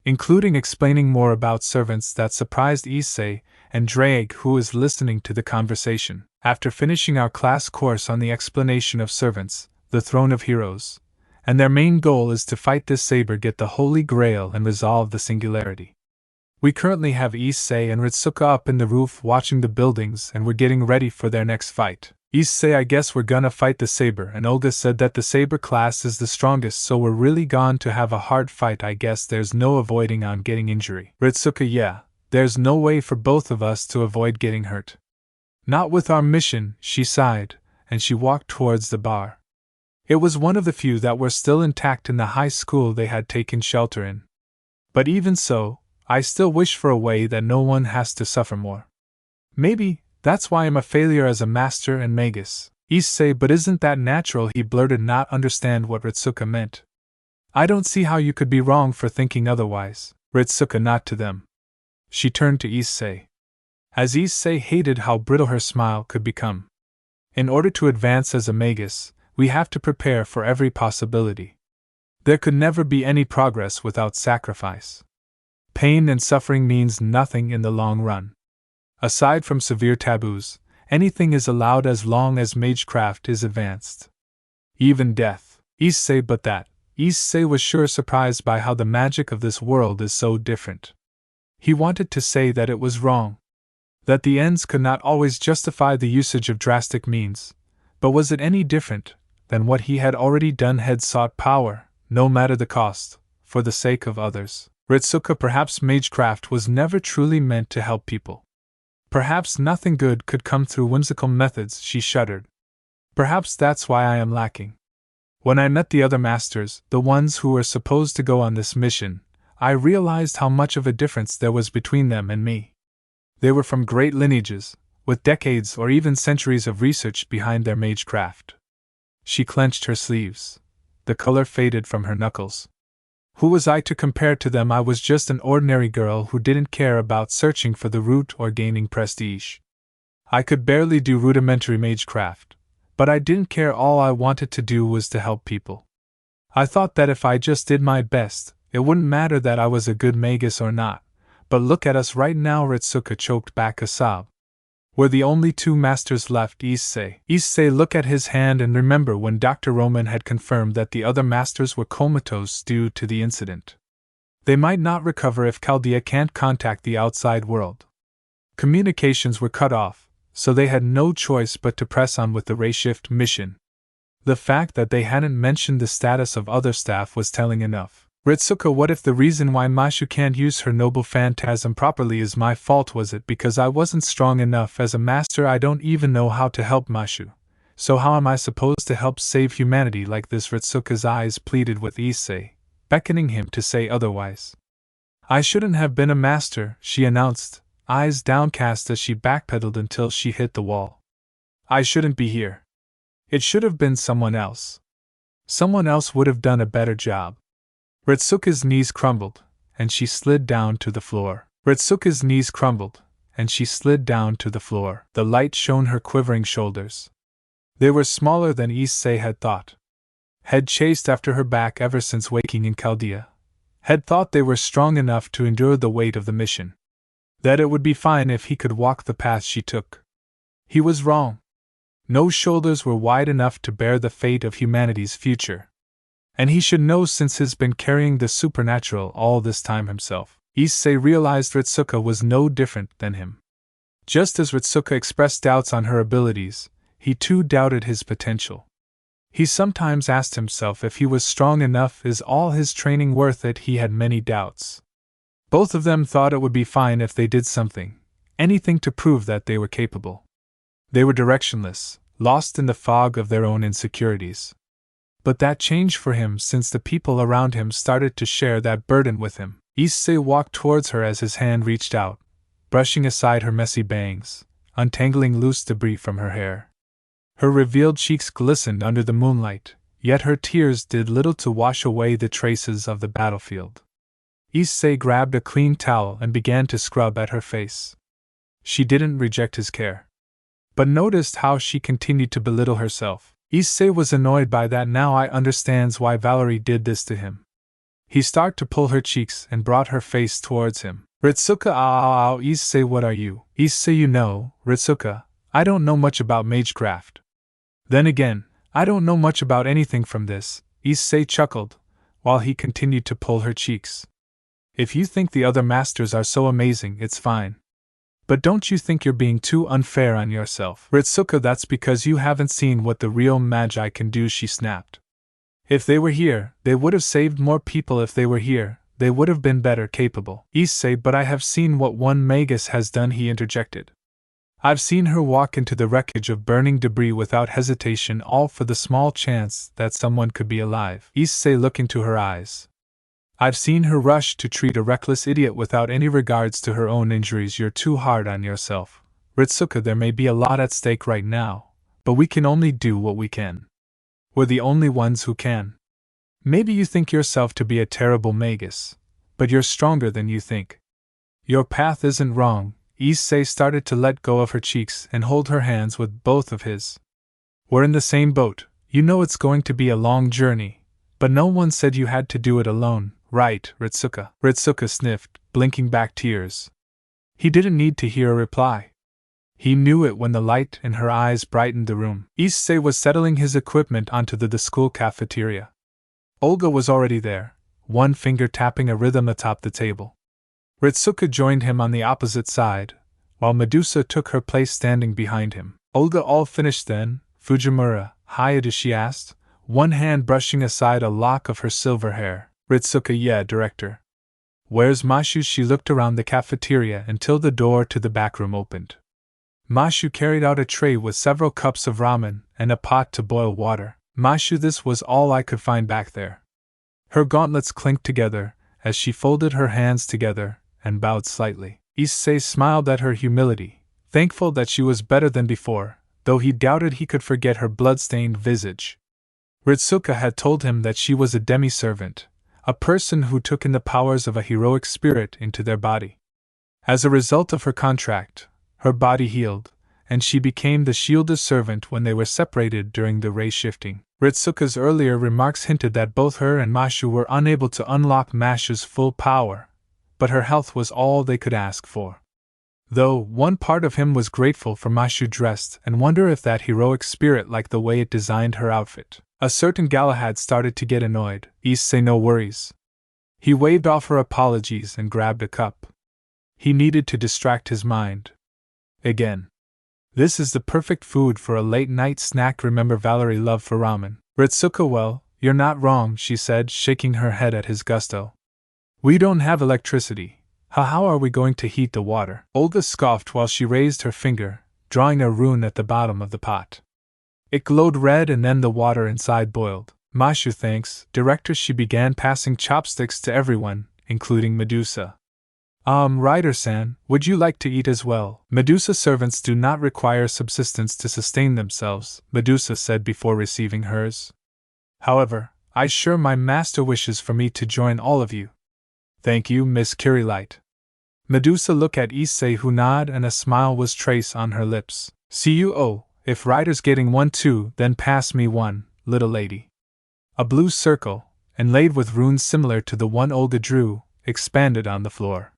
including explaining more about servants that surprised Issei and Drake, who is listening to the conversation. "After finishing our class course on the explanation of servants, the throne of heroes, and their main goal is to fight this Saber, get the Holy Grail, and resolve the singularity. We currently have Issei and Ritsuka up in the roof watching the buildings, and we're getting ready for their next fight." Issei, I guess we're gonna fight the Saber, and Olga said that the Saber class is the strongest, so we're really going to have a hard fight. I guess there's no avoiding on getting injury. Ritsuka, yeah, there's no way for both of us to avoid getting hurt. Not with our mission, she sighed, and she walked towards the bar. It was one of the few that were still intact in the high school they had taken shelter in. But even so, I still wish for a way that no one has to suffer more. Maybe that's why I'm a failure as a master and magus. Issei, but isn't that natural? He blurted, not understand what Ritsuka meant. I don't see how you could be wrong for thinking otherwise. Ritsuka, not to them. She turned to Issei. As Issei hated how brittle her smile could become. In order to advance as a magus, we have to prepare for every possibility. There could never be any progress without sacrifice. Pain and suffering means nothing in the long run. Aside from severe taboos, anything is allowed as long as magecraft is advanced. Even death. Issei, but that. Issei was sure surprised by how the magic of this world is so different. He wanted to say that it was wrong. That the ends could not always justify the usage of drastic means. But was it any different than what he had already done? Had sought power, no matter the cost, for the sake of others. Ritsuka, perhaps magecraft was never truly meant to help people. Perhaps nothing good could come through whimsical methods, she shuddered. Perhaps that's why I am lacking. When I met the other masters, the ones who were supposed to go on this mission, I realized how much of a difference there was between them and me. They were from great lineages, with decades or even centuries of research behind their magecraft. She clenched her sleeves. The color faded from her knuckles. Who was I to compare to them? I was just an ordinary girl who didn't care about searching for the root or gaining prestige. I could barely do rudimentary magecraft, but I didn't care. All I wanted to do was to help people. I thought that if I just did my best, it wouldn't matter that I was a good magus or not. But look at us right now. Ritsuka choked back a sob. We're the only two masters left. Issei, look at his hand and remember when Dr. Roman had confirmed that the other masters were comatose due to the incident. They might not recover if Chaldea can't contact the outside world. Communications were cut off, so they had no choice but to press on with the Rayshift mission. The fact that they hadn't mentioned the status of other staff was telling enough. Ritsuka, what if the reason why Mashu can't use her noble phantasm properly is my fault? Was it because I wasn't strong enough as a master? I don't even know how to help Mashu. So how am I supposed to help save humanity like this? Ritsuka's eyes pleaded with Issei, beckoning him to say otherwise. I shouldn't have been a master, she announced, eyes downcast as she backpedaled until she hit the wall. I shouldn't be here. It should have been someone else. Someone else would have done a better job. Ritsuka's knees crumbled, and she slid down to the floor. Ritsuka's knees crumbled, and she slid down to the floor. The light shone her quivering shoulders. They were smaller than Issei had thought. Had chased after her back ever since waking in Chaldea. Had thought they were strong enough to endure the weight of the mission. That it would be fine if he could walk the path she took. He was wrong. No shoulders were wide enough to bear the fate of humanity's future. And he should know since he's been carrying the supernatural all this time himself. Issei realized Ritsuka was no different than him. Just as Ritsuka expressed doubts on her abilities, he too doubted his potential. He sometimes asked himself if he was strong enough. Is all his training worth it? He had many doubts. Both of them thought it would be fine if they did something, anything to prove that they were capable. They were directionless, lost in the fog of their own insecurities. But that changed for him since the people around him started to share that burden with him. Issei walked towards her as his hand reached out, brushing aside her messy bangs, untangling loose debris from her hair. Her revealed cheeks glistened under the moonlight, yet her tears did little to wash away the traces of the battlefield. Issei grabbed a clean towel and began to scrub at her face. She didn't reject his care, but noticed how she continued to belittle herself. Issei was annoyed by that. Now I understands why Valerie did this to him. He started to pull her cheeks and brought her face towards him. Ritsuka, Issei, what are you? Issei, you know, Ritsuka, I don't know much about magecraft. Then again, I don't know much about anything from this, Issei chuckled, while he continued to pull her cheeks. If you think the other masters are so amazing, it's fine. But don't you think you're being too unfair on yourself? Ritsuka, that's because you haven't seen what the real magi can do, she snapped. If they were here, they would have saved more people. If they were here, they would have been better capable. Issei, but I have seen what one magus has done, he interjected. I've seen her walk into the wreckage of burning debris without hesitation, all for the small chance that someone could be alive. Issei looked into her eyes. I've seen her rush to treat a reckless idiot without any regards to her own injuries. You're too hard on yourself. Ritsuka, there may be a lot at stake right now, but we can only do what we can. We're the only ones who can. Maybe you think yourself to be a terrible magus, but you're stronger than you think. Your path isn't wrong. Issei started to let go of her cheeks and hold her hands with both of his. We're in the same boat. You know it's going to be a long journey, but no one said you had to do it alone, right, Ritsuka? Ritsuka sniffed, blinking back tears. He didn't need to hear a reply. He knew it when the light in her eyes brightened the room. Issei was settling his equipment onto the school cafeteria. Olga was already there, one finger tapping a rhythm atop the table. Ritsuka joined him on the opposite side, while Medusa took her place standing behind him. Olga, all finished then, Fujimura? Hayada, she asked, one hand brushing aside a lock of her silver hair. Ritsuka, yeah, director. Where's Mashu? She looked around the cafeteria until the door to the back room opened. Mashu carried out a tray with several cups of ramen and a pot to boil water. Mashu, this was all I could find back there. Her gauntlets clinked together as she folded her hands together and bowed slightly. Issei smiled at her humility, thankful that she was better than before, though he doubted he could forget her blood-stained visage. Ritsuka had told him that she was a demi-servant, a person who took in the powers of a heroic spirit into their body. As a result of her contract, her body healed, and she became the shield's servant when they were separated during the ray shifting. Ritsuka's earlier remarks hinted that both her and Mashu were unable to unlock Mashu's full power, but her health was all they could ask for. Though, one part of him was grateful for Mashu dressed and wonder if that heroic spirit liked the way it designed her outfit. A certain Galahad started to get annoyed. Issei, no worries. He waved off her apologies and grabbed a cup. He needed to distract his mind. Again. This is the perfect food for a late-night snack. Remember Valerie loved for ramen. Ritsuka, well, you're not wrong, she said, shaking her head at his gusto. We don't have electricity. How are we going to heat the water? Olga scoffed while she raised her finger, drawing a rune at the bottom of the pot. It glowed red and then the water inside boiled. Mashu, thanks, director. She began passing chopsticks to everyone, including Medusa. Rider-san, would you like to eat as well? Medusa, servants do not require subsistence to sustain themselves, Medusa said before receiving hers. However, I sure my master wishes for me to join all of you. Thank you, Miss Kirillite. Medusa looked at Issei, who nodded, and a smile was traced on her lips. See you, oh, if Ryder's getting one too, then pass me one, little lady. A blue circle, inlaid with runes similar to the one Olga drew, expanded on the floor.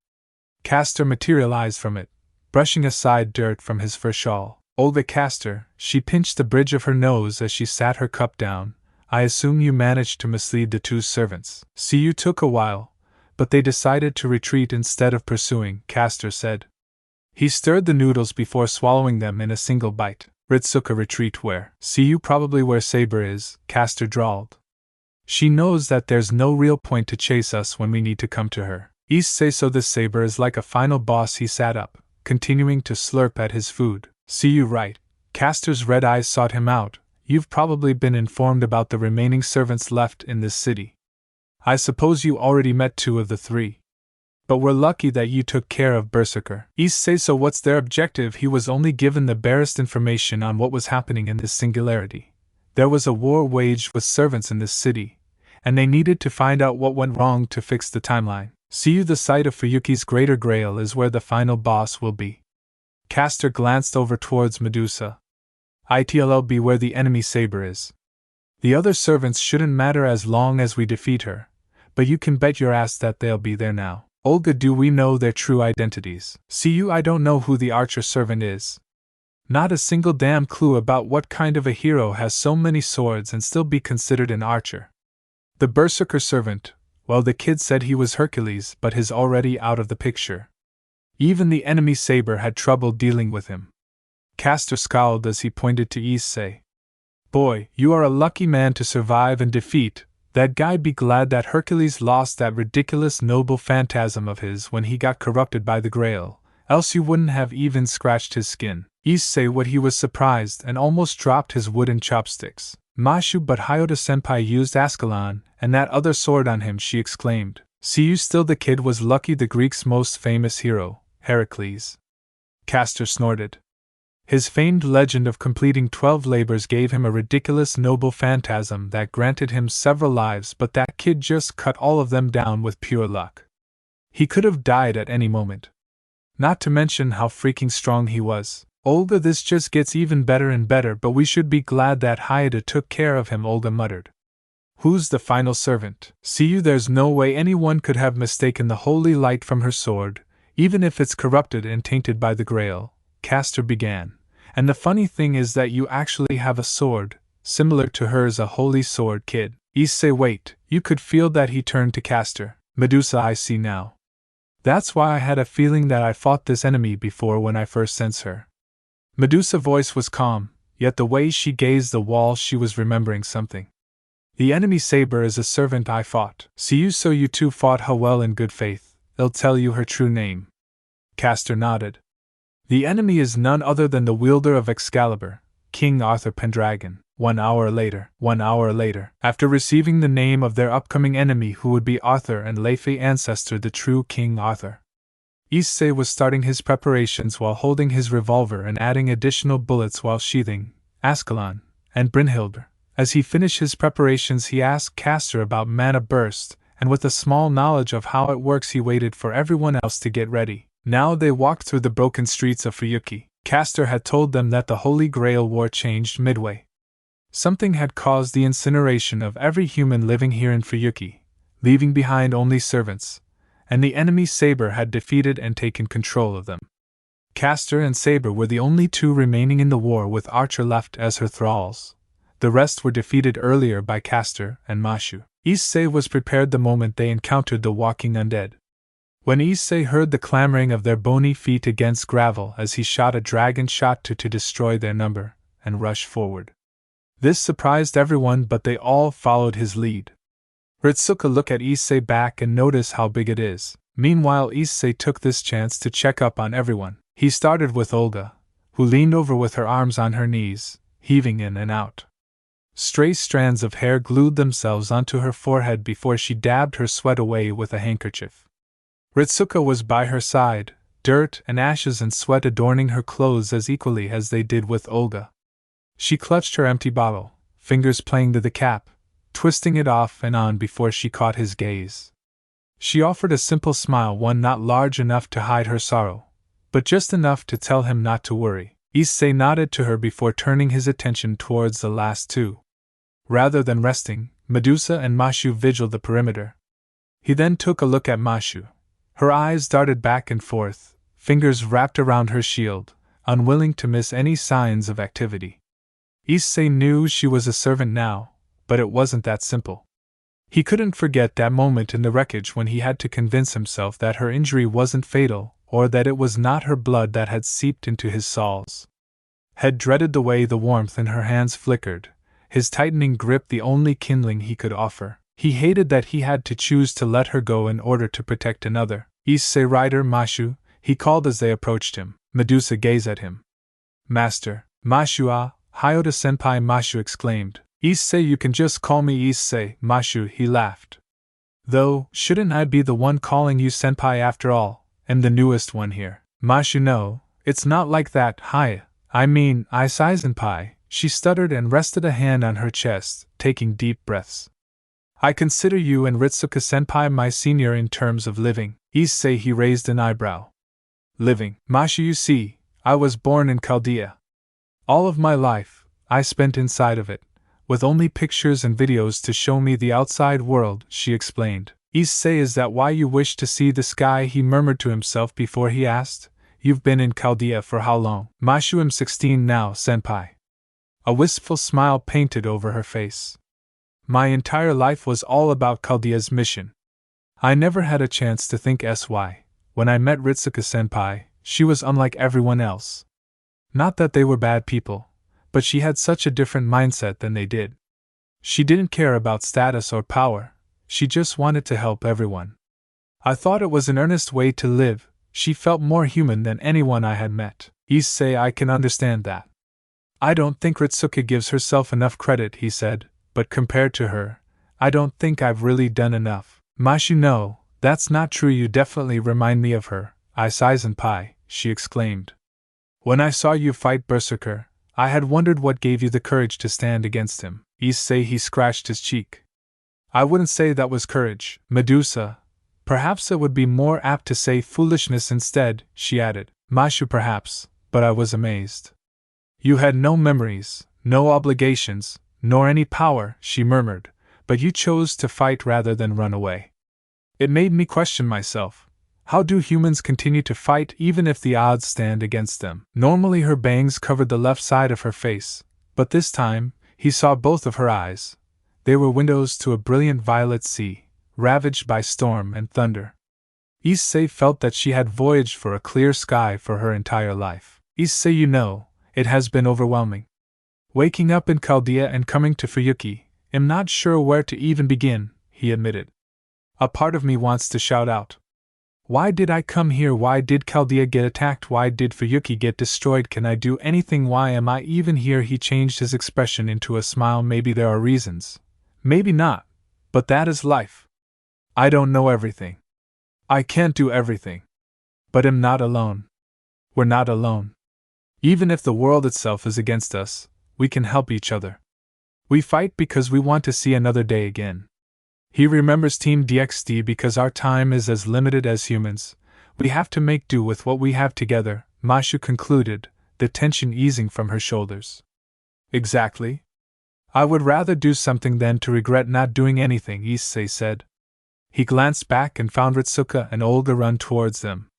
Castor materialized from it, brushing aside dirt from his fur shawl. Olga Castor, she pinched the bridge of her nose as she sat her cup down. I assume you managed to mislead the two servants. See, you took a while, but they decided to retreat instead of pursuing, Castor said. He stirred the noodles before swallowing them in a single bite. Ritsuka, retreat where? See, you probably where Saber is, Castor drawled. She knows that there's no real point to chase us when we need to come to her. Issei, so this Saber is like a final boss. He sat up, continuing to slurp at his food. See, you right. Castor's red eyes sought him out. You've probably been informed about the remaining servants left in this city. I suppose you already met two of the three. But we're lucky that you took care of Berserker. Issei, so what's their objective? He was only given the barest information on what was happening in this singularity. There was a war waged with servants in this city, and they needed to find out what went wrong to fix the timeline. See, you the site of Fuyuki's Greater Grail is where the final boss will be. Castor glanced over towards Medusa. It'll be where the enemy Saber is. The other servants shouldn't matter as long as we defeat her, but you can bet your ass that they'll be there now. Olga, do we know their true identities? See, you, I don't know who the archer servant is. Not a single damn clue about what kind of a hero has so many swords and still be considered an archer. The Berserker servant, well, the kid said he was Hercules, but he's already out of the picture. Even the enemy Saber had trouble dealing with him. Castor scowled as he pointed to Issei. Boy, you are a lucky man to survive and defeat that guy. Be glad that Hercules lost that ridiculous noble phantasm of his when he got corrupted by the Grail, else you wouldn't have even scratched his skin. Issei, what, he was surprised and almost dropped his wooden chopsticks. Mashu, but Hyota-senpai used Ascalon and that other sword on him, she exclaimed. See, you still the kid was lucky. The Greeks' most famous hero, Hercules. Castor snorted. His famed legend of completing 12 labors gave him a ridiculous noble phantasm that granted him several lives, but that kid just cut all of them down with pure luck. He could have died at any moment. Not to mention how freaking strong he was. Olga, this just gets even better and better, but we should be glad that Hyota took care of him, Olga muttered. Who's the final servant? See, you, there's no way anyone could have mistaken the holy light from her sword, even if it's corrupted and tainted by the Grail, Castor began. And the funny thing is that you actually have a sword, similar to hers, a holy sword, kid. Issei, wait, you could feel that. He turned to Castor. Medusa, I see now. That's why I had a feeling that I fought this enemy before when I first sensed her. Medusa's voice was calm, yet the way she gazed the wall, she was remembering something. The enemy Saber is a servant I fought. See, you, so you two fought her well in good faith. They'll tell you her true name. Castor nodded. The enemy is none other than the wielder of Excalibur, King Arthur Pendragon. 1 hour later, after receiving the name of their upcoming enemy, who would be Arthur and Leife's ancestor, the true King Arthur. Issei was starting his preparations while holding his revolver and adding additional bullets while sheathing Ascalon and Brynhilde. As he finished his preparations, he asked Castor about Mana Burst, and with a small knowledge of how it works, he waited for everyone else to get ready. Now they walked through the broken streets of Fuyuki. Castor had told them that the Holy Grail War changed midway. Something had caused the incineration of every human living here in Fuyuki, leaving behind only servants, and the enemy Saber had defeated and taken control of them. Castor and Saber were the only two remaining in the war, with Archer left as her thralls. The rest were defeated earlier by Castor and Mashu. Issei was prepared the moment they encountered the walking undead. When Issei heard the clamoring of their bony feet against gravel as he shot a dragon shot to destroy their number, and rushed forward. This surprised everyone, but they all followed his lead. Ritsuka looked at Issei back and noticed how big it is. Meanwhile, Issei took this chance to check up on everyone. He started with Olga, who leaned over with her arms on her knees, heaving in and out. Stray strands of hair glued themselves onto her forehead before she dabbed her sweat away with a handkerchief. Ritsuka was by her side, dirt and ashes and sweat adorning her clothes as equally as they did with Olga. She clutched her empty bottle, fingers playing to the cap, twisting it off and on before she caught his gaze. She offered a simple smile, one not large enough to hide her sorrow, but just enough to tell him not to worry. Issei nodded to her before turning his attention towards the last two. Rather than resting, Medusa and Mashu vigiled the perimeter. He then took a look at Mashu. Her eyes darted back and forth, fingers wrapped around her shield, unwilling to miss any signs of activity. Issei knew she was a servant now, but it wasn't that simple. He couldn't forget that moment in the wreckage when he had to convince himself that her injury wasn't fatal, or that it was not her blood that had seeped into his soles. Had dreaded the way the warmth in her hands flickered, his tightening grip the only kindling he could offer. He hated that he had to choose to let her go in order to protect another. Issei Rider Mashu, he called as they approached him. Medusa gazed at him. Master, Mashu-ah, Hyota-senpai, Mashu exclaimed. Issei, you can just call me Issei, Mashu, he laughed. Though, shouldn't I be the one calling you senpai after all? I'm the newest one here. Mashu, no, it's not like that, I mean, Issei-senpai, she stuttered and rested a hand on her chest, taking deep breaths. I consider you and Ritsuka-senpai my senior in terms of living. Issei, he raised an eyebrow. Living. Mashu, you see, I was born in Chaldea. All of my life, I spent inside of it, with only pictures and videos to show me the outside world, she explained. Issei, is that why you wish to see the sky? He murmured to himself before he asked. You've been in Chaldea for how long? Mashu, I'm 16 now, senpai. A wistful smile painted over her face. My entire life was all about Chaldea's mission. I never had a chance to think SY. When I met Ritsuka-senpai, she was unlike everyone else. Not that they were bad people, but she had such a different mindset than they did. She didn't care about status or power, she just wanted to help everyone. I thought it was an earnest way to live. She felt more human than anyone I had met. Issei, I can understand that. I don't think Ritsuka gives herself enough credit, he said, but compared to her, I don't think I've really done enough. Mashu, no, that's not true, you definitely remind me of her, Issei-senpai, she exclaimed. When I saw you fight Berserker, I had wondered what gave you the courage to stand against him. Issei, he scratched his cheek. I wouldn't say that was courage, Medusa. Perhaps it would be more apt to say foolishness instead, she added. Mashu, perhaps, but I was amazed. You had no memories, no obligations, nor any power, she murmured, but you chose to fight rather than run away. It made me question myself. How do humans continue to fight even if the odds stand against them? Normally her bangs covered the left side of her face, but this time, he saw both of her eyes. They were windows to a brilliant violet sea, ravaged by storm and thunder. Issei felt that she had voyaged for a clear sky for her entire life. Issei, you know, it has been overwhelming. Waking up in Chaldea and coming to Fuyuki, I'm not sure where to even begin, he admitted. A part of me wants to shout out. Why did I come here? Why did Chaldea get attacked? Why did Fuyuki get destroyed? Can I do anything? Why am I even here? He changed his expression into a smile. Maybe there are reasons. Maybe not, but that is life. I don't know everything. I can't do everything. But I'm not alone. We're not alone. Even if the world itself is against us, we can help each other. We fight because we want to see another day again. He remembers Team DXD because our time is as limited as humans. We have to make do with what we have together, Mashu concluded, the tension easing from her shoulders. Exactly. I would rather do something than to regret not doing anything, Issei said. He glanced back and found Ritsuka and Olga run towards them.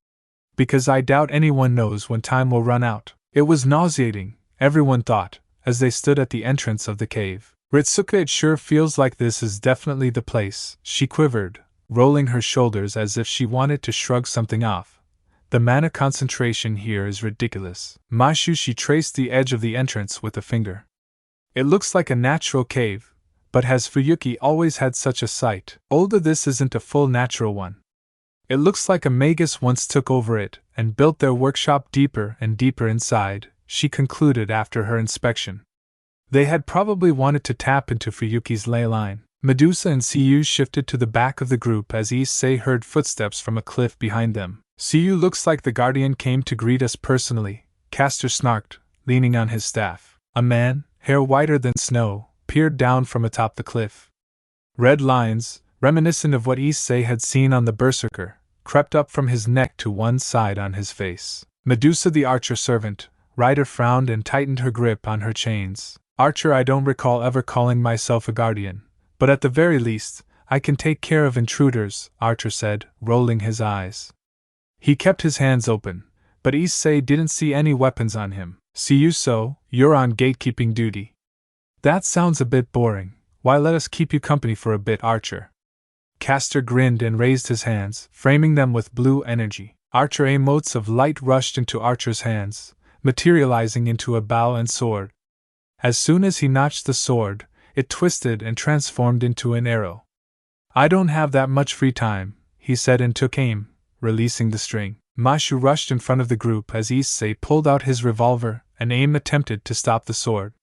Because I doubt anyone knows when time will run out. It was nauseating, everyone thought, as they stood at the entrance of the cave. Ritsuka, it sure feels like this is definitely the place, she quivered, rolling her shoulders as if she wanted to shrug something off. The mana concentration here is ridiculous. Mashu, she traced the edge of the entrance with a finger. It looks like a natural cave, but has Fuyuki always had such a sight? Olga, this isn't a full natural one. It looks like a magus once took over it and built their workshop deeper and deeper inside, she concluded after her inspection. They had probably wanted to tap into Fuyuki's ley line. Medusa and Siyu shifted to the back of the group as Issei heard footsteps from a cliff behind them. Siyu looks like the guardian came to greet us personally, Castor snarked, leaning on his staff. A man, hair whiter than snow, peered down from atop the cliff. Red lines, reminiscent of what Issei had seen on the berserker, crept up from his neck to one side on his face. Medusa the archer servant, Ryder frowned and tightened her grip on her chains. Archer, I don't recall ever calling myself a guardian, but at the very least, I can take care of intruders, Archer said, rolling his eyes. He kept his hands open, but Issei didn't see any weapons on him. See you so, you're on gatekeeping duty. That sounds a bit boring. Why let us keep you company for a bit, Archer? Castor grinned and raised his hands, framing them with blue energy. Archer motes of light rushed into Archer's hands, materializing into a bow and sword. As soon as he notched the sword, it twisted and transformed into an arrow. I don't have that much free time, he said and took aim, releasing the string. Mashu rushed in front of the group as Issei pulled out his revolver and attempted to stop the sword.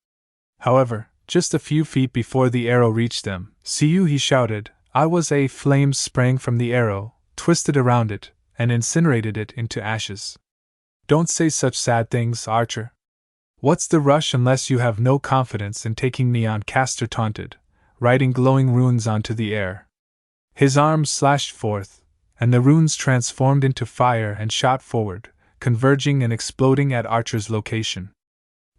However, just a few feet before the arrow reached them, "See you," he shouted. Flames sprang from the arrow, twisted around it, and incinerated it into ashes. Don't say such sad things, Archer. What's the rush unless you have no confidence in taking me on? Castor taunted, writing glowing runes onto the air. His arms slashed forth, and the runes transformed into fire and shot forward, converging and exploding at Archer's location.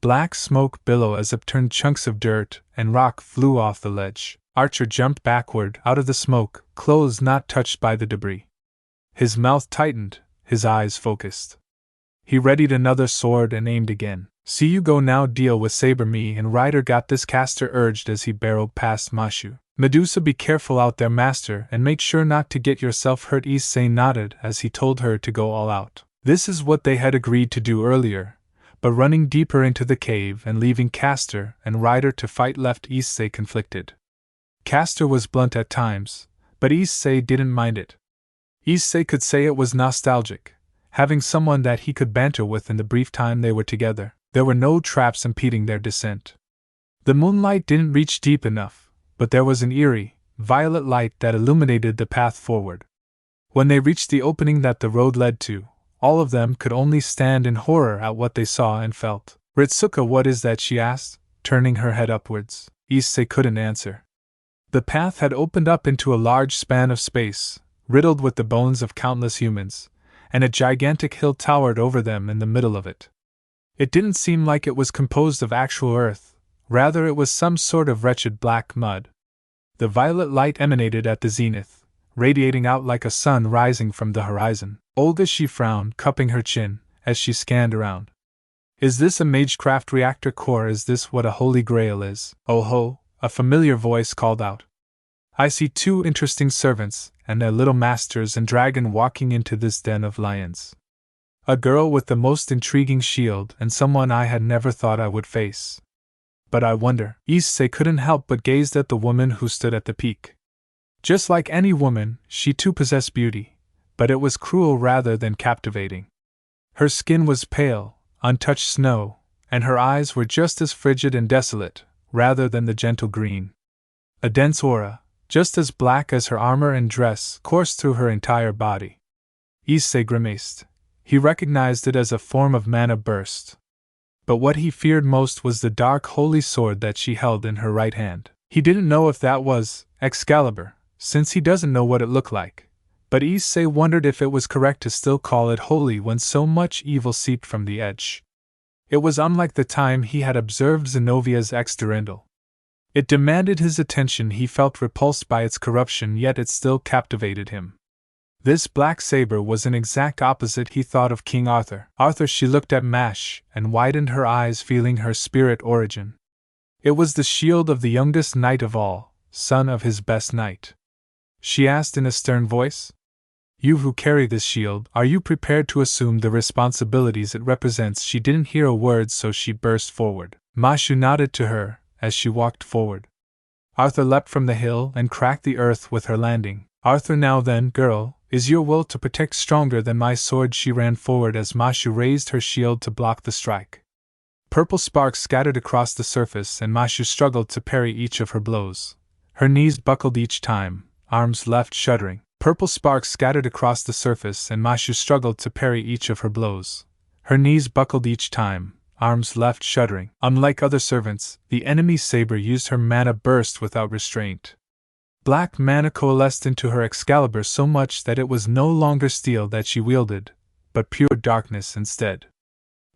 Black smoke billowed as upturned chunks of dirt and rock flew off the ledge. Archer jumped backward out of the smoke, clothes not touched by the debris. His mouth tightened, his eyes focused. He readied another sword and aimed again. "See you go now, deal with Saber, me and Ryder got this," Castor urged as he barreled past Mashu. "Medusa, be careful out there, master, and make sure not to get yourself hurt." Issei nodded as he told her to go all out. This is what they had agreed to do earlier, but running deeper into the cave and leaving Castor and Ryder to fight left Issei conflicted. Castor was blunt at times, but Issei didn't mind it. Issei could say it was nostalgic, having someone that he could banter with in the brief time they were together. There were no traps impeding their descent. The moonlight didn't reach deep enough, but there was an eerie, violet light that illuminated the path forward. When they reached the opening that the road led to, all of them could only stand in horror at what they saw and felt. "Ritsuka, what is that?" she asked, turning her head upwards. Issei couldn't answer. The path had opened up into a large span of space, riddled with the bones of countless humans, and a gigantic hill towered over them in the middle of it. It didn't seem like it was composed of actual earth, rather it was some sort of wretched black mud. The violet light emanated at the zenith, radiating out like a sun rising from the horizon. Olga, she frowned, cupping her chin, as she scanned around. "Is this a magecraft reactor core? Is this what a holy grail is?" "Oh ho," a familiar voice called out. "I see two interesting servants and their little masters and dragon walking into this den of lions. A girl with the most intriguing shield and someone I had never thought I would face. But I wonder." Issei couldn't help but gazed at the woman who stood at the peak. Just like any woman, she too possessed beauty, but it was cruel rather than captivating. Her skin was pale, untouched snow, and her eyes were just as frigid and desolate, rather than the gentle green. A dense aura, just as black as her armor and dress, coursed through her entire body. Issei grimaced. He recognized it as a form of mana burst. But what he feared most was the dark holy sword that she held in her right hand. He didn't know if that was Excalibur, since he doesn't know what it looked like, but Issei wondered if it was correct to still call it holy when so much evil seeped from the edge. It was unlike the time he had observed Zenovia's ex-Durandal. It demanded his attention. He felt repulsed by its corruption, yet it still captivated him. This black saber was an exact opposite. He thought of King Arthur. "Arthur," she looked at Mash and widened her eyes, feeling her spirit origin. It was the shield of the youngest knight of all, son of his best knight. She asked in a stern voice. "You who carry this shield, are you prepared to assume the responsibilities it represents?" She didn't hear a word, so she burst forward. Mashu nodded to her as she walked forward. Arthur leapt from the hill and cracked the earth with her landing. "Arthur, now then, girl, is your will to protect stronger than my sword?" She ran forward as Mashu raised her shield to block the strike. Purple sparks scattered across the surface and Mashu struggled to parry each of her blows. Her knees buckled each time, arms left shuddering. Purple sparks scattered across the surface and Mashu struggled to parry each of her blows. Her knees buckled each time, arms left shuddering. Unlike other servants, the enemy Saber used her mana burst without restraint. Black mana coalesced into her Excalibur so much that it was no longer steel that she wielded, but pure darkness instead.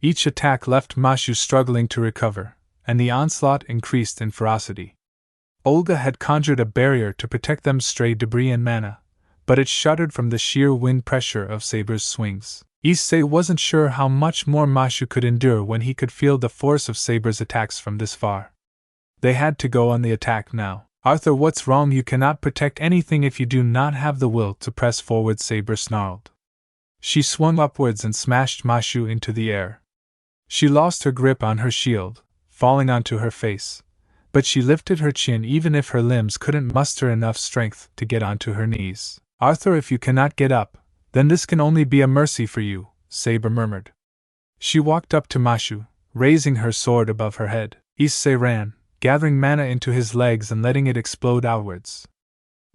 Each attack left Mashu struggling to recover, and the onslaught increased in ferocity. Olga had conjured a barrier to protect them stray debris and mana, but it shuddered from the sheer wind pressure of Saber's swings. Issei wasn't sure how much more Mashu could endure when he could feel the force of Saber's attacks from this far. They had to go on the attack now. Arthur, what's wrong? You cannot protect anything if you do not have the will to press forward, Saber snarled. She swung upwards and smashed Mashu into the air. She lost her grip on her shield, falling onto her face, but she lifted her chin even if her limbs couldn't muster enough strength to get onto her knees. Arthur, if you cannot get up, then this can only be a mercy for you, Saber murmured. She walked up to Mashu, raising her sword above her head. Issei ran, gathering mana into his legs and letting it explode outwards.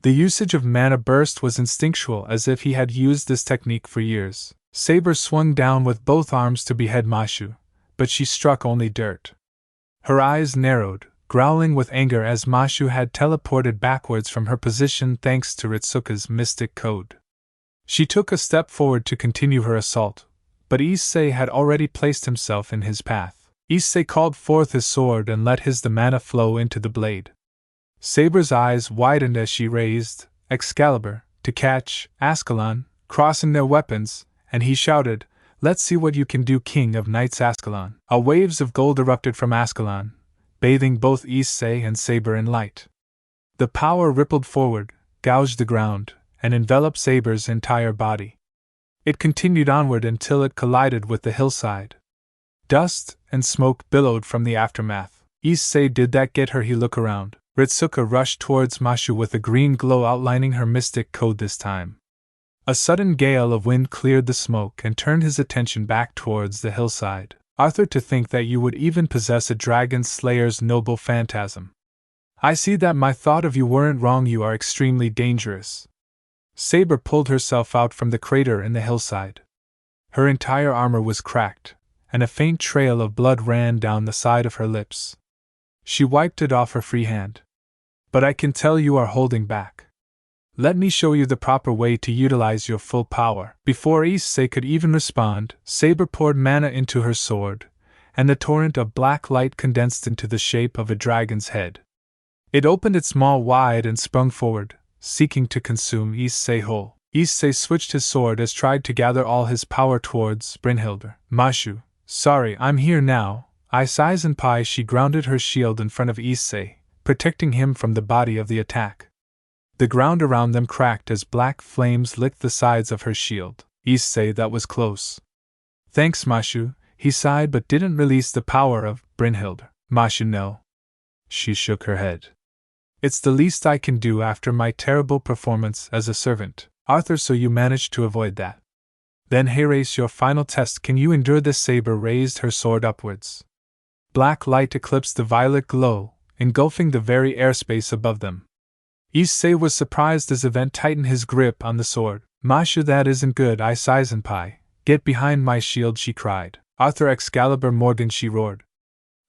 The usage of mana burst was instinctual, as if he had used this technique for years. Saber swung down with both arms to behead Mashu, but she struck only dirt. Her eyes narrowed, growling with anger as Mashu had teleported backwards from her position thanks to Ritsuka's mystic code. She took a step forward to continue her assault, but Issei had already placed himself in his path. Issei called forth his sword and let the mana flow into the blade. Saber's eyes widened as she raised Excalibur to catch Ascalon, crossing their weapons, and he shouted, "Let's see what you can do, King of Knights Ascalon." Waves of gold erupted from Ascalon, bathing both Issei and Saber in light. The power rippled forward, gouged the ground, and enveloped Saber's entire body. It continued onward until it collided with the hillside. Dust and smoke billowed from the aftermath. Issei, did that get her? He looked around. Ritsuka rushed towards Mashu with a green glow outlining her mystic code this time. A sudden gale of wind cleared the smoke and turned his attention back towards the hillside. Arthur, to think that you would even possess a dragon slayer's noble phantasm. I see that my thought of you weren't wrong. You are extremely dangerous. Saber pulled herself out from the crater in the hillside. Her entire armor was cracked, and a faint trail of blood ran down the side of her lips. She wiped it off her free hand. But I can tell you are holding back. Let me show you the proper way to utilize your full power. Before Issei could even respond, Saber poured mana into her sword, and the torrent of black light condensed into the shape of a dragon's head. It opened its maw wide and sprung forward, seeking to consume Issei whole. Issei switched his sword as tried to gather all his power towards Brynhilde. Mashu, sorry, I'm here now. Issei-senpai. She grounded her shield in front of Issei, protecting him from the body of the attack. The ground around them cracked as black flames licked the sides of her shield. Issei, that was close. Thanks, Mashu, he sighed but didn't release the power of Brynhilde. Mashu, no. She shook her head. It's the least I can do after my terrible performance as a servant. Arthur, so you managed to avoid that. Then Hercules, your final test. Can you endure this? Saber raised her sword upwards. Black light eclipsed the violet glow, engulfing the very airspace above them. Issei was surprised as Event tightened his grip on the sword. Mashu, that isn't good. Issei-senpai, get behind my shield, she cried. Arthur, Excalibur Morgan, she roared.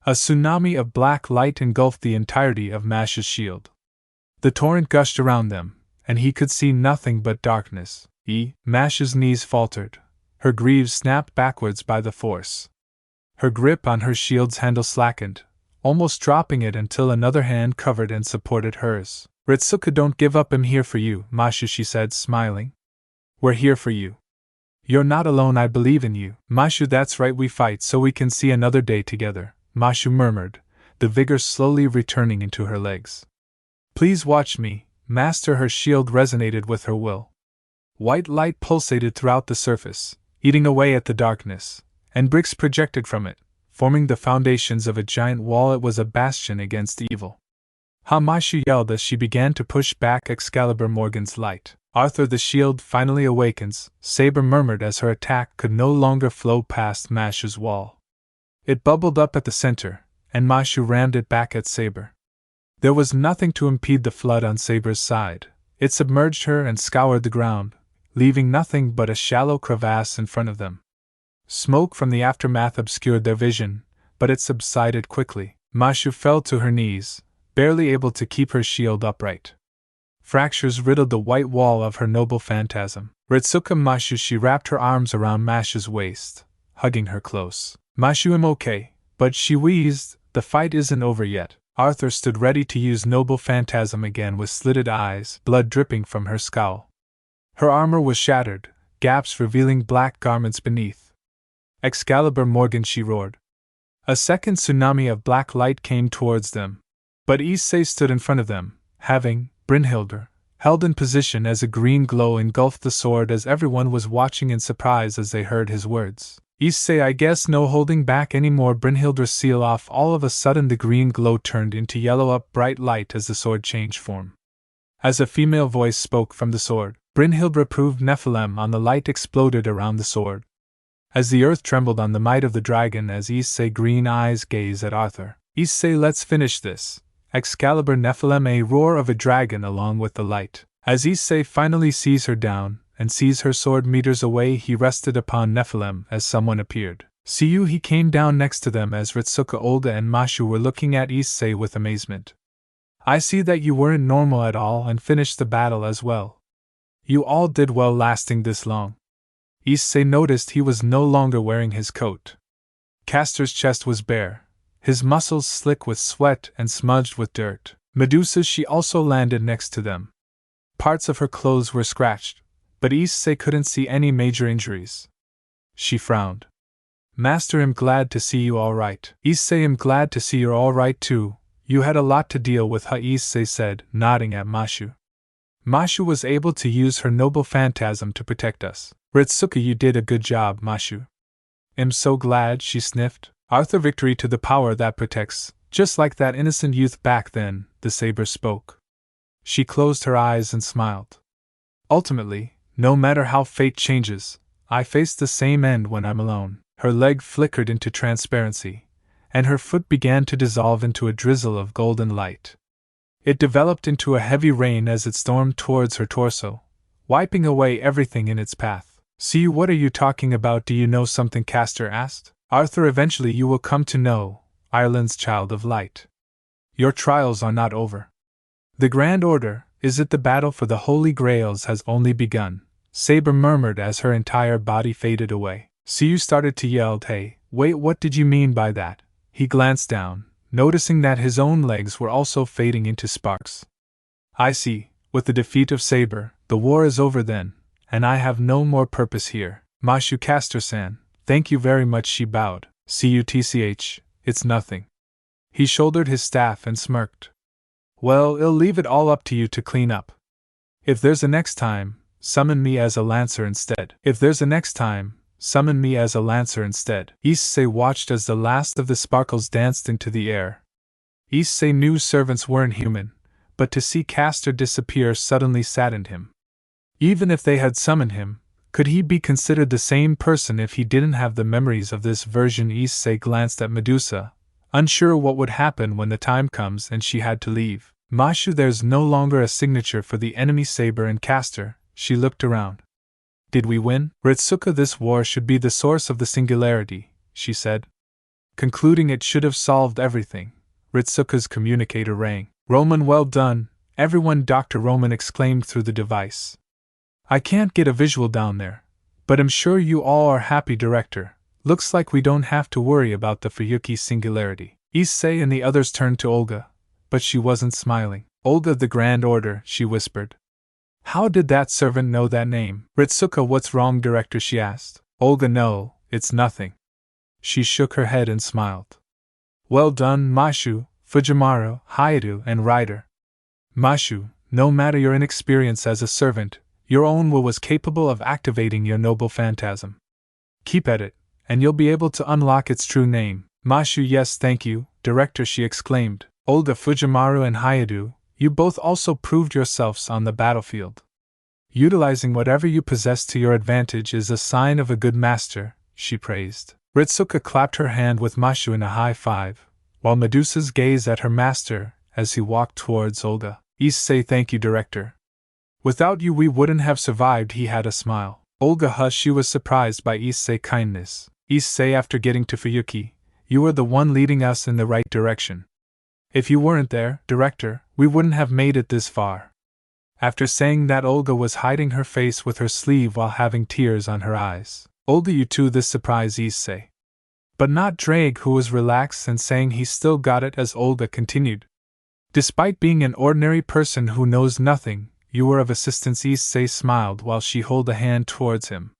A tsunami of black light engulfed the entirety of Mashu's shield. The torrent gushed around them, and he could see nothing but darkness. Mashu's knees faltered. Her greaves snapped backwards by the force. Her grip on her shield's handle slackened, almost dropping it until another hand covered and supported hers. Ritsuka, don't give up. I'm here for you, Mashu, she said, smiling. We're here for you. You're not alone. I believe in you. Mashu, that's right. We fight so we can see another day together, Mashu murmured, the vigor slowly returning into her legs. Please watch me, master. Her shield resonated with her will. White light pulsated throughout the surface, eating away at the darkness, and bricks projected from it, forming the foundations of a giant wall. It was a bastion against evil. Ha! Mashu yelled as she began to push back Excalibur Morgan's light. Arthur, the shield finally awakens, Saber murmured as her attack could no longer flow past Mashu's wall. It bubbled up at the center, and Mashu rammed it back at Saber. There was nothing to impede the flood on Saber's side. It submerged her and scoured the ground, leaving nothing but a shallow crevasse in front of them. Smoke from the aftermath obscured their vision, but it subsided quickly. Mashu fell to her knees, barely able to keep her shield upright. Fractures riddled the white wall of her noble phantasm. Ritsuka Mashu, she wrapped her arms around Mashu's waist, hugging her close. Mashu, I'm okay, but she wheezed, the fight isn't over yet. Arthur stood ready to use noble phantasm again with slitted eyes, blood dripping from her scowl. Her armor was shattered, gaps revealing black garments beneath. Excalibur Morgan, she roared. A second tsunami of black light came towards them. But Issei stood in front of them, having, Brynhildr, held in position as a green glow engulfed the sword as everyone was watching in surprise as they heard his words. Issei, I guess no holding back anymore. Brynhildr seal off. All of a sudden the green glow turned into yellow up bright light as the sword changed form. As a female voice spoke from the sword, Brynhildr proved Nephilim on the light exploded around the sword. As the earth trembled on the might of the dragon as Issei green eyes gaze at Arthur. Issei, let's finish this. Excalibur Nephilim, a roar of a dragon along with the light. As Issei finally sees her down, and sees her sword meters away, he rested upon Nephilim as someone appeared. See you, he came down next to them as Ritsuka, Olga and Mashu were looking at Issei with amazement. I see that you weren't normal at all and finished the battle as well. You all did well lasting this long. Issei noticed he was no longer wearing his coat. Castor's chest was bare, his muscles slick with sweat and smudged with dirt. Medusa, she also landed next to them. Parts of her clothes were scratched, but Issei couldn't see any major injuries. She frowned. Master, I'm glad to see you all right. Issei, I'm glad to see you're all right too. You had a lot to deal with, huh? Issei said, nodding at Mashu. Mashu was able to use her noble phantasm to protect us. Ritsuka, you did a good job, Mashu. I'm so glad, she sniffed. Arthur, victory to the power that protects, just like that innocent youth back then, the Saber spoke. She closed her eyes and smiled. Ultimately, no matter how fate changes, I face the same end when I'm alone. Her leg flickered into transparency, and her foot began to dissolve into a drizzle of golden light. It developed into a heavy rain as it stormed towards her torso, wiping away everything in its path. See, what are you talking about? Do you know something? Castor asked. Arthur, eventually you will come to know, Ireland's child of light. Your trials are not over. The Grand Order, is it the battle for the Holy Grails, has only begun, Saber murmured as her entire body faded away. See, you started to yell. Hey, wait, what did you mean by that? He glanced down, noticing that his own legs were also fading into sparks. I see, with the defeat of Saber, the war is over then, and I have no more purpose here. Mashu, Castor-san, thank you very much, she bowed. CUTCH, it's nothing. He shouldered his staff and smirked. Well, I'll leave it all up to you to clean up. If there's a next time, summon me as a lancer instead. Issei watched as the last of the sparkles danced into the air. Issei knew servants weren't human, but to see Castor disappear suddenly saddened him. Even if they had summoned him, could he be considered the same person if he didn't have the memories of this version? Issei glanced at Medusa, unsure what would happen when the time comes and she had to leave. Mashu, there's no longer a signature for the enemy Saber and Castor. She looked around. Did we win? Ritsuka, this war should be the source of the singularity, she said. Concluding it should have solved everything. Ritsuka's communicator rang. Roman, well done, everyone, Dr. Roman exclaimed through the device. I can't get a visual down there, but I'm sure you all are happy, Director. Looks like we don't have to worry about the Fuyuki singularity. Issei and the others turned to Olga, but she wasn't smiling. Olga, the Grand Order, she whispered. How did that servant know that name? Ritsuka, what's wrong, Director? She asked. Olga, no, it's nothing. She shook her head and smiled. Well done, Mashu, Fujimaru, Hayato, and Ryder. Mashu, no matter your inexperience as a servant, your own will was capable of activating your noble phantasm. Keep at it, and you'll be able to unlock its true name. Mashu, yes, thank you, Director, she exclaimed. Olga, Fujimaru, and Hayato, you both also proved yourselves on the battlefield. Utilizing whatever you possess to your advantage is a sign of a good master, she praised. Ritsuka clapped her hand with Mashu in a high five, while Medusa's gazed at her master as he walked towards Olga. Issei, thank you, Director. Without you we wouldn't have survived. He had a smile. Olga hushed. She was surprised by Issei's kindness. Issei, after getting to Fuyuki, you were the one leading us in the right direction. If you weren't there, Director, we wouldn't have made it this far. After saying that, Olga was hiding her face with her sleeve while having tears on her eyes. Olga, you too, this surprised Issei. But not Drake, who was relaxed and saying he still got it as Olga continued. Despite being an ordinary person who knows nothing, you were of assistance. Issei smiled while she held a hand towards him.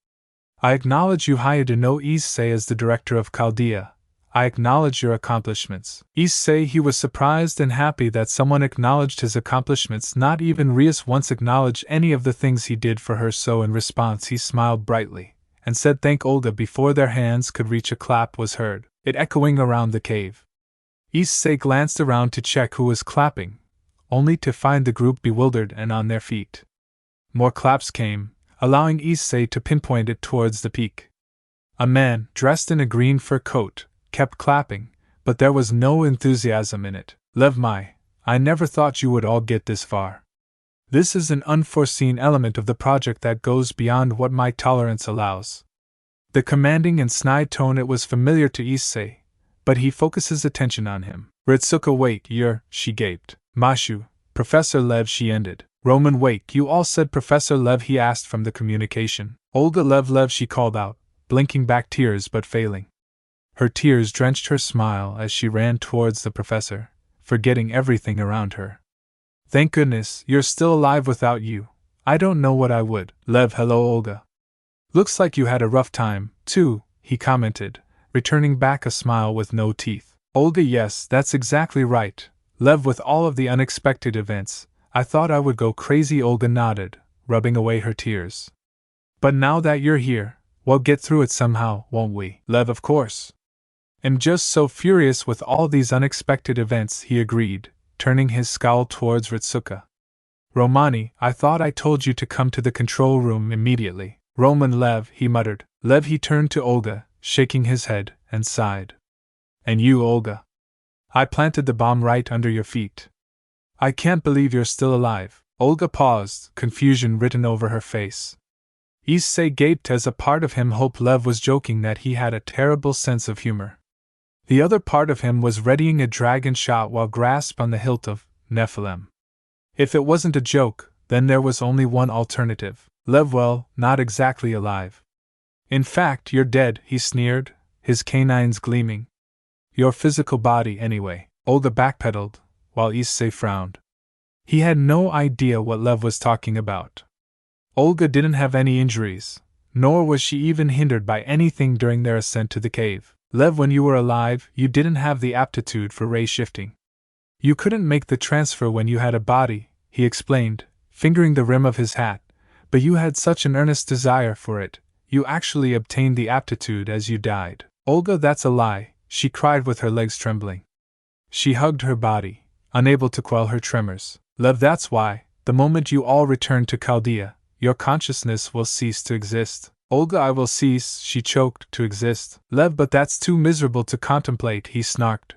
I acknowledge you hired to know Issei as the director of Chaldea. I acknowledge your accomplishments. Issei, he was surprised and happy that someone acknowledged his accomplishments. Not even Rias once acknowledged any of the things he did for her, so in response he smiled brightly and said thank Olga. Before their hands could reach, a clap was heard, it echoing around the cave. Issei glanced around to check who was clapping, only to find the group bewildered and on their feet. More claps came, allowing Issei to pinpoint it towards the peak. A man, dressed in a green fur coat, kept clapping, but there was no enthusiasm in it. Lev, I never thought you would all get this far. This is an unforeseen element of the project that goes beyond what my tolerance allows. The commanding and snide tone, it was familiar to Issei, but he focuses attention on him. Ritsuka, wait, she gaped. Mashu, Professor Lev, she ended. Roman, wait, you all said Professor Lev, he asked from the communication. Olga, Lev, she called out, blinking back tears but failing. Her tears drenched her smile as she ran towards the professor, forgetting everything around her. Thank goodness, you're still alive. Without you, I don't know what I would. Lev, hello Olga. Looks like you had a rough time, too, he commented, returning back a smile with no teeth. Olga, yes, that's exactly right. Lev, with all of the unexpected events, I thought I would go crazy. Olga nodded, rubbing away her tears. But now that you're here, we'll get through it somehow, won't we? Lev, of course. I'm just so furious with all these unexpected events, he agreed, turning his scowl towards Ritsuka. Romani, I thought I told you to come to the control room immediately. Roman, Lev, he muttered. Lev, he turned to Olga, shaking his head, and sighed. And you, Olga? I planted the bomb right under your feet. I can't believe you're still alive. Olga paused, confusion written over her face. Issei gaped as a part of him hoped Lev was joking, that he had a terrible sense of humor. The other part of him was readying a dragon shot while grasped on the hilt of Nephilim. If it wasn't a joke, then there was only one alternative. Lev, well, not exactly alive. In fact, you're dead, he sneered, his canines gleaming. Your physical body, anyway. Olga backpedaled, while Issei frowned. He had no idea what Lev was talking about. Olga didn't have any injuries, nor was she even hindered by anything during their ascent to the cave. Lev, when you were alive, you didn't have the aptitude for ray shifting. You couldn't make the transfer when you had a body, he explained, fingering the rim of his hat, but you had such an earnest desire for it, you actually obtained the aptitude as you died. Olga, that's a lie, she cried with her legs trembling. She hugged her body, unable to quell her tremors. Lev, that's why, the moment you all return to Chaldea, your consciousness will cease to exist. Olga, I will cease, she choked, to exist. Lev, but that's too miserable to contemplate, he snarked.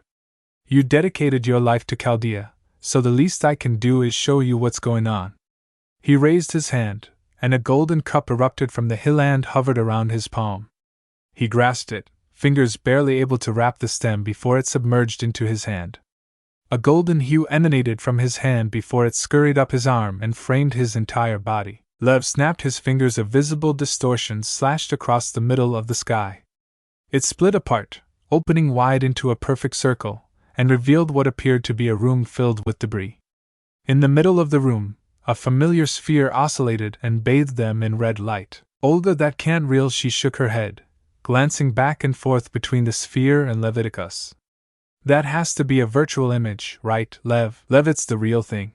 You dedicated your life to Chaldea, so the least I can do is show you what's going on. He raised his hand, and a golden cup erupted from the hill and hovered around his palm. He grasped it, fingers barely able to wrap the stem before it submerged into his hand. A golden hue emanated from his hand before it scurried up his arm and framed his entire body. Lev snapped his fingers, a visible distortion slashed across the middle of the sky. It split apart, opening wide into a perfect circle, and revealed what appeared to be a room filled with debris. In the middle of the room, a familiar sphere oscillated and bathed them in red light. Olga, that can't real, she shook her head, glancing back and forth between the sphere and Leviticus. That has to be a virtual image, right, Lev? Lev, it's the real thing.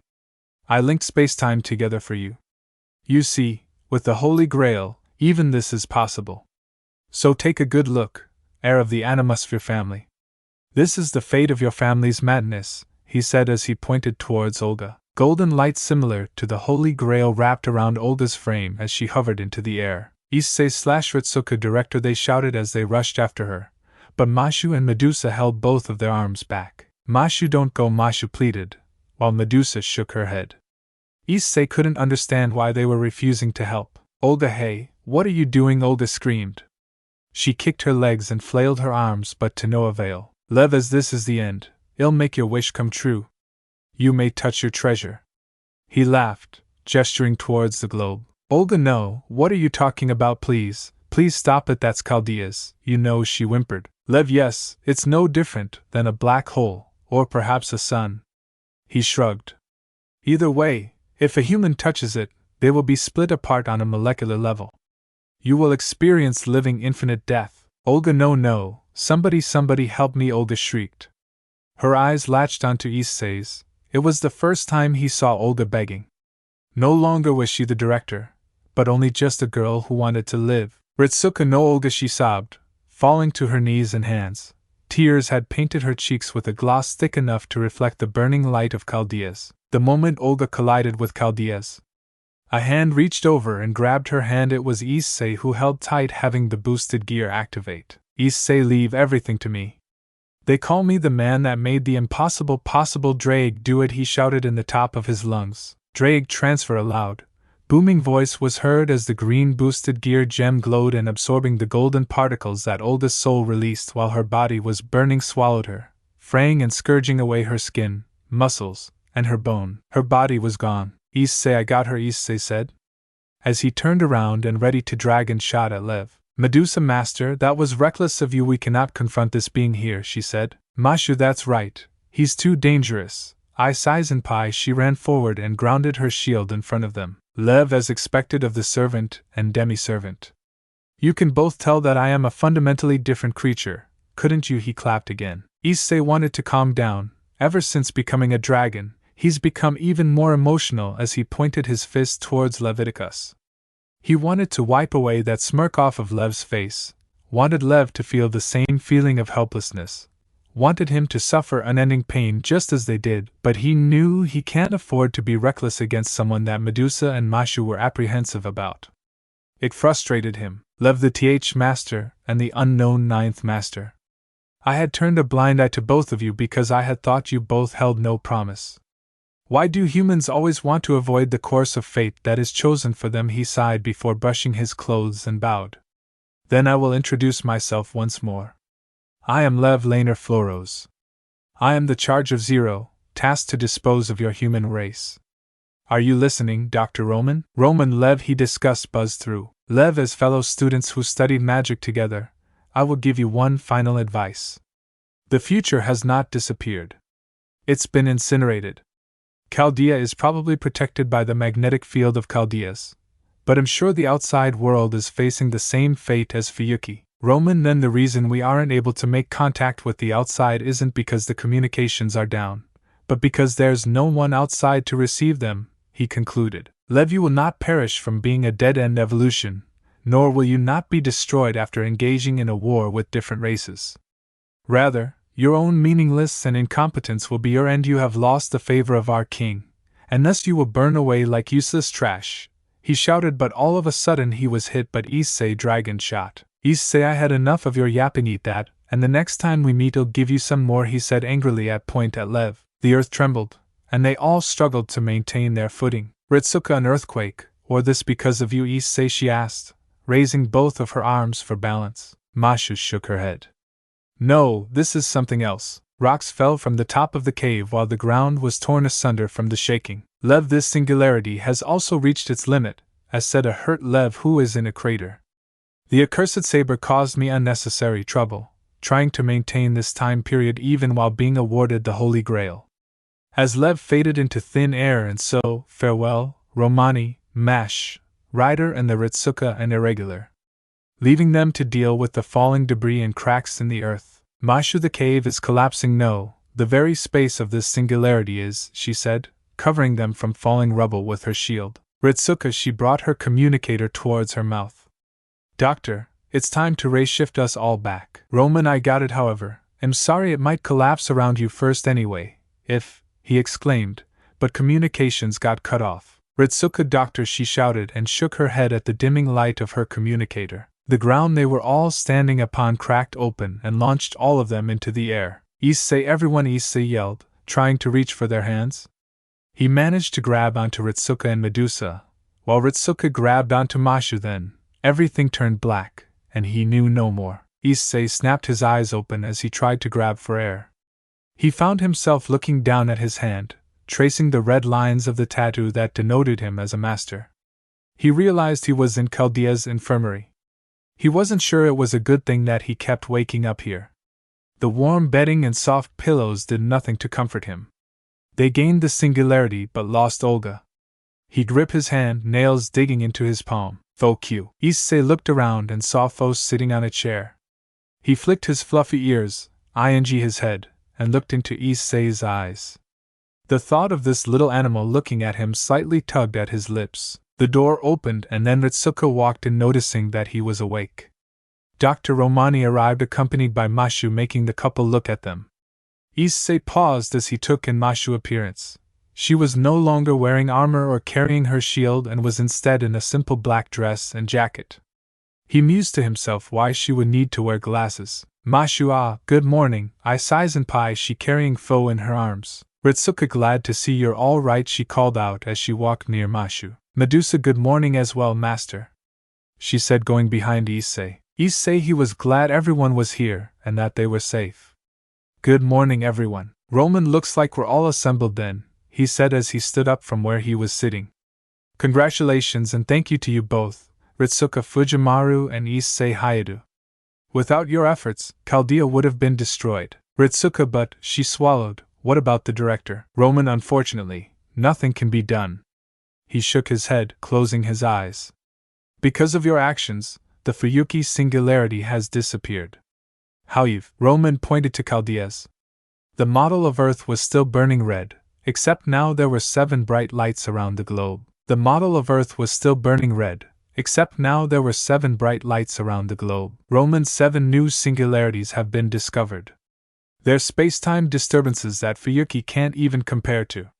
I linked space-time together for you. You see, with the Holy Grail, even this is possible. So take a good look, heir of the Animusphere family. This is the fate of your family's madness, he said as he pointed towards Olga. Golden light similar to the Holy Grail wrapped around Olga's frame as she hovered into the air. Issei/Ritsuka, director, they shouted as they rushed after her, but Mashu and Medusa held both of their arms back. Mashu, don't go, Mashu pleaded, while Medusa shook her head. Issei couldn't understand why they were refusing to help. Olga, hey, what are you doing? Olga screamed. She kicked her legs and flailed her arms, but to no avail. Lev, as this is the end, it'll make your wish come true. You may touch your treasure. He laughed, gesturing towards the globe. Olga, no, what are you talking about, please? Please stop it, that's Chaldea's, you know, she whimpered. Lev, yes, it's no different than a black hole, or perhaps a sun. He shrugged. Either way, if a human touches it, they will be split apart on a molecular level. You will experience living infinite death. Olga, no, somebody help me, Olga shrieked. Her eyes latched onto Issei's. It was the first time he saw Olga begging. No longer was she the director, but only just a girl who wanted to live. Ritsuka, no, Olga, she sobbed, falling to her knees and hands. Tears had painted her cheeks with a gloss thick enough to reflect the burning light of Chaldea's. The moment Olga collided with Chaldea's, a hand reached over and grabbed her hand. It was Issei who held tight, having the boosted gear activate. Issei, leave everything to me. They call me the man that made the impossible possible. Drake, do it, he shouted in the top of his lungs. Drake, transfer. A loud, booming voice was heard as the green boosted gear gem glowed and absorbing the golden particles that Olga's soul released while her body was burning swallowed her, fraying and scourging away her skin, muscles, and her bone. Her body was gone. Issei, I got her, Issei said, as he turned around and ready to dragon shot at Lev. Medusa, master, that was reckless of you. We cannot confront this being here, she said. Mashu, that's right. He's too dangerous. Senpai, she ran forward and grounded her shield in front of them. Lev, as expected of the servant and demi-servant. You can both tell that I am a fundamentally different creature, couldn't you? He clapped again. Issei wanted to calm down. Ever since becoming a dragon, he's become even more emotional as he pointed his fist towards Leviticus. He wanted to wipe away that smirk off of Lev's face, wanted Lev to feel the same feeling of helplessness, wanted him to suffer unending pain just as they did, but he knew he can't afford to be reckless against someone that Medusa and Mashu were apprehensive about. It frustrated him. Lev, the master, and the unknown ninth master. I had turned a blind eye to both of you because I had thought you both held no promise. Why do humans always want to avoid the course of fate that is chosen for them? He sighed before brushing his clothes and bowed. Then I will introduce myself once more. I am Lev Laner Floros. I am the Charge of Zero, tasked to dispose of your human race. Are you listening, Dr. Roman? Roman, Lev, he discussed buzzed through. Lev, as fellow students who studied magic together, I will give you one final advice. The future has not disappeared. It's been incinerated. Chaldea is probably protected by the magnetic field of Chaldea's, but I'm sure the outside world is facing the same fate as Fuyuki. Roman, then the reason we aren't able to make contact with the outside isn't because the communications are down, but because there's no one outside to receive them, he concluded. Lev, you will not perish from being a dead-end evolution, nor will you not be destroyed after engaging in a war with different races. Rather, your own meaninglessness and incompetence will be your end. You have lost the favor of our king, and thus you will burn away like useless trash, he shouted, but all of a sudden he was hit by Issei dragon shot. Issei, I had enough of your yapping, eat that, and the next time we meet I'll give you some more, he said angrily at point at Lev. The earth trembled, and they all struggled to maintain their footing. Ritsuka, an earthquake, or this because of you, Issei, she asked, raising both of her arms for balance. Mashu shook her head. No, this is something else. Rocks fell from the top of the cave while the ground was torn asunder from the shaking. Lev, this singularity has also reached its limit, as said a hurt Lev who is in a crater. The accursed Saber caused me unnecessary trouble, trying to maintain this time period even while being awarded the Holy Grail. As Lev faded into thin air, and so, farewell, Romani, Mash, Ryder and the Ritsuka and Irregular, leaving them to deal with the falling debris and cracks in the earth. Mashu, the cave is collapsing. No, the very space of this singularity is, she said, covering them from falling rubble with her shield. Ritsuka, she brought her communicator towards her mouth. Doctor, it's time to ray-shift us all back. Roman, I got it, however. I'm sorry, it might collapse around you first anyway, if, he exclaimed, but communications got cut off. Ritsuka, doctor, she shouted and shook her head at the dimming light of her communicator. The ground they were all standing upon cracked open and launched all of them into the air. Issei, everyone, Issei yelled, trying to reach for their hands. He managed to grab onto Ritsuka and Medusa, while Ritsuka grabbed onto Mashu. Then everything turned black, and he knew no more. Issei snapped his eyes open as he tried to grab for air. He found himself looking down at his hand, tracing the red lines of the tattoo that denoted him as a master. He realized he was in Chaldea's infirmary. He wasn't sure it was a good thing that he kept waking up here. The warm bedding and soft pillows did nothing to comfort him. They gained the singularity but lost Olga. He gripped his hand, nails digging into his palm. Fuyuki. Issei looked around and saw Fo sitting on a chair. He flicked his fluffy ears, his head, and looked into Issei's eyes. The thought of this little animal looking at him slightly tugged at his lips. The door opened and then Ritsuko walked in, noticing that he was awake. Dr. Romani arrived accompanied by Mashu, making the couple look at them. Issei paused as he took in Mashu's appearance. She was no longer wearing armor or carrying her shield and was instead in a simple black dress and jacket. He mused to himself why she would need to wear glasses. Mashu, good morning, Issei-senpai, she carrying Fo in her arms. Ritsuko, glad to see you're all right, she called out as she walked near Mashu. Medusa, good morning as well, master, she said, going behind Issei. Issei, he was glad everyone was here and that they were safe. Good morning, everyone. Roman, looks like we're all assembled then, he said as he stood up from where he was sitting. Congratulations and thank you to you both, Ritsuko Fujimaru and Issei Hayato. Without your efforts, Chaldea would have been destroyed. Ritsuko, but, she swallowed, what about the director? Roman, unfortunately, nothing can be done. He shook his head, closing his eyes. Because of your actions, the Fuyuki singularity has disappeared. How you've? Roman pointed to Chaldea's. The model of Earth was still burning red, except now there were 7 bright lights around the globe. The model of Earth was still burning red, except now there were 7 bright lights around the globe. Roman's 7 new singularities have been discovered. They're space-time disturbances that Fuyuki can't even compare to.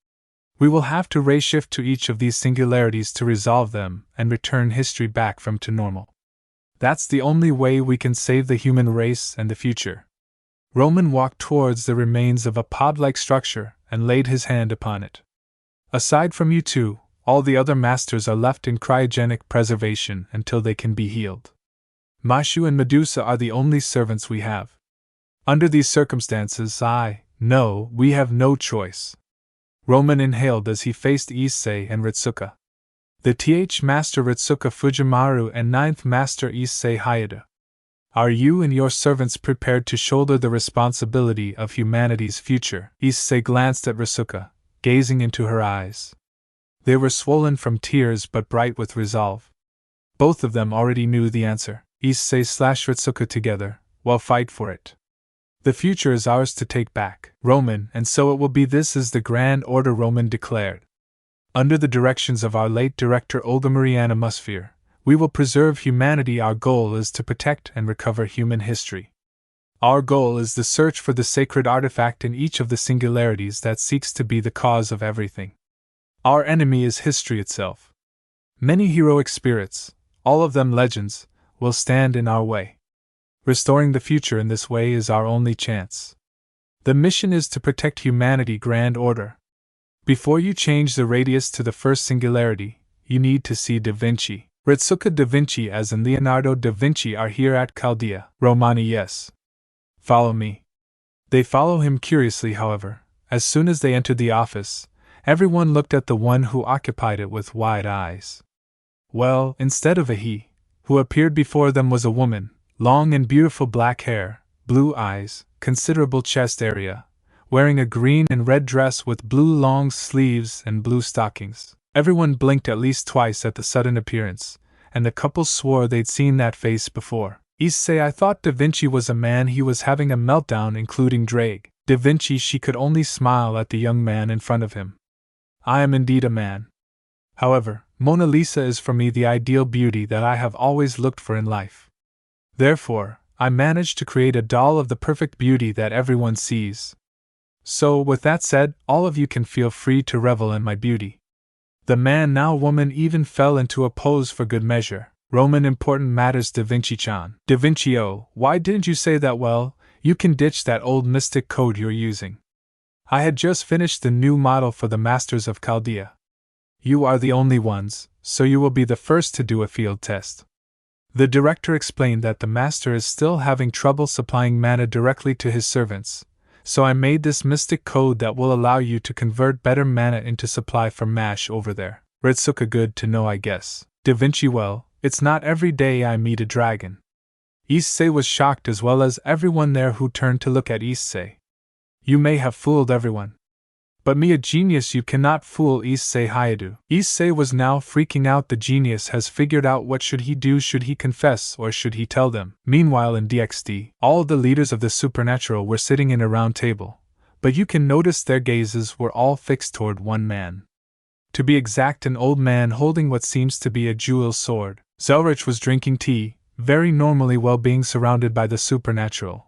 We will have to ray-shift to each of these singularities to resolve them and return history back to normal. That's the only way we can save the human race and the future. Roman walked towards the remains of a pod-like structure and laid his hand upon it. Aside from you two, all the other masters are left in cryogenic preservation until they can be healed. Mashu and Medusa are the only servants we have. Under these circumstances, we have no choice. Roman inhaled as he faced Issei and Ritsuko. The Master Ritsuko Fujimaru and 9th Master Issei Hayato. Are you and your servants prepared to shoulder the responsibility of humanity's future? Issei glanced at Ritsuko, gazing into her eyes. They were swollen from tears but bright with resolve. Both of them already knew the answer. Issei/Ritsuko together, well, fight for it. The future is ours to take back, Roman, and so it will be. This is the grand order, Roman declared. Under the directions of our late director Olga Mariana Musfir, we will preserve humanity. Our goal is to protect and recover human history. Our goal is the search for the sacred artifact in each of the singularities that seeks to be the cause of everything. Our enemy is history itself. Many heroic spirits, all of them legends, will stand in our way. Restoring the future in this way is our only chance. The mission is to protect humanity. Grand order. Before you change the radius to the first singularity, you need to see Da Vinci. Ritsuko da Vinci, as in Leonardo da Vinci, are here at Chaldea. Romani, yes. Follow me. They follow him curiously, however. As soon as they entered the office, everyone looked at the one who occupied it with wide eyes. Well, instead of a he, who appeared before them was a woman, long and beautiful black hair, blue eyes, considerable chest area, wearing a green and red dress with blue long sleeves and blue stockings. Everyone blinked at least twice at the sudden appearance, and the couple swore they'd seen that face before. Issei, I thought Da Vinci was a man. He was having a meltdown, including Drake. Da Vinci, she could only smile at the young man in front of him. I am indeed a man. However, Mona Lisa is for me the ideal beauty that I have always looked for in life. Therefore, I managed to create a doll of the perfect beauty that everyone sees. So, with that said, all of you can feel free to revel in my beauty. The man, now woman, even fell into a pose for good measure. Roman, important matters, Da Vinci-chan. Da Vinci, oh, why didn't you say that? Well, you can ditch that old mystic code you're using. I had just finished the new model for the Masters of Chaldea. You are the only ones, so you will be the first to do a field test. The director explained that the master is still having trouble supplying mana directly to his servants, So I made this mystic code that will allow you to convert better mana into supply from MASH over there. Ritsuka, good to know, I guess. Da Vinci, well, it's not every day I meet a dragon. Issei was shocked, as well as everyone there, who turned to look at Issei. You may have fooled everyone, but me, a genius, you cannot fool Issei Hayadu. Issei was now freaking out. The genius has figured out what should he do. Should he confess or should he tell them? Meanwhile in DXD, all the leaders of the supernatural were sitting in a round table, but you can notice their gazes were all fixed toward one man. To be exact, an old man holding what seems to be a jewel sword. Zelrich was drinking tea, very normally, while being surrounded by the supernatural,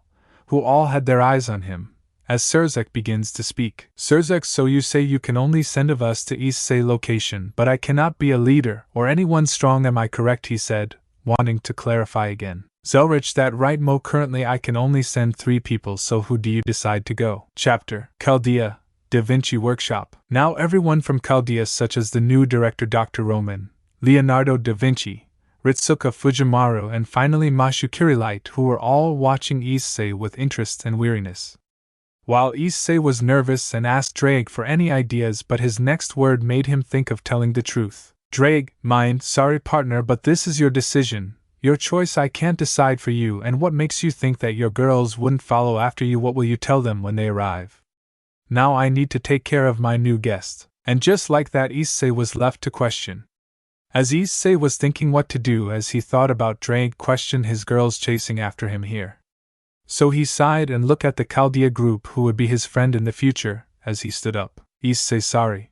who all had their eyes on him. As Surzek begins to speak. Surzek, so you say you can only send of us to Issei location, but I cannot be a leader or anyone strong, am I correct? He said, wanting to clarify again. Zelrich, that right Mo, currently I can only send 3 people, so who do you decide to go? Chapter, Chaldea, Da Vinci Workshop. Now everyone from Chaldea, such as the new director Dr. Roman, Leonardo da Vinci, Ritsuka Fujimaru, and finally Mashu Kirilight, who were all watching Issei with interest and weariness. While Issei was nervous and asked Drake for any ideas, but his next word made him think of telling the truth. Drake, mind, sorry partner, but this is your decision, your choice. I can't decide for you. And what makes you think that your girls wouldn't follow after you? What will you tell them when they arrive? Now I need to take care of my new guest. And just like that, Issei was left to question. As Issei was thinking what to do, as he thought about Drake questioned his girls chasing after him here. So he sighed and looked at the Chaldea group who would be his friend in the future. As he stood up, Issei, sorry.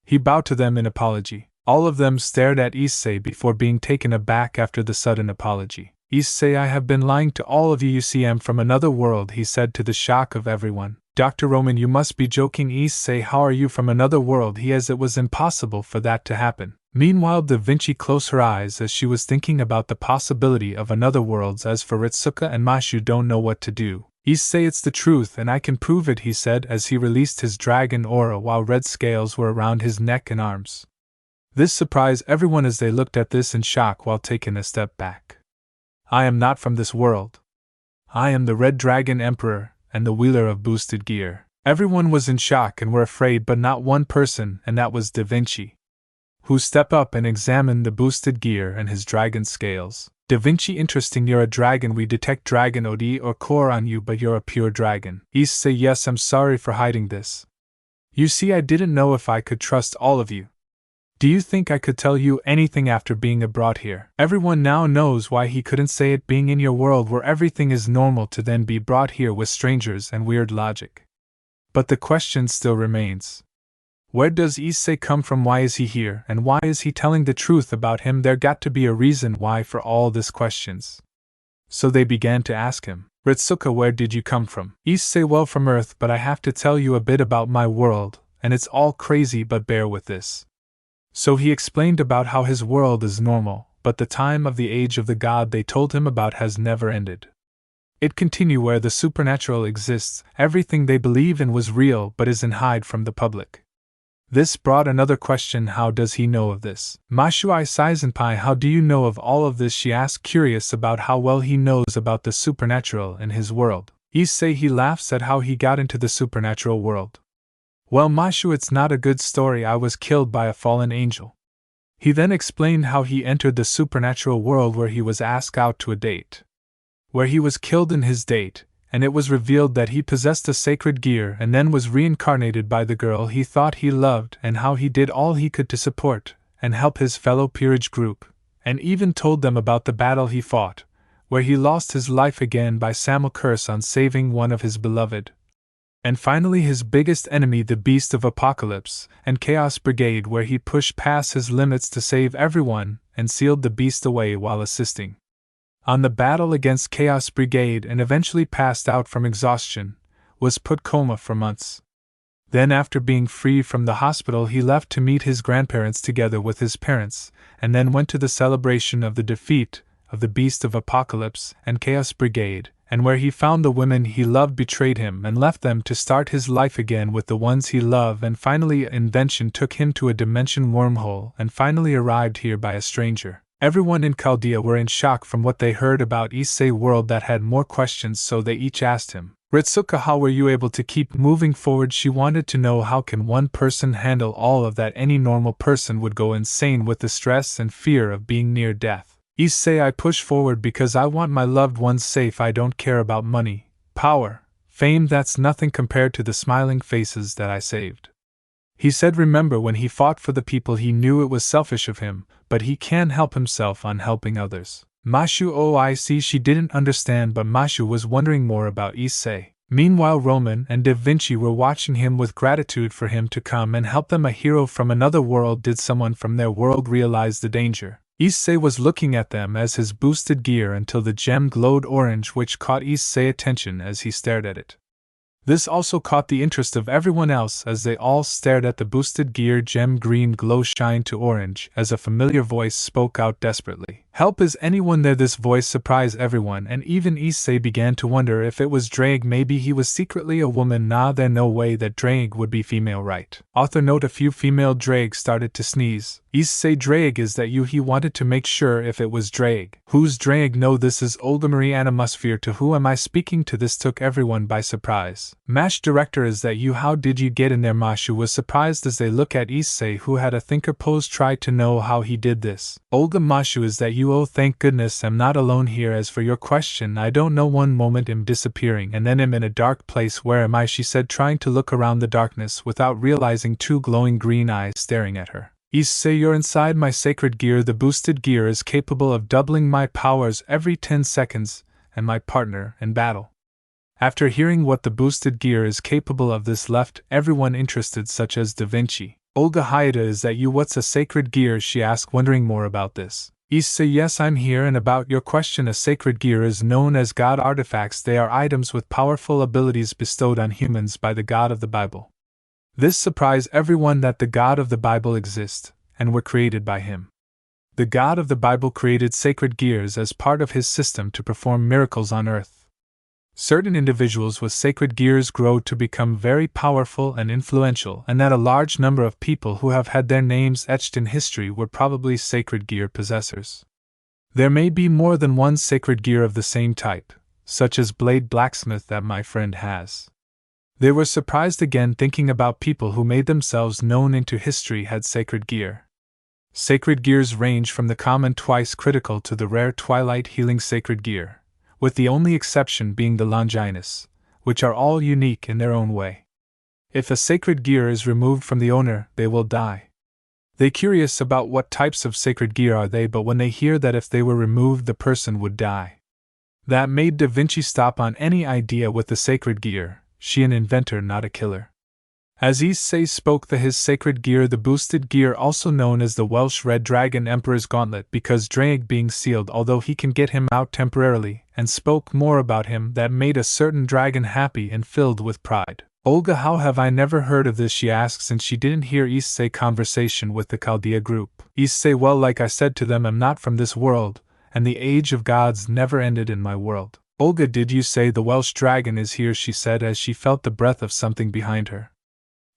He bowed to them in apology. All of them stared at Issei before being taken aback after the sudden apology. Issei, I have been lying to all of you. You see, I'm from another world, he said, to the shock of everyone. Dr. Roman, you must be joking. Issei, how are you from another world? It was impossible for that to happen. Meanwhile, Da Vinci closed her eyes as she was thinking about the possibility of another worlds. As for Ritsuka and Mashu, don't know what to do. Issei, it's the truth and I can prove it, he said as he released his dragon aura while red scales were around his neck and arms. This surprised everyone as they looked at this in shock while taking a step back. I am not from this world. I am the Red Dragon Emperor and the wielder of boosted gear. Everyone was in shock and were afraid, but not one person, and that was Da Vinci, who stepped up and examined the boosted gear and his dragon scales. Da Vinci, interesting, you're a dragon. We detect dragon OD or core on you, but you're a pure dragon. Issei, yes, I'm sorry for hiding this. You see, I didn't know if I could trust all of you. Do you think I could tell you anything after being brought here? Everyone now knows why he couldn't say it, being in your world where everything is normal, to then be brought here with strangers and weird logic. But the question still remains. Where does Issei come from? Why is he here? And why is he telling the truth about him? There got to be a reason why for all these questions. So they began to ask him. Ritsuka, where did you come from? Issei, well, from Earth, but I have to tell you a bit about my world, and it's all crazy, but bear with this. So he explained about how his world is normal, but the time of the age of the god they told him about has never ended. It continues where the supernatural exists, everything they believe in was real but is in hide from the public. This brought another question. How does he know of this? Mashui Saizenpai, how do you know of all of this? She asked, curious about how well he knows about the supernatural in his world. Issei, he laughs at how he got into the supernatural world. Well, Mashu, it's not a good story. I was killed by a fallen angel. He then explained how he entered the supernatural world where he was asked out to a date, where he was killed in his date, and it was revealed that he possessed a sacred gear and then was reincarnated by the girl he thought he loved, and how he did all he could to support and help his fellow peerage group, and even told them about the battle he fought, where he lost his life again by Samuel curse on saving one of his beloved. And finally his biggest enemy, the Beast of Apocalypse and Chaos Brigade, where he pushed past his limits to save everyone and sealed the beast away while assisting on the battle against Chaos Brigade, and eventually passed out from exhaustion, was put coma for months. Then after being free from the hospital he left to meet his grandparents together with his parents, and then went to the celebration of the defeat of the Beast of Apocalypse and Chaos Brigade, and where he found the women he loved betrayed him and left them to start his life again with the ones he loved, and finally an invention took him to a dimension wormhole and finally arrived here by a stranger. Everyone in Chaldea were in shock from what they heard about Issei world that had more questions, so they each asked him. Ritsuka, how were you able to keep moving forward? She wanted to know how can one person handle all of that. Any normal person would go insane with the stress and fear of being near death. Issei, I push forward because I want my loved ones safe. I don't care about money, power, fame, that's nothing compared to the smiling faces that I saved. He said remember when he fought for the people he knew it was selfish of him, but he can help himself on helping others. Mashu, oh I see, she didn't understand, but Mashu was wondering more about Issei. Meanwhile Roman and Da Vinci were watching him with gratitude for him to come and help them, a hero from another world. Did someone from their world realize the danger? Issei was looking at them as his boosted gear until the gem glowed orange, which caught Issei's attention as he stared at it. This also caught the interest of everyone else as they all stared at the boosted gear. Gem green glow shine to orange as a familiar voice spoke out desperately. Help, is anyone there? This voice surprised everyone, and even Issei began to wonder if it was Drake. Maybe he was secretly a woman. Nah, there no way that Drake would be female, right? Author note: a few female Drake started to sneeze. Issei, Drake, is that you? He wanted to make sure if it was Drake. Who's Drake? No, this is Olga Marie Animosphere. To who am I speaking to? This took everyone by surprise. MASH director, is that you? How did you get in there? Mashu was surprised as they look at Issei, who had a thinker pose, tried to know how he did this. Olga, Mashu, is that you? Oh thank goodness I'm not alone here. As for your question, I don't know. One moment I'm disappearing and then I'm in a dark place. Where am I? She said, trying to look around the darkness without realizing two glowing green eyes staring at her. Issei, you're inside my sacred gear. The boosted gear is capable of doubling my powers every 10 seconds, and my partner in battle. After hearing what the boosted gear is capable of, this left everyone interested, such as Da Vinci. Olga Hayata, is that you? What's a sacred gear? She asked, wondering more about this. Issei, yes, I'm here, and about your question, a sacred gear is known as God artifacts. They are items with powerful abilities bestowed on humans by the God of the Bible. This surprised everyone that the God of the Bible exists, and were created by him. The God of the Bible created sacred gears as part of his system to perform miracles on earth. Certain individuals with sacred gears grow to become very powerful and influential, and that a large number of people who have had their names etched in history were probably sacred gear possessors. There may be more than one sacred gear of the same type, such as Blade Blacksmith that my friend has. They were surprised again, thinking about people who made themselves known into history had sacred gear. Sacred gears range from the common twice critical to the rare Twilight Healing sacred gear, with the only exception being the Longinus, which are all unique in their own way. If a sacred gear is removed from the owner, they will die. They curious about what types of sacred gear are they, but when they hear that if they were removed the person would die. That made Da Vinci stop on any idea with the sacred gear, she an inventor not a killer. As Issei spoke his sacred gear, the boosted gear, also known as the Welsh Red Dragon Emperor's Gauntlet, because Drake being sealed, although he can get him out temporarily, and spoke more about him that made a certain dragon happy and filled with pride. Olga, how have I never heard of this? She asked, since she didn't hear Issei's conversation with the Chaldea group. Issei, well, like I said to them, I'm not from this world, and the age of gods never ended in my world. Olga, did you say the Welsh dragon is here? She said as she felt the breath of something behind her.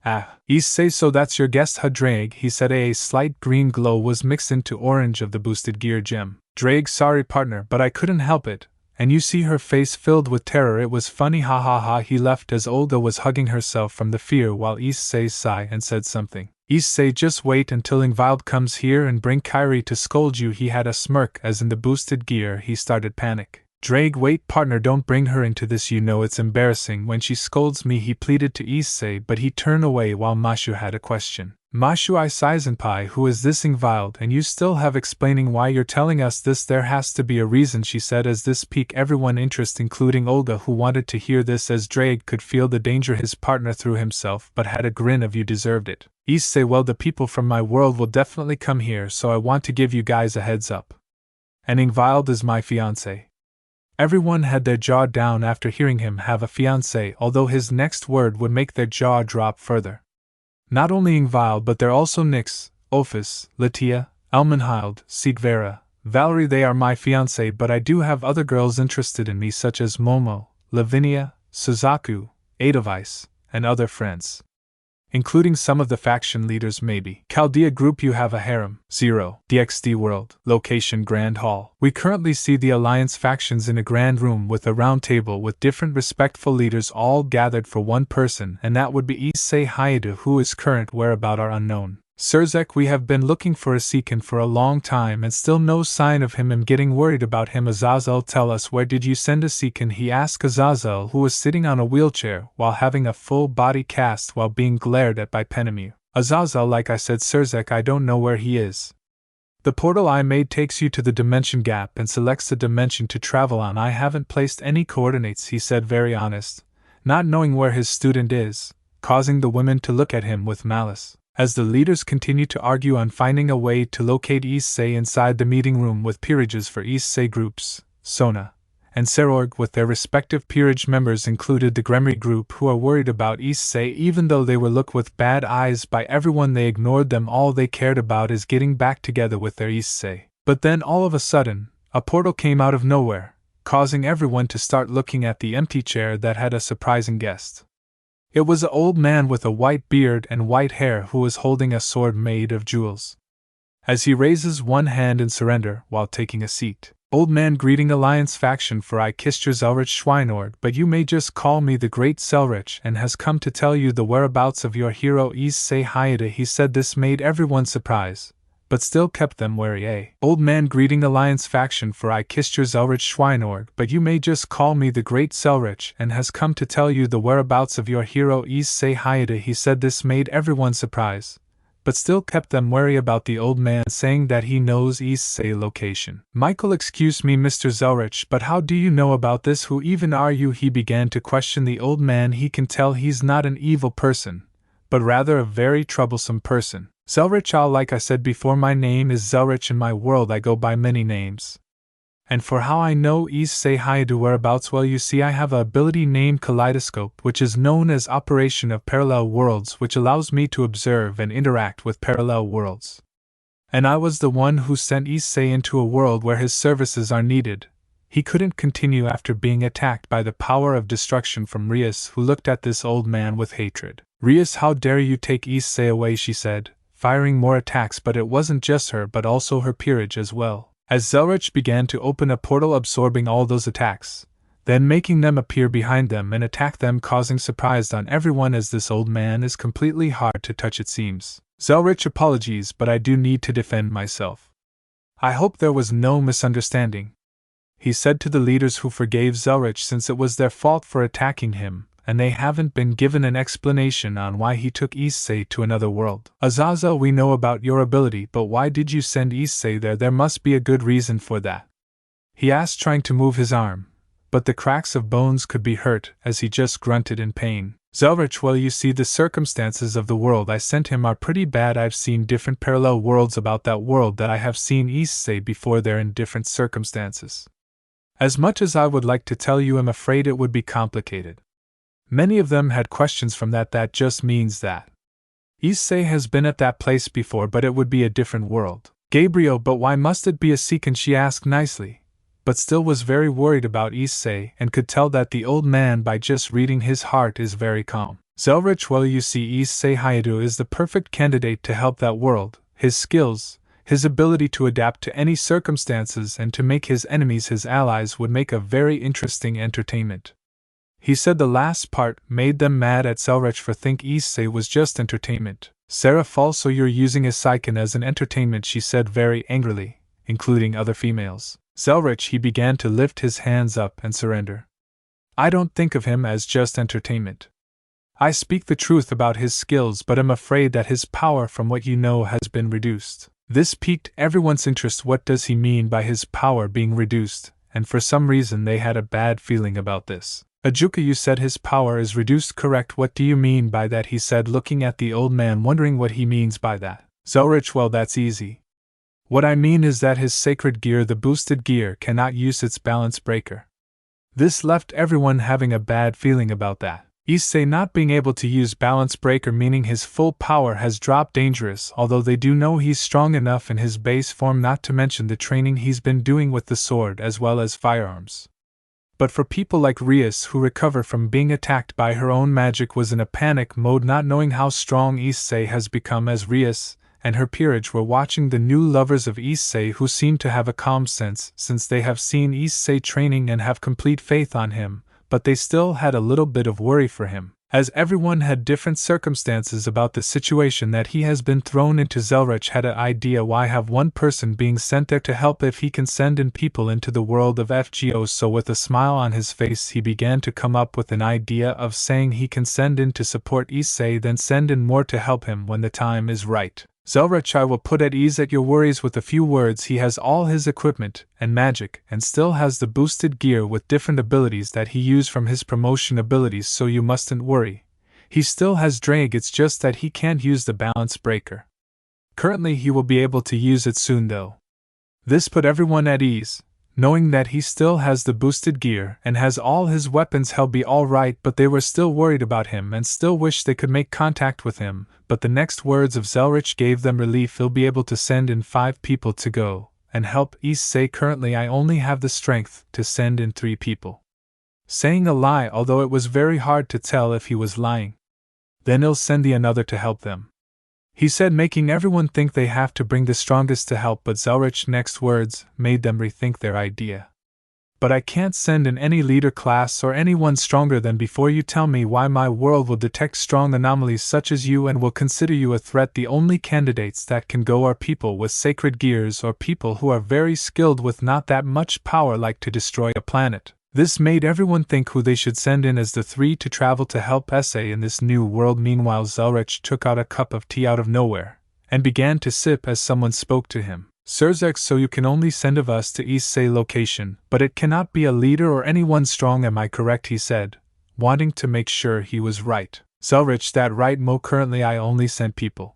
Ah, Issei, so that's your guest, huh? Drake, he said. A slight green glow was mixed into orange of the boosted gear gem. Drake, sorry partner, but I couldn't help it. And you see her face filled with terror. It was funny, ha ha ha. He left as Olga was hugging herself from the fear while Issei sighed and said something. Issei, just wait until Ingvild comes here and bring Kyrie to scold you. He had a smirk as in the boosted gear he started panic. Drake, wait partner, don't bring her into this, you know it's embarrassing when she scolds me, he pleaded to Issei, but he turned away while Mashu had a question. Mashu, I Seisenpai, who is this Ingvild, and you still have explaining why you're telling us this? There has to be a reason, she said as this piqued everyone's interest, including Olga, who wanted to hear this as Drake could feel the danger his partner threw himself, but had a grin of you deserved it. Issei, well, the people from my world will definitely come here, so I want to give you guys a heads up. And Ingvild is my fiancé. Everyone had their jaw down after hearing him have a fiancé, although his next word would make their jaw drop further. Not only Ingvild, but they're also Nyx, Ophis, Latia, Elmenhild, Sigvera, Valerie. They are my fiancé, but I do have other girls interested in me, such as Momo, Lavinia, Suzaku, Edelweiss, and other friends. including some of the faction leaders maybe. Chaldea group, you have a harem. 0. DXD world. Location Grand Hall. We currently see the Alliance factions in a grand room with a round table with different respectful leaders all gathered for one person, and that would be Issei Hayato, who his current whereabout are unknown. Sirzek, we have been looking for Issei for a long time and still no sign of him. I'm getting worried about him. Azazel, tell us, where did you send Issei? He asked Azazel, who was sitting on a wheelchair while having a full body cast while being glared at by Penemu. Azazel, like I said, Sirzek, I don't know where he is. The portal I made takes you to the dimension gap and selects the dimension to travel on. I haven't placed any coordinates, he said, very honest, not knowing where his student is, causing the women to look at him with malice. As the leaders continue to argue on finding a way to locate Issei inside the meeting room with peerages for Issei groups, Sona and Serorg with their respective peerage members included the Gremory group, who are worried about Issei even though they were looked with bad eyes by everyone. They ignored them. All they cared about is getting back together with their Issei. But then all of a sudden, a portal came out of nowhere, causing everyone to start looking at the empty chair that had a surprising guest. It was an old man with a white beard and white hair who was holding a sword made of jewels. As he raises one hand in surrender while taking a seat. Old man, greeting Alliance faction, for I kissed your Zelrich Schweinord, but you may just call me the Great Zelrich, and has come to tell you the whereabouts of your hero Issei Hayato. He said this made everyone surprise, but still kept them wary. Old man, greeting Alliance faction, for I kissed your Zelrich Schweinord, but you may just call me the Great Zelrich, and has come to tell you the whereabouts of your hero Issei Hayato. He said this made everyone surprise, but still kept them wary about the old man saying that he knows Issei location. Michael, excuse me, Mr. Zelrich, but how do you know about this? Who even are you? He began to question the old man. He can tell he's not an evil person, but rather a very troublesome person. Zelrich, like I said before, my name is Zelrich. In my world I go by many names. And for how I know Issei Hayato whereabouts, well, you see, I have an ability named Kaleidoscope, which is known as Operation of Parallel Worlds, which allows me to observe and interact with parallel worlds. And I was the one who sent Issei into a world where his services are needed. He couldn't continue after being attacked by the power of destruction from Rias, who looked at this old man with hatred. Rias, how dare you take Issei away, she said, firing more attacks, but it wasn't just her but also her peerage as well. As Zelrich began to open a portal absorbing all those attacks, then making them appear behind them and attack them, causing surprise on everyone as this old man is completely hard to touch, it seems. Zelrich, apologies, but I do need to defend myself. I hope there was no misunderstanding, he said to the leaders, who forgave Zelrich since it was their fault for attacking him, and they haven't been given an explanation on why he took Issei to another world. Azazel, we know about your ability, but why did you send Issei there? There must be a good reason for that, he asked, trying to move his arm, but the cracks of bones could be hurt as he just grunted in pain. Zelrich, well, you see, the circumstances of the world I sent him are pretty bad. I've seen different parallel worlds about that world that I have seen Issei before. They're in different circumstances. As much as I would like to tell you, I'm afraid it would be complicated. Many of them had questions from that. That just means that Issei has been at that place before, but it would be a different world. Gabriel, but why must it be a second? She asked nicely, but still was very worried about Issei and could tell that the old man, by just reading his heart, is very calm. Zelrich, well, you see, Issei Hayato is the perfect candidate to help that world. His skills, his ability to adapt to any circumstances and to make his enemies his allies would make a very interesting entertainment. He said the last part made them mad at Zelrich for think Issei was just entertainment. Sarah, false, so you're using Issei as an entertainment, she said very angrily, including other females. Zelrich, he began to lift his hands up and surrender. I don't think of him as just entertainment. I speak the truth about his skills, but am afraid that his power, from what you know, has been reduced. This piqued everyone's interest. What does he mean by his power being reduced? And for some reason they had a bad feeling about this. Ajuka, you said his power is reduced, correct? What do you mean by that? He said, looking at the old man, wondering what he means by that. Zelrich, well, that's easy. What I mean is that his sacred gear, the boosted gear, cannot use its balance breaker. This left everyone having a bad feeling about that. Issei not being able to use balance breaker, meaning his full power has dropped, dangerous, although they do know he's strong enough in his base form, not to mention the training he's been doing with the sword as well as firearms. But for people like Rias who recover from being attacked by her own magic was in a panic mode not knowing how strong Issei has become as Rias and her peerage were watching the new lovers of Issei who seem to have a calm sense since they have seen Issei training and have complete faith on him, but they still had a little bit of worry for him, as everyone had different circumstances about the situation that he has been thrown into. Zelrich had an idea why have one person being sent there to help if he can send in people into the world of FGO, so with a smile on his face he began to come up with an idea of saying he can send in to support Issei, then send in more to help him when the time is right. Zelrich, I will put at ease at your worries with a few words. He has all his equipment and magic and still has the boosted gear with different abilities that he used from his promotion abilities, so you mustn't worry. He still has drag, it's just that he can't use the balance breaker. Currently he will be able to use it soon though. This put everyone at ease, knowing that he still has the boosted gear and has all his weapons. He'll be alright, but they were still worried about him and still wished they could make contact with him, but the next words of Zelrich gave them relief. He'll be able to send in 5 people to go and help Issei. Currently I only have the strength to send in 3 people. Saying a lie, although it was very hard to tell if he was lying. Then he'll send the another to help them, he said, making everyone think they have to bring the strongest to help, but Zelrich's next words made them rethink their idea. But I can't send in any leader class or anyone stronger than before. You tell me why my world will detect strong anomalies such as you and will consider you a threat. The only candidates that can go are people with sacred gears or people who are very skilled with not that much power, like to destroy a planet. This made everyone think who they should send in as the 3 to travel to help Issei in this new world. Meanwhile, Zelrich took out a cup of tea out of nowhere and began to sip as someone spoke to him. Sirzek, so you can only send of us to Issei location, but it cannot be a leader or anyone strong, am I correct? He said, wanting to make sure he was right. Zelrich, that right Mo, currently I only send people.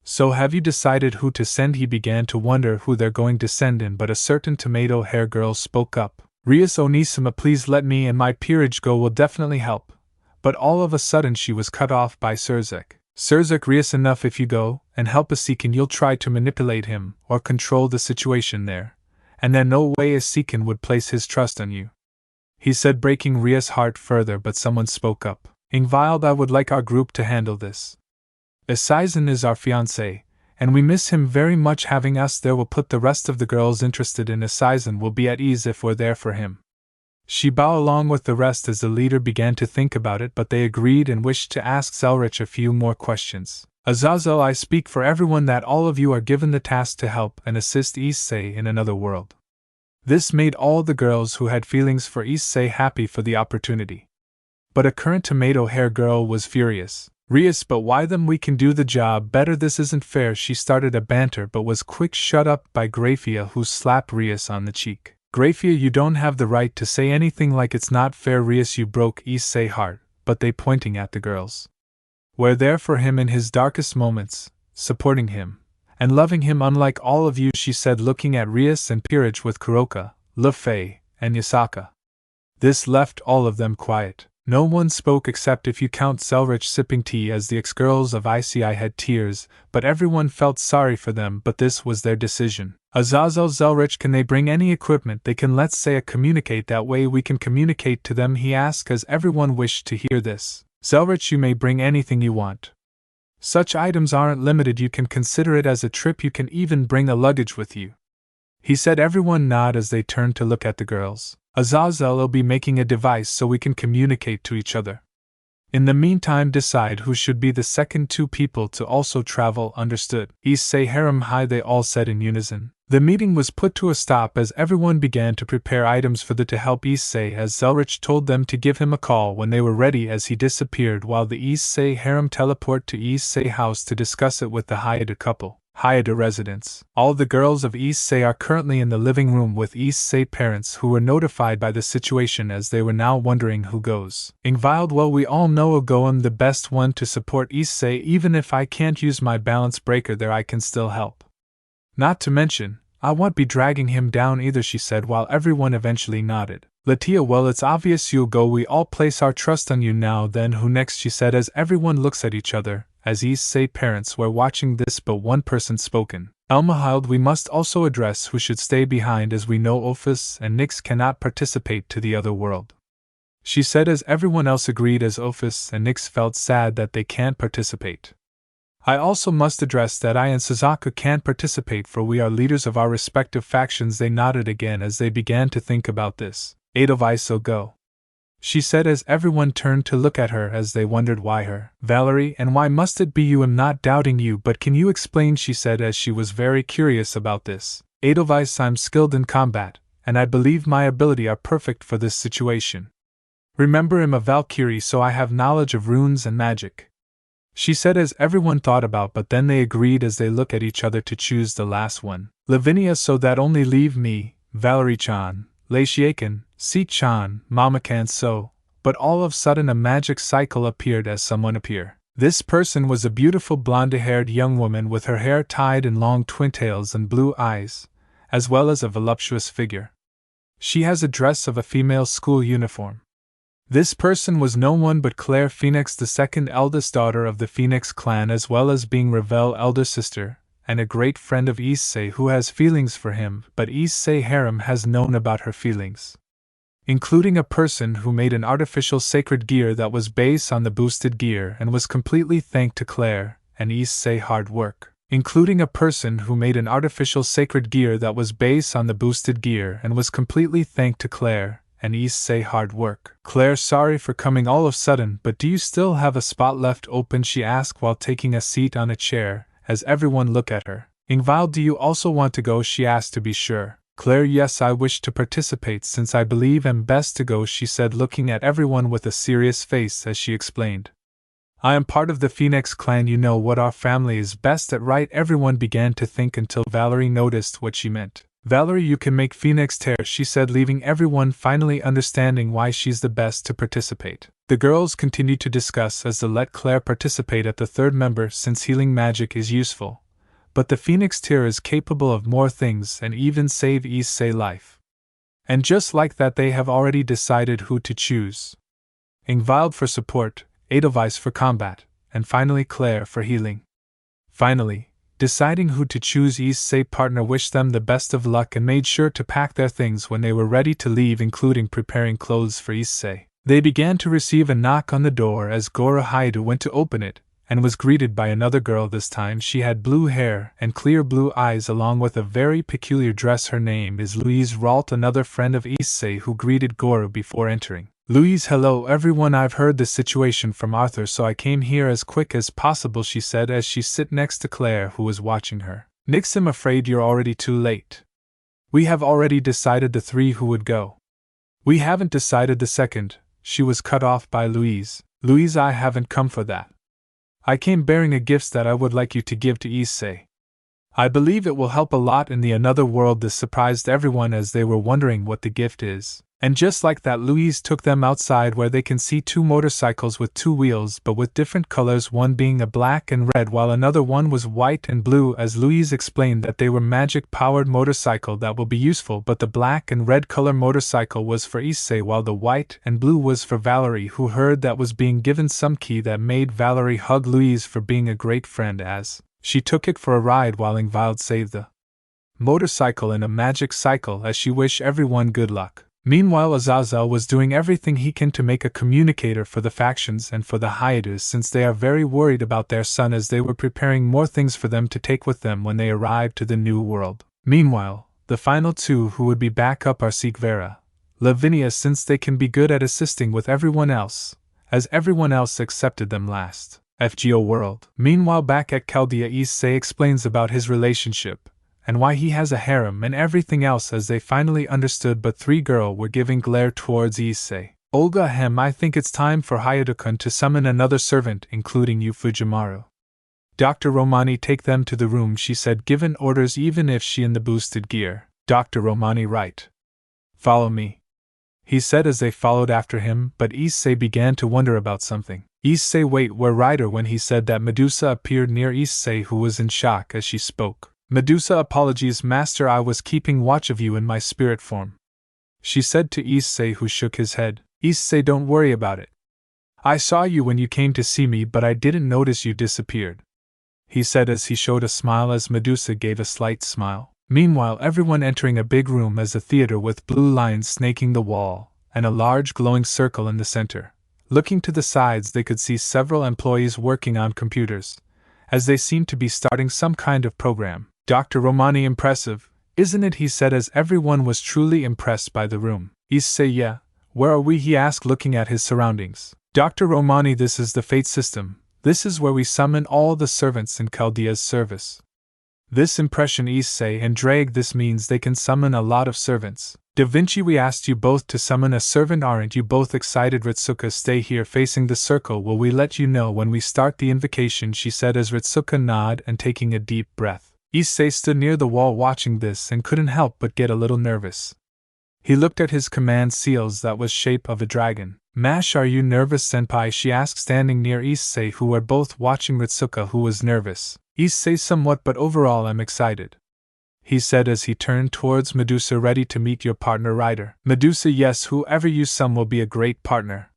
So have you decided who to send? He began to wonder who they're going to send in, but a certain tomato hair girl spoke up. Rias Onisima, please let me and my peerage go, will definitely help. But all of a sudden she was cut off by Sirzek. Sirzek, Rias, enough. If you go and help Issei, you'll try to manipulate him or control the situation there, and then no way Issei would place his trust on you, he said, breaking Rias' heart further. But someone spoke up. Ingvild, I would like our group to handle this. Issei is our fiancé, and we miss him very much. Having us there will put the rest of the girls interested in Issei will be at ease if we're there for him. She bowed along with the rest as the leader began to think about it, but they agreed and wished to ask Zelrich a few more questions. Azazel, I speak for everyone that all of you are given the task to help and assist Issei in another world. This made all the girls who had feelings for Issei happy for the opportunity. But a current tomato hair girl was furious. Rias, but why them? We can do the job better. This isn't fair. She started a banter but was quick shut up by Grafia, who slapped Rias on the cheek. Grafia, you don't have the right to say anything like it's not fair. Rias, you broke Issei's heart, but they, pointing at the girls, were there for him in his darkest moments, supporting him and loving him unlike all of you, she said, looking at Rias and peerage with Kuroka, Lefei, and Yasaka. This left all of them quiet. No one spoke except if you count Zelrich sipping tea, as the ex-girls of Issei had tears, but everyone felt sorry for them. But this was their decision. Azazel, Zelrich, can they bring any equipment they can, let's say, communicate? That way we can communicate to them, he asked, as everyone wished to hear this. Zelrich, you may bring anything you want. Such items aren't limited. You can consider it as a trip. You can even bring a luggage with you, he said. Everyone nodded as they turned to look at the girls. Azazel will be making a device so we can communicate to each other. In the meantime, decide who should be the second 2 people to also travel. Understood. Issei harem high, they all said in unison. The meeting was put to a stop as everyone began to prepare items for the to help Issei, as Zelrich told them to give him a call when they were ready, as he disappeared while the Issei harem teleport to Issei house to discuss it with the Hayada couple. Hayada residence. All the girls of Issei are currently in the living room with Issei parents, who were notified by the situation as they were now wondering who goes. Ingvild, well, we all know I'm the best one to support Issei. Even if I can't use my balance breaker there, I can still help. Not to mention, I won't be dragging him down either, she said, while everyone eventually nodded. Latia, well, it's obvious you'll go. We all place our trust on you now. Then who next, she said, as everyone looks at each other, as Issei parents were watching this, but one person spoken. Elmahild, we must also address who should stay behind, as we know Ophis and Nyx cannot participate to the other world. She said as everyone else agreed, as Ophis and Nyx felt sad that they can't participate. I also must address that I and Suzaku can't participate, for we are leaders of our respective factions. They nodded again as they began to think about this. Edelweiss will go, she said as everyone turned to look at her as they wondered why her. Valerie, and why must it be you? I'm not doubting you, but can you explain? She said as she was very curious about this. Edelweiss, I'm skilled in combat, and I believe my ability are perfect for this situation. Remember, I'm a Valkyrie, so I have knowledge of runes and magic, she said as everyone thought about, but then they agreed as they look at each other to choose the last one. Lavinia, so that only leave me, Valerie-chan, Leishiakin, Si-chan, Mama-can, so. But all of a sudden a magic cycle appeared as someone appear. This person was a beautiful blonde-haired young woman with her hair tied in long twintails and blue eyes, as well as a voluptuous figure. She has a dress of a female school uniform. This person was no one but Claire Phoenix, the second eldest daughter of the Phoenix clan, as well as being Ravel's elder sister, and a great friend of Issei, who has feelings for him, but Issei harem has known about her feelings, including a person who made an artificial sacred gear that was based on the boosted gear and was completely thanks to Claire and Issei hard work. Including a person who made an artificial sacred gear that was based on the boosted gear and was completely thanks to Claire and Issei hard work. Claire, sorry for coming all of a sudden, but do you still have a spot left open? She asked while taking a seat on a chair, as everyone looked at her. Ingvild, do you also want to go? She asked to be sure. Claire, yes, I wish to participate since I believe I'm best to go, she said, looking at everyone with a serious face as she explained. I am part of the Phoenix clan, you know what our family is best at, right? Everyone began to think until Valerie noticed what she meant. Valerie, you can make Phoenix tear, she said, leaving everyone finally understanding why she's the best to participate. The girls continued to discuss as to let Claire participate as the third member since healing magic is useful. But the Phoenix tear is capable of more things and even save Issei's life. And just like that, they have already decided who to choose. Ingvild for support, Edelweiss for combat, and finally Claire for healing. Finally, deciding who to choose, Issei's partner wished them the best of luck and made sure to pack their things when they were ready to leave, including preparing clothes for Issei. They began to receive a knock on the door as Goro Haidu went to open it, and was greeted by another girl. This time she had blue hair and clear blue eyes along with a very peculiar dress. Her name is Louise Ralt, another friend of Issei, who greeted Goro before entering. Louise, hello everyone, I've heard the situation from Arthur, so I came here as quick as possible, she said as she sat next to Claire, who was watching her. Nyx, I'm afraid you're already too late. We have already decided the three who would go. We haven't decided the second, she was cut off by Louise. Louise, I haven't come for that. I came bearing a gift that I would like you to give to Issei. I believe it will help a lot in the another world. This surprised everyone as they were wondering what the gift is. And just like that, Louise took them outside where they can see two motorcycles with two wheels but with different colors, one being a black and red while another one was white and blue, as Louise explained that they were magic-powered motorcycle that will be useful, but the black and red color motorcycle was for Issei while the white and blue was for Valerie, who heard that was being given some key that made Valerie hug Louise for being a great friend as she took it for a ride while Ingvild saved the motorcycle in a magic cycle as she wished everyone good luck. Meanwhile, Azazel was doing everything he can to make a communicator for the factions and for the Haidus, since they are very worried about their son, as they were preparing more things for them to take with them when they arrived to the new world. Meanwhile, the final two who would be back up are Sikvera, Lavinia, since they can be good at assisting with everyone else, as everyone else accepted them last. FGO world. Meanwhile, back at Chaldea, Issei explains about his relationship and why he has a harem and everything else, as they finally understood, but three girls were giving glare towards Issei. Olga, I think it's time for Hayato-kun to summon another servant, including you, Fujimaru. Dr. Romani, take them to the room, she said, given orders even if she in the boosted gear. Dr. Romani, right. Follow me, he said as they followed after him, but Issei began to wonder about something. Issei, wait, where Rider? When he said that, Medusa appeared near Issei, who was in shock as she spoke. Medusa, apologies, master, I was keeping watch of you in my spirit form, she said to Issei, who shook his head. Issei, don't worry about it. I saw you when you came to see me, but I didn't notice you disappeared. he said as he showed a smile as Medusa gave a slight smile. Meanwhile, everyone entering a big room as a theater with blue lines snaking the wall, and a large glowing circle in the center. Looking to the sides, they could see several employees working on computers, as they seemed to be starting some kind of program. Dr. Romani, impressive, isn't it? He said as everyone was truly impressed by the room. Issei, yeah. Where are we? He asked, looking at his surroundings. Dr. Romani, this is the fate system. This is where we summon all the servants in Chaldea's service. This impression, Issei and Drag, this means they can summon a lot of servants. Da Vinci, we asked you both to summon a servant, aren't you both excited? Ritsuka, stay here facing the circle. Will we let you know when we start the invocation? She said as Ritsuka nodded and taking a deep breath. Issei stood near the wall watching this and couldn't help but get a little nervous. He looked at his command seals that was shape of a dragon. Mash, are you nervous, senpai? She asked, standing near Issei, who were both watching Ritsuka, who was nervous. Issei, somewhat, but overall I'm excited, he said as he turned towards Medusa. Ready to meet your partner, Rider? Medusa, yes, whoever you summon will be a great partner,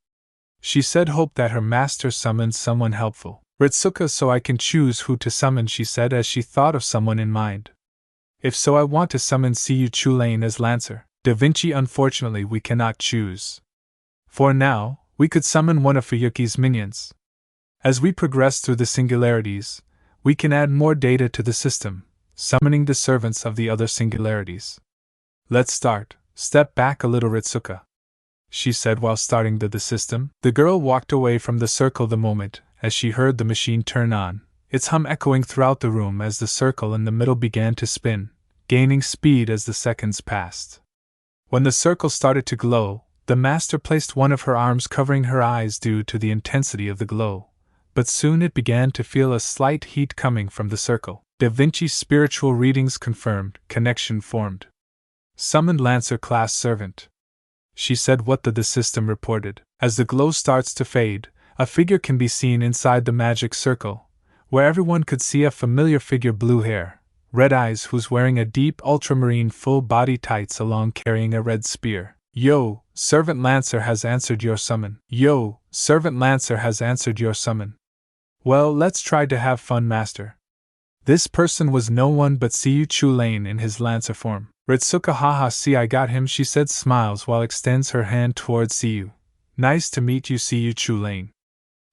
she said. Hope that her master summons someone helpful. Ritsuka, so I can choose who to summon, she said as she thought of someone in mind. If so, I want to summon Siyu Chulain as Lancer. Da Vinci, unfortunately we cannot choose. For now, we could summon one of Fuyuki's minions. As we progress through the singularities, we can add more data to the system, summoning the servants of the other singularities. Let's start. Step back a little, Ritsuka, she said while starting the system. The girl walked away from the circle the moment as she heard the machine turn on, its hum echoing throughout the room as the circle in the middle began to spin, gaining speed as the seconds passed. When the circle started to glow, the master placed one of her arms covering her eyes due to the intensity of the glow, but soon it began to feel a slight heat coming from the circle. Da Vinci's spiritual readings confirmed, connection formed. Summoned Lancer class servant, she said. What the system reported. As the glow starts to fade, a figure can be seen inside the magic circle, where everyone could see a familiar figure, blue hair, red eyes, who's wearing a deep ultramarine full body tights along carrying a red spear. Yo, Servant Lancer has answered your summon. Yo, Servant Lancer has answered your summon. Well, let's try to have fun, master. This person was no one but Siyu Chulain in his Lancer form. Ritsuka, haha, see I got him, she said, smiles while extends her hand towards Siyu. Nice to meet you, Siyu Chulain.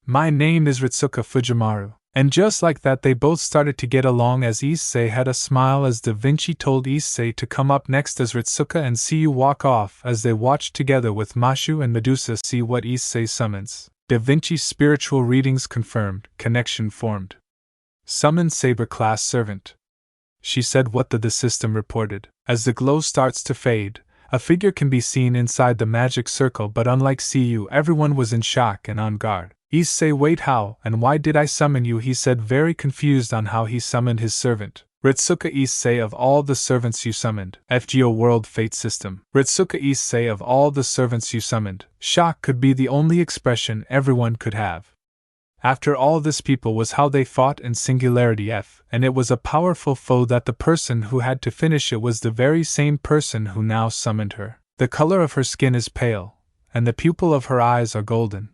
My name is Ritsuka Fujimaru. And just like that they both started to get along as Issei had a smile as Da Vinci told Issei to come up next as Ritsuka and Siyu walk off as they watched together with Mashu and Medusa see what Issei summons. Da Vinci's spiritual readings confirmed, connection formed. Summon Saber class servant, she said. What the system reported. As the glow starts to fade, a figure can be seen inside the magic circle, but unlike Siyu, everyone was in shock and on guard. Issei, wait, how and why did I summon you? He said, very confused on how he summoned his servant. Ritsuka, Issei, of all the servants you summoned. FGO World Fate System. Ritsuka, Issei, of all the servants you summoned. Shock could be the only expression everyone could have. After all, this people was how they fought in Singularity F, and it was a powerful foe that the person who had to finish it was the very same person who now summoned her. The color of her skin is pale, and the pupil of her eyes are golden.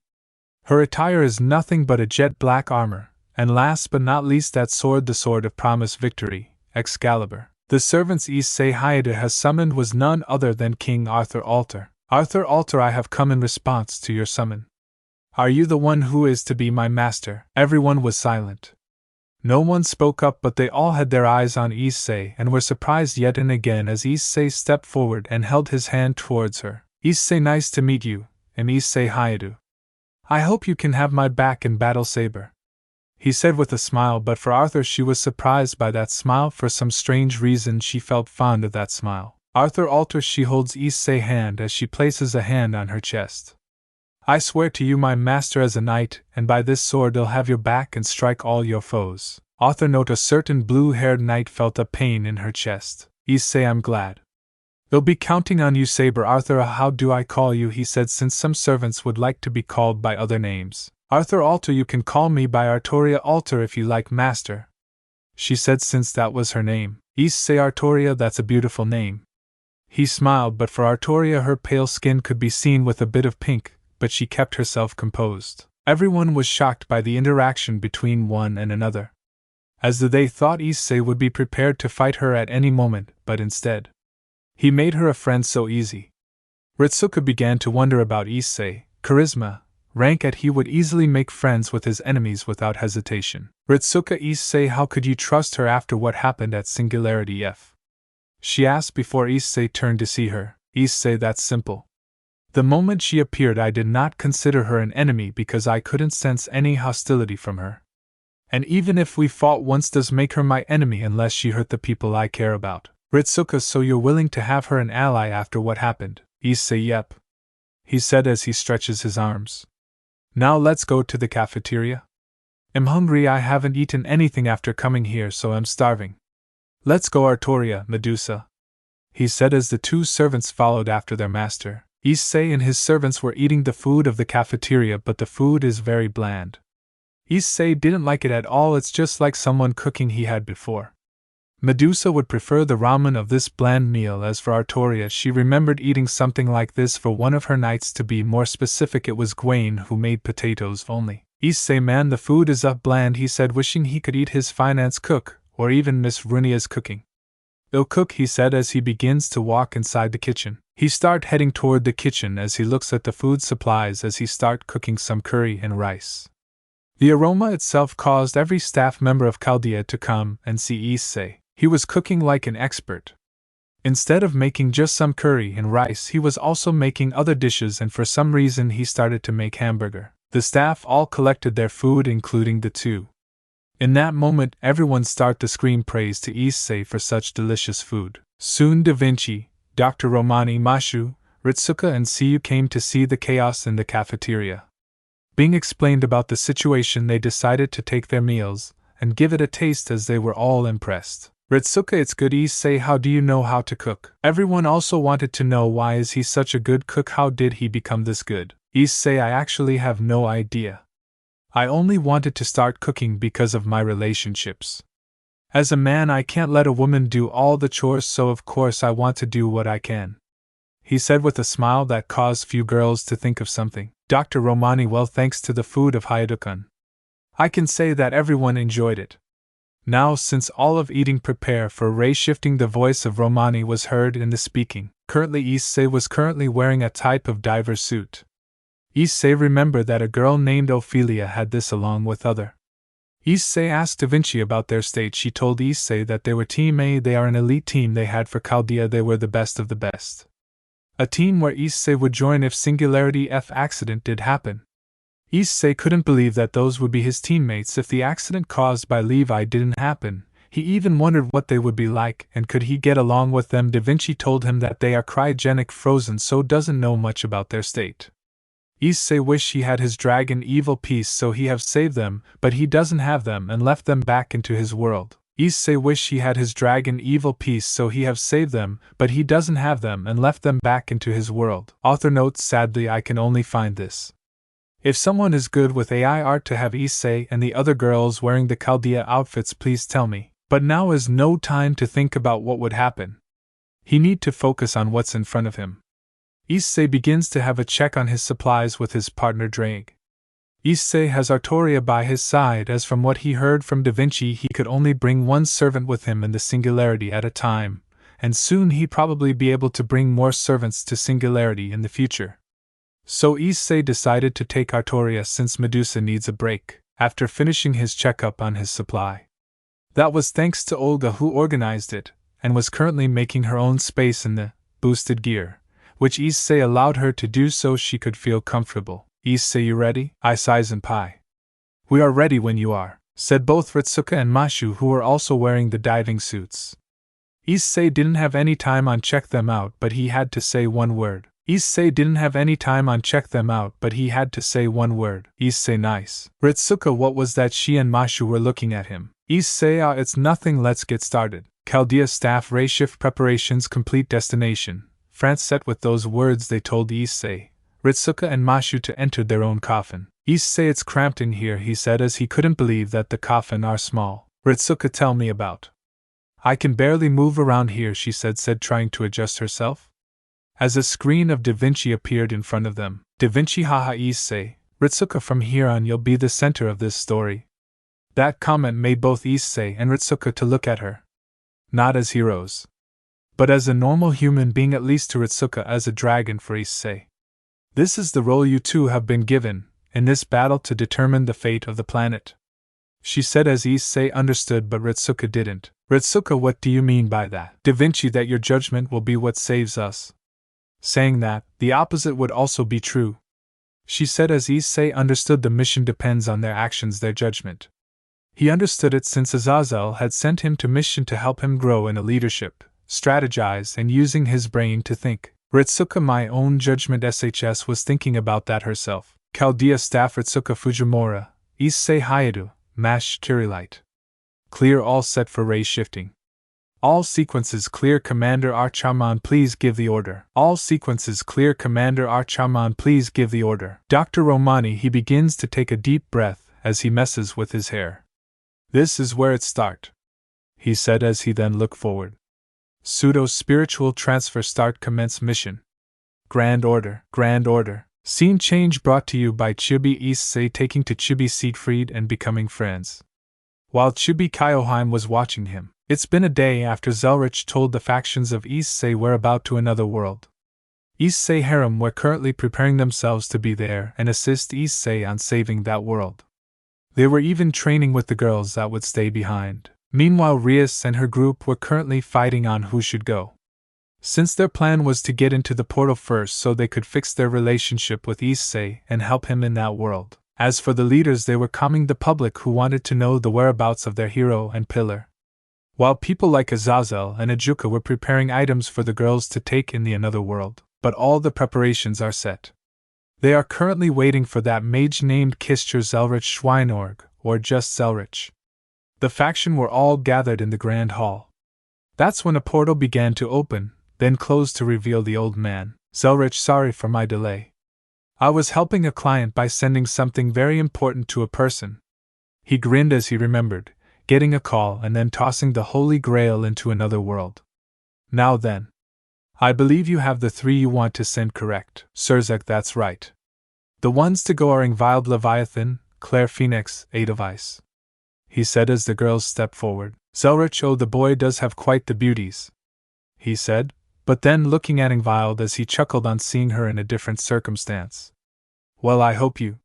Her attire is nothing but a jet black armor, and last but not least that sword, the sword of promised victory, Excalibur. The servants Issei Hayate has summoned was none other than King Arthur Alter. Arthur Alter, I have come in response to your summon. Are you the one who is to be my master? Everyone was silent. No one spoke up, but they all had their eyes on Issei and were surprised yet and again as Issei stepped forward and held his hand towards her. Issei, nice to meet you, and Issei Hayate. I hope you can have my back in battle, Saber, he said with a smile, but for Arthur she was surprised by that smile. For some strange reason she felt fond of that smile. Arthur Alter, she holds Issei's hand as she places a hand on her chest. I swear to you, my master, as a knight, and by this sword I'll have your back and strike all your foes. Arthur, note a certain blue-haired knight felt a pain in her chest. Issei, I'm glad. They'll be counting on you, Saber. Arthur, how do I call you? He said, since some servants would like to be called by other names. Arthur Alter, you can call me by Artoria Alter if you like, master, she said, since that was her name. Issei, Artoria, that's a beautiful name. He smiled, but for Artoria her pale skin could be seen with a bit of pink, but she kept herself composed. Everyone was shocked by the interaction between one and another. as though they thought Issei would be prepared to fight her at any moment, but instead, he made her a friend so easy. Ritsuka began to wonder about Issei, charisma, rank at he would easily make friends with his enemies without hesitation. Ritsuka Issei, how could you trust her after what happened at Singularity F? She asked before Issei turned to see her. Issei, that's simple. The moment she appeared I did not consider her an enemy because I couldn't sense any hostility from her. And even if we fought once does make her my enemy unless she hurt the people I care about. Ritsuka, so you're willing to have her an ally after what happened? Issei, yep. He said as he stretches his arms. Now let's go to the cafeteria. I'm hungry, I haven't eaten anything after coming here so I'm starving. Let's go Artoria, Medusa. He said as the two servants followed after their master. Issei and his servants were eating the food of the cafeteria, but the food is very bland. Issei didn't like it at all, it's just like someone cooking he had before. Medusa would prefer the ramen of this bland meal. As for Artoria, she remembered eating something like this for one of her nights. To be more specific, it was Gwaine who made potatoes only. Issei, man, the food is up bland, he said, wishing he could eat his finance cook, or even Miss Runia's cooking. Ill cook, he said as he begins to walk inside the kitchen. He start heading toward the kitchen as he looks at the food supplies as he start cooking some curry and rice. The aroma itself caused every staff member of Chaldea to come and see Issei. He was cooking like an expert. Instead of making just some curry and rice, he was also making other dishes, and for some reason he started to make hamburger. The staff all collected their food, including the two. In that moment, everyone started to scream praise to Issei for such delicious food. Soon Da Vinci, Dr. Romani, Mashu, Ritsuka and Siyu came to see the chaos in the cafeteria. Being explained about the situation, they decided to take their meals and give it a taste as they were all impressed. Ritsuka, it's good. Issei, how do you know how to cook? Everyone also wanted to know why is he such a good cook, how did he become this good? Issei, I actually have no idea. I only wanted to start cooking because of my relationships. As a man, I can't let a woman do all the chores, so of course I want to do what I can. He said with a smile that caused few girls to think of something. Dr. Romani, well, thanks to the food of Hayadukan, I can say that everyone enjoyed it. Now, since all of eating prepare for Ray, shifting the voice of Romani was heard in the speaking. Currently, Issei was currently wearing a type of diver suit. Issei remembered that a girl named Ophelia had this along with other. Issei asked Da Vinci about their state. She told Issei that they were Team A, they are an elite team they had for Chaldea, they were the best of the best. A team where Issei would join if Singularity F accident did happen. Issei couldn't believe that those would be his teammates if the accident caused by Levi didn't happen. He even wondered what they would be like and could he get along with them. Da Vinci told him that they are cryogenic frozen, so doesn't know much about their state. Issei wished he had his dragon evil piece so he have saved them, but he doesn't have them and left them back into his world. Issei wished he had his dragon evil piece so he have saved them, but he doesn't have them and left them back into his world. Author notes, sadly I can only find this. If someone is good with AI art to have Issei and the other girls wearing the Chaldea outfits, please tell me. But now is no time to think about what would happen. He need to focus on what's in front of him. Issei begins to have a check on his supplies with his partner Drake. Issei has Artoria by his side, as from what he heard from Da Vinci he could only bring one servant with him in the Singularity at a time, and soon he probably be able to bring more servants to Singularity in the future. So Issei decided to take Artoria since Medusa needs a break, after finishing his checkup on his supply. That was thanks to Olga, who organized it, and was currently making her own space in the boosted gear, which Issei allowed her to do so she could feel comfortable. Issei, you ready? Issei Senpai. We are ready when you are, said both Ritsuka and Mashu, who were also wearing the diving suits. Issei didn't have any time on check them out, but he had to say one word. Issei didn't have any time on check them out, but he had to say one word. Issei, nice. Ritsuka, what was that? She and Mashu were looking at him. Issei, it's nothing, let's get started. Chaldea staff, Ray shift preparations complete, destination France. Set with those words they told Issei, Ritsuka and Mashu to enter their own coffin. Issei, it's cramped in here, he said as he couldn't believe that the coffin are small. Ritsuka, tell me about. I can barely move around here, she said trying to adjust herself. As a screen of Da Vinci appeared in front of them. Da Vinci, haha Issei, Ritsuka, from here on you'll be the center of this story. That comment made both Issei and Ritsuka to look at her. Not as heroes, but as a normal human being, at least to Ritsuka as a dragon for Issei. This is the role you two have been given, in this battle to determine the fate of the planet. She said as Issei understood but Ritsuka didn't. Ritsuka, what do you mean by that? Da Vinci, that your judgment will be what saves us. Saying that, the opposite would also be true. She said as Issei understood the mission depends on their actions, their judgment. He understood it since Azazel had sent him to mission to help him grow in a leadership, strategize, and using his brain to think. Ritsuka, my own judgment. SHS was thinking about that herself. Chaldea staff Ritsuka Fujimura, Issei Hayato, Mash Kirilite. Clear, all set for ray shifting. All sequences clear. Commander Archaman, please give the order. All sequences clear. Commander Archaman, please give the order. Dr. Romani, he begins to take a deep breath as he messes with his hair. This is where it starts, he said as he then looked forward. Pseudo-spiritual transfer start, commence mission. Grand order, grand order. Scene change brought to you by Chibi Issei taking to Chibi Siegfried and becoming friends. While Chibi Kyoheim was watching him, it's been a day after Zelrich told the factions of Issei we're about to another world. Issei Harem were currently preparing themselves to be there and assist Issei on saving that world. They were even training with the girls that would stay behind. Meanwhile, Rias and her group were currently fighting on who should go. Since their plan was to get into the portal first so they could fix their relationship with Issei and help him in that world. As for the leaders, they were calming the public who wanted to know the whereabouts of their hero and pillar. While people like Azazel and Ajuka were preparing items for the girls to take in the another world, but all the preparations are set. They are currently waiting for that mage named Kischer Zelrich Schweinorg, or just Zelrich. The faction were all gathered in the grand hall. That's when a portal began to open, then close to reveal the old man. Zelrich, sorry for my delay. I was helping a client by sending something very important to a person. He grinned as he remembered, getting a call and then tossing the Holy Grail into another world. Now then. I believe you have the 3 you want to send, correct? Surzek, that's right. The ones to go are Ingvild Leviathan, Claire Phoenix, Edelweiss. He said as the girls stepped forward. Zelrich, oh, the boy does have quite the beauties, he said, but then looking at Ingvild as he chuckled on seeing her in a different circumstance. Well, I hope you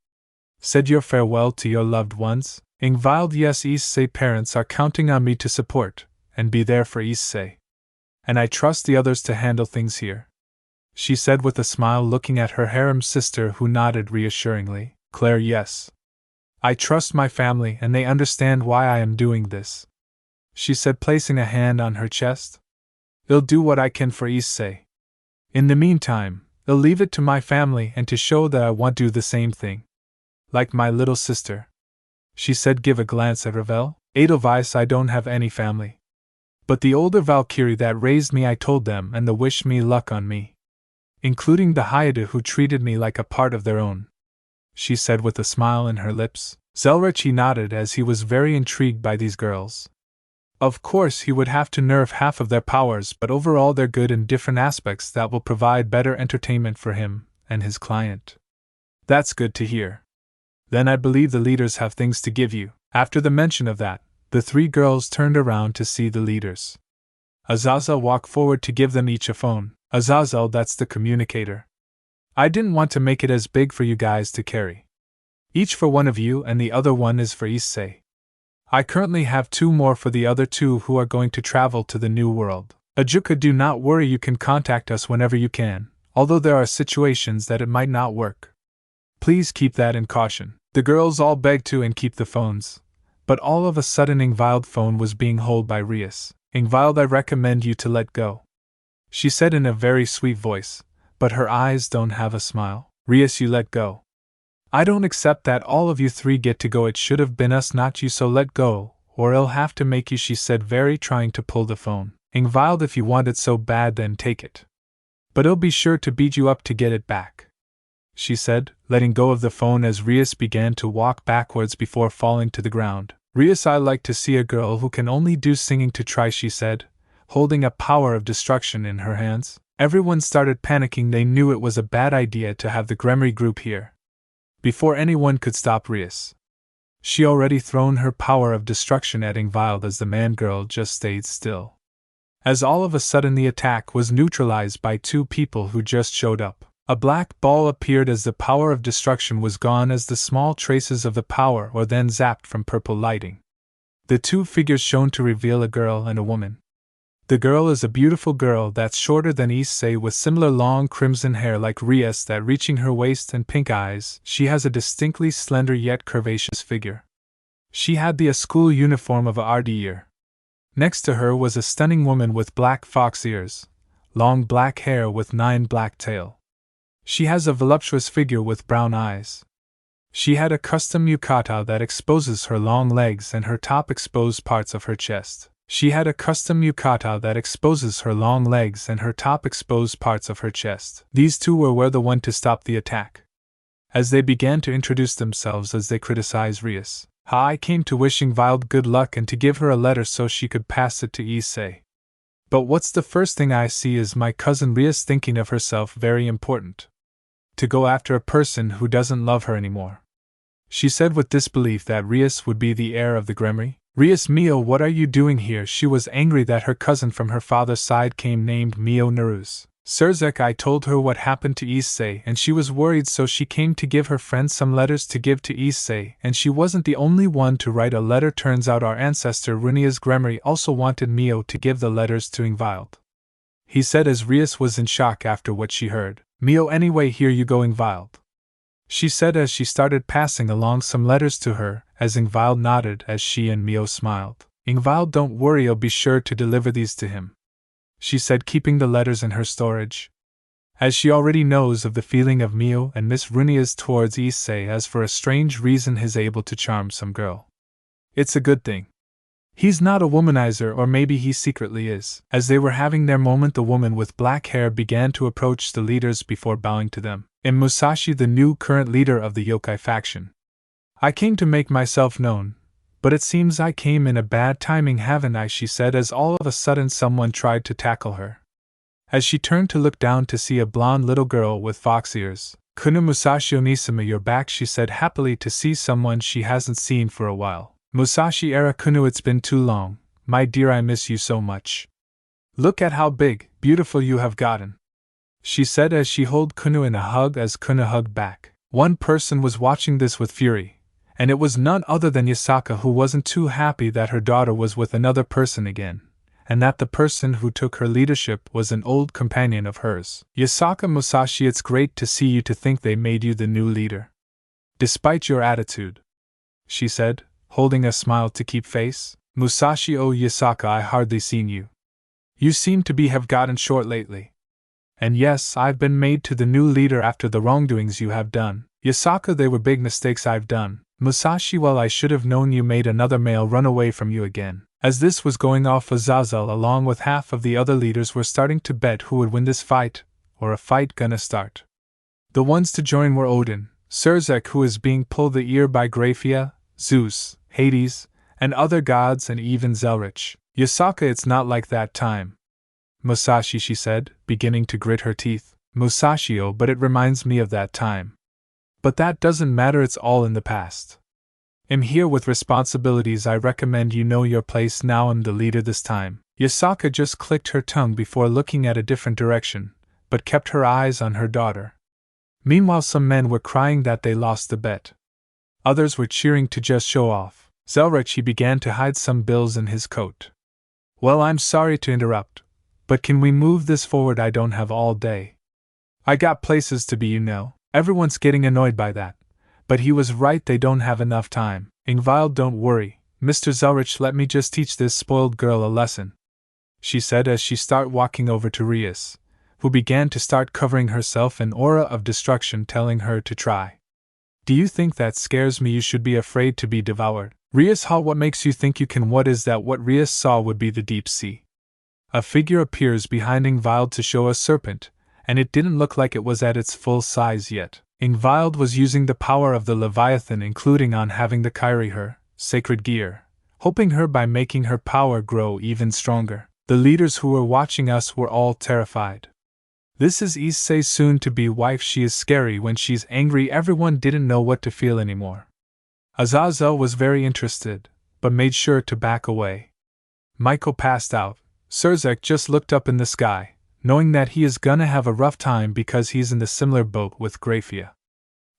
said your farewell to your loved ones? Ingvild, yes, Issei parents are counting on me to support and be there for Issei. And I trust the others to handle things here, she said with a smile looking at her harem sister who nodded reassuringly. Claire, yes. I trust my family and they understand why I am doing this, she said placing a hand on her chest. I'll do what I can for Issei. In the meantime, I'll leave it to my family and to show that I want to do the same thing. Like my little sister, she said. Give a glance at Ravel. Edelweiss, I don't have any family. But the older Valkyrie that raised me, I told them, and they wish me luck on me. Including the Hayato who treated me like a part of their own, she said with a smile in her lips. Zelrich, he nodded as he was very intrigued by these girls. Of course he would have to nerf half of their powers, but overall they're good in different aspects that will provide better entertainment for him and his client. That's good to hear. Then I believe the leaders have things to give you. After the mention of that, the 3 girls turned around to see the leaders. Azazel walked forward to give them each a phone. Azazel, that's the communicator. I didn't want to make it as big for you guys to carry. Each for one of you, and the other one is for Issei. I currently have 2 more for the other 2 who are going to travel to the new world. Ajuka, do not worry, you can contact us whenever you can, although there are situations that it might not work. Please keep that in caution. The girls all begged to and keep the phones, but all of a sudden Ingvild's phone was being held by Rias. Ingvild, I recommend you to let go, she said in a very sweet voice, but her eyes don't have a smile. Rias, you let go. I don't accept that all of you 3 get to go. It should have been us, not you, so let go, or I'll have to make you, she said, very trying to pull the phone. Ingvild, if you want it so bad, then take it. But I'll be sure to beat you up to get it back, she said, letting go of the phone as Rias began to walk backwards before falling to the ground. Rias, I like to see a girl who can only do singing to try, she said, holding a power of destruction in her hands. Everyone started panicking. They knew it was a bad idea to have the Gremory group here. Before anyone could stop Rias, She already thrown her power of destruction at Ingvild as the man-girl just stayed still. As all of a sudden the attack was neutralized by two people who just showed up. A black ball appeared as the power of destruction was gone as the small traces of the power were then zapped from purple lighting. The two figures shown to reveal a girl and a woman. The girl is a beautiful girl that's shorter than Issei with similar long crimson hair like Rias that reaching her waist and pink eyes. She has a distinctly slender yet curvaceous figure. She had the school uniform of a ardier. Next to her was a stunning woman with black fox ears, long black hair with 9 black tail. She has a voluptuous figure with brown eyes. She had a custom yukata that exposes her long legs and her top exposed parts of her chest. These two were the one to stop the attack. As they began to introduce themselves as they criticized Rias. I came to wishing Ingvild good luck and to give her a letter so she could pass it to Issei. But what's the first thing I see is my cousin Rias thinking of herself very important. To go after a person who doesn't love her anymore. She said with disbelief that Rias would be the heir of the Gremory. Rias Mio, what are you doing here? She was angry that her cousin from her father's side came named Mio Naruse. Surzek, I told her what happened to Issei and she was worried so she came to give her friend some letters to give to Issei and she wasn't the only one to write a letter. Turns out our ancestor Runia's Gremory also wanted Mio to give the letters to Ingvild. He said as Rias was in shock after what she heard. Mio, anyway, here you go, Ingvild. She said as she started passing along some letters to her, as Ingvild nodded as she and Mio smiled. Ingvild, don't worry, I'll be sure to deliver these to him. She said, keeping the letters in her storage. As she already knows of the feeling of Mio and Miss Runia's towards Issei, as for a strange reason he's able to charm some girl. It's a good thing. He's not a womanizer, or maybe he secretly is. As they were having their moment, the woman with black hair began to approach the leaders before bowing to them. I'm Musashi, the new current leader of the yokai faction. I came to make myself known, but it seems I came in a bad timing, haven't I? She said as all of a sudden someone tried to tackle her. As she turned to look down to see a blonde little girl with fox ears. Kunu Musashi Onisama, you're back, she said happily to see someone she hasn't seen for a while. Musashi era Kunu, it's been too long, my dear, I miss you so much. Look at how big, beautiful you have gotten. She said as she held Kunu in a hug as Kunu hugged back. One person was watching this with fury, and it was none other than Yasaka, who wasn't too happy that her daughter was with another person again, and that the person who took her leadership was an old companion of hers. Yasaka Musashi, it's great to see you, to think they made you the new leader. Despite your attitude, she said, holding a smile to keep face. Musashi, oh Yasaka, I hardly seen you. You seem to have gotten short lately. And yes, I've been made to the new leader after the wrongdoings you have done. Yasaka, they were big mistakes I've done. Musashi, well, I should have known you made another male run away from you again. As this was going off, Azazel along with half of the other leaders were starting to bet who would win this fight, or a fight gonna start. The ones to join were Odin, Surzek, who is being pulled the ear by Graphia, Zeus, Hades, and other gods, and even Zelrich. Yasaka, it's not like that time. Musashi, she said, beginning to grit her teeth. Musashi, oh, but it reminds me of that time. But that doesn't matter, it's all in the past. I'm here with responsibilities, I recommend you know your place now, I'm the leader this time. Yasaka just clicked her tongue before looking at a different direction, but kept her eyes on her daughter. Meanwhile, some men were crying that they lost the bet. Others were cheering to just show off. Zelrich, he began to hide some bills in his coat. Well, I'm sorry to interrupt, but can we move this forward? I don't have all day. I got places to be, you know. Everyone's getting annoyed by that. But he was right, they don't have enough time. Ingvild, don't worry, Mr. Zelrich, let me just teach this spoiled girl a lesson, she said as she started walking over to Rias, who began to start covering herself an aura of destruction, telling her to try. Do you think that scares me? You should be afraid to be devoured. Rias, how, what makes you think you can? What is that? What Rias saw would be the deep sea. A figure appears behind Ingvild to show a serpent, and it didn't look like it was at its full size yet. Ingvild was using the power of the Leviathan, including on having the Kyrie, her sacred gear, hoping her by making her power grow even stronger. The leaders who were watching us were all terrified. This is Issei's soon-to-be wife. She is scary when she's angry. Everyone didn't know what to feel anymore. Azazel was very interested, but made sure to back away. Michael passed out. Surzek just looked up in the sky, knowing that he is gonna have a rough time because he's in the similar boat with Grafia.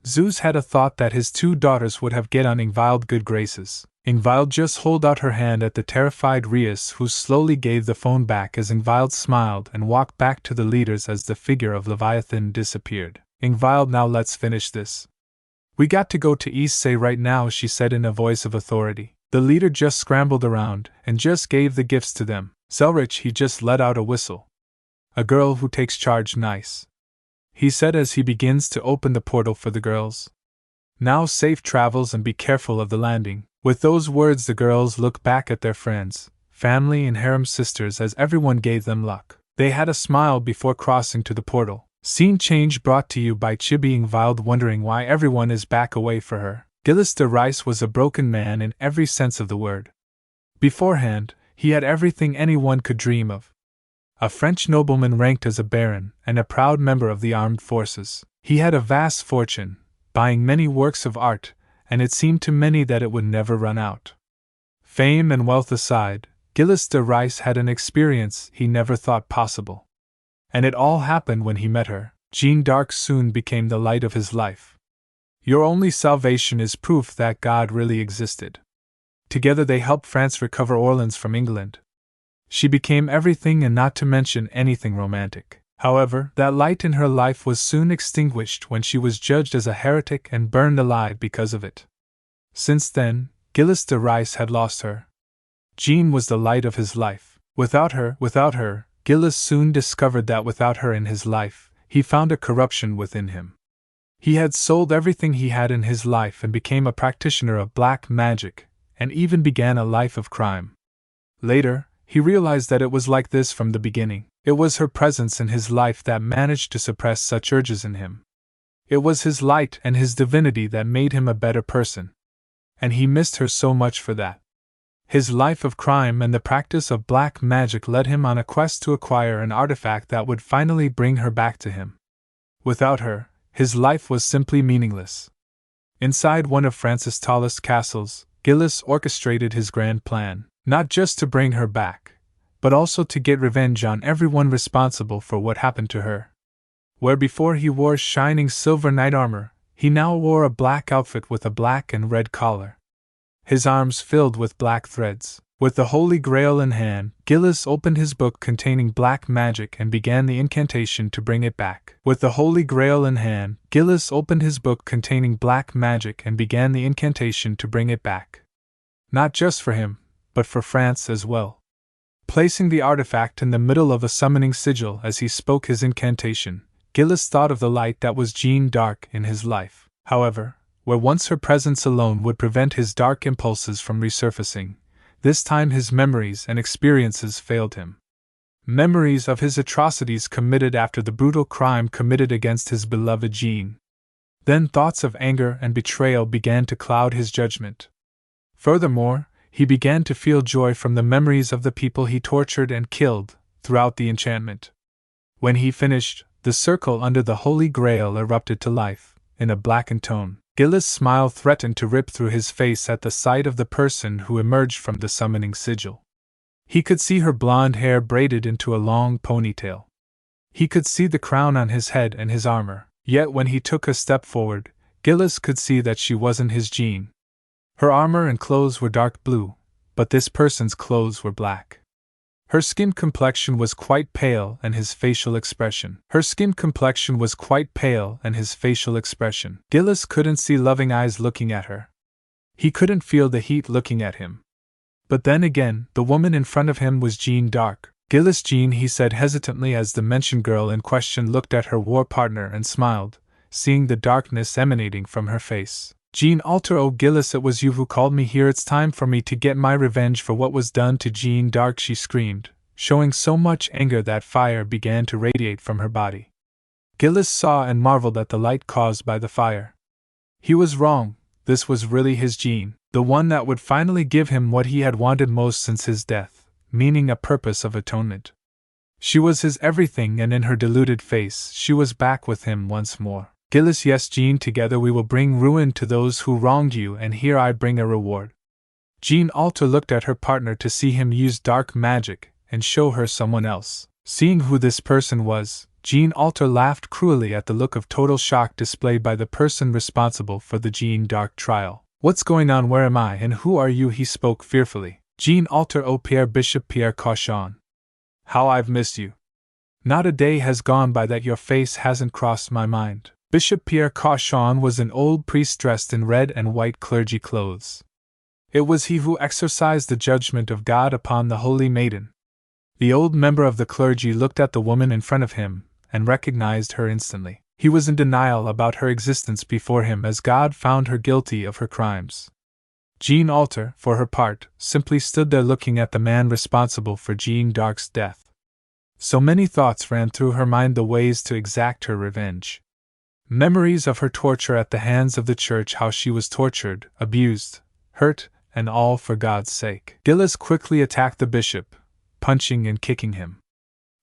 Zeus had a thought that his 2 daughters would have get on Ingvild good graces. Ingvild just hold out her hand at the terrified Rias, who slowly gave the phone back as Ingvild smiled and walked back to the leaders as the figure of Leviathan disappeared. Ingvild, now let's finish this. We got to go to Issei right now, she said in a voice of authority. The leader just scrambled around and just gave the gifts to them. Zelrich, he just let out a whistle. A girl who takes charge, nice, he said as he begins to open the portal for the girls. Now safe travels and be careful of the landing. With those words, the girls looked back at their friends, family and harem sisters as everyone gave them luck. They had a smile before crossing to the portal. Scene change brought to you by Chibi. Ingvild wondering why everyone is back away for her. Gilles de Rice was a broken man in every sense of the word. Beforehand, he had everything anyone could dream of. A French nobleman ranked as a baron and a proud member of the armed forces. He had a vast fortune, buying many works of art, and it seemed to many that it would never run out. Fame and wealth aside, Gilles de Rice had an experience he never thought possible. And it all happened when he met her. Jeanne d'Arc soon became the light of his life. Your only salvation is proof that God really existed. Together they helped France recover Orleans from England. She became everything and not to mention anything romantic. However, that light in her life was soon extinguished when she was judged as a heretic and burned alive because of it. Since then, Gilles de Rice had lost her. Jeanne was the light of his life. Without her, Gilles soon discovered that without her in his life, he found a corruption within him. He had sold everything he had in his life and became a practitioner of black magic, and even began a life of crime. Later, he realized that it was like this from the beginning. It was her presence in his life that managed to suppress such urges in him. It was his light and his divinity that made him a better person. And he missed her so much for that. His life of crime and the practice of black magic led him on a quest to acquire an artifact that would finally bring her back to him. Without her, his life was simply meaningless. Inside one of France's tallest castles, Gilles orchestrated his grand plan, not just to bring her back, but also to get revenge on everyone responsible for what happened to her. Where before he wore shining silver knight armor, he now wore a black outfit with a black and red collar. His arms filled with black threads. With the Holy Grail in hand, Gilles opened his book containing black magic and began the incantation to bring it back. With the Holy Grail in hand, Gilles opened his book containing black magic and began the incantation to bring it back. Not just for him, but for France as well. Placing the artifact in the middle of a summoning sigil as he spoke his incantation, Gilles thought of the light that was Jeanne d'Arc in his life. However, where once her presence alone would prevent his dark impulses from resurfacing, this time his memories and experiences failed him. Memories of his atrocities committed after the brutal crime committed against his beloved Jeanne. Then thoughts of anger and betrayal began to cloud his judgment. Furthermore, he began to feel joy from the memories of the people he tortured and killed throughout the enchantment. When he finished, the circle under the Holy Grail erupted to life, in a blackened tone. Gilles' smile threatened to rip through his face at the sight of the person who emerged from the summoning sigil. He could see her blonde hair braided into a long ponytail. He could see the crown on his head and his armor, yet when he took a step forward, Gilles could see that she wasn't his Jeanne. Her armor and clothes were dark blue, but this person's clothes were black. Her skin complexion was quite pale and his facial expression. Gilles couldn't see loving eyes looking at her. He couldn't feel the heat looking at him. But then again, the woman in front of him was Jeanne d'Arc. Gilles, Jeanne, he said hesitantly as the mentioned girl in question looked at her war partner and smiled, seeing the darkness emanating from her face. Jeanne Alter, oh Gilles, it was you who called me here. It's time for me to get my revenge for what was done to Jeanne d'Arc, she screamed, showing so much anger that fire began to radiate from her body. Gilles saw and marveled at the light caused by the fire. He was wrong, this was really his Jeanne, the one that would finally give him what he had wanted most since his death, meaning a purpose of atonement. She was his everything, and in her deluded face she was back with him once more. Gillis, yes, Jean, together we will bring ruin to those who wronged you, and here I bring a reward. Jean Alter looked at her partner to see him use dark magic and show her someone else. Seeing who this person was, Jean Alter laughed cruelly at the look of total shock displayed by the person responsible for the Jean Dark trial. What's going on? Where am I? And who are you? He spoke fearfully. Jean Alter, oh Pierre Bishop Pierre Cauchon. How I've missed you. Not a day has gone by that your face hasn't crossed my mind. Bishop Pierre Cauchon was an old priest dressed in red and white clergy clothes. It was he who exercised the judgment of God upon the holy maiden. The old member of the clergy looked at the woman in front of him and recognized her instantly. He was in denial about her existence before him, as God found her guilty of her crimes. Jean Alter, for her part, simply stood there looking at the man responsible for Jean Dark's death. So many thoughts ran through her mind, the ways to exact her revenge. Memories of her torture at the hands of the church, how she was tortured, abused, hurt, and all for God's sake. Gillis quickly attacked the bishop, punching and kicking him.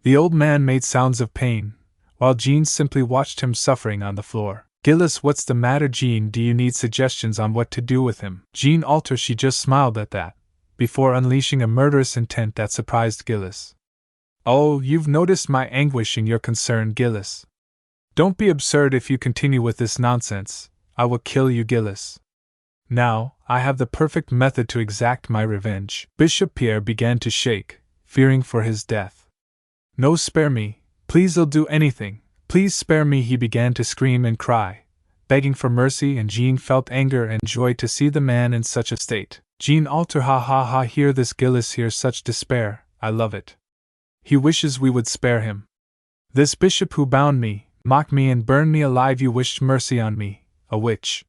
The old man made sounds of pain, while Jean simply watched him suffering on the floor. Gillis, what's the matter, Jean? Do you need suggestions on what to do with him? Jean Alter, she just smiled at that, before unleashing a murderous intent that surprised Gillis. Oh, you've noticed my anguish and your concern, Gillis. Don't be absurd. If you continue with this nonsense, I will kill you, Gillis. Now, I have the perfect method to exact my revenge. Bishop Pierre began to shake, fearing for his death. No, spare me. Please, I'll do anything. Please spare me. He began to scream and cry, begging for mercy, and Jean felt anger and joy to see the man in such a state. Jean Alter, ha ha ha, hear this, Gillis, hear such despair. I love it. He wishes we would spare him. This bishop who bound me, mocked me, and burned me alive, you wished mercy on me, a witch.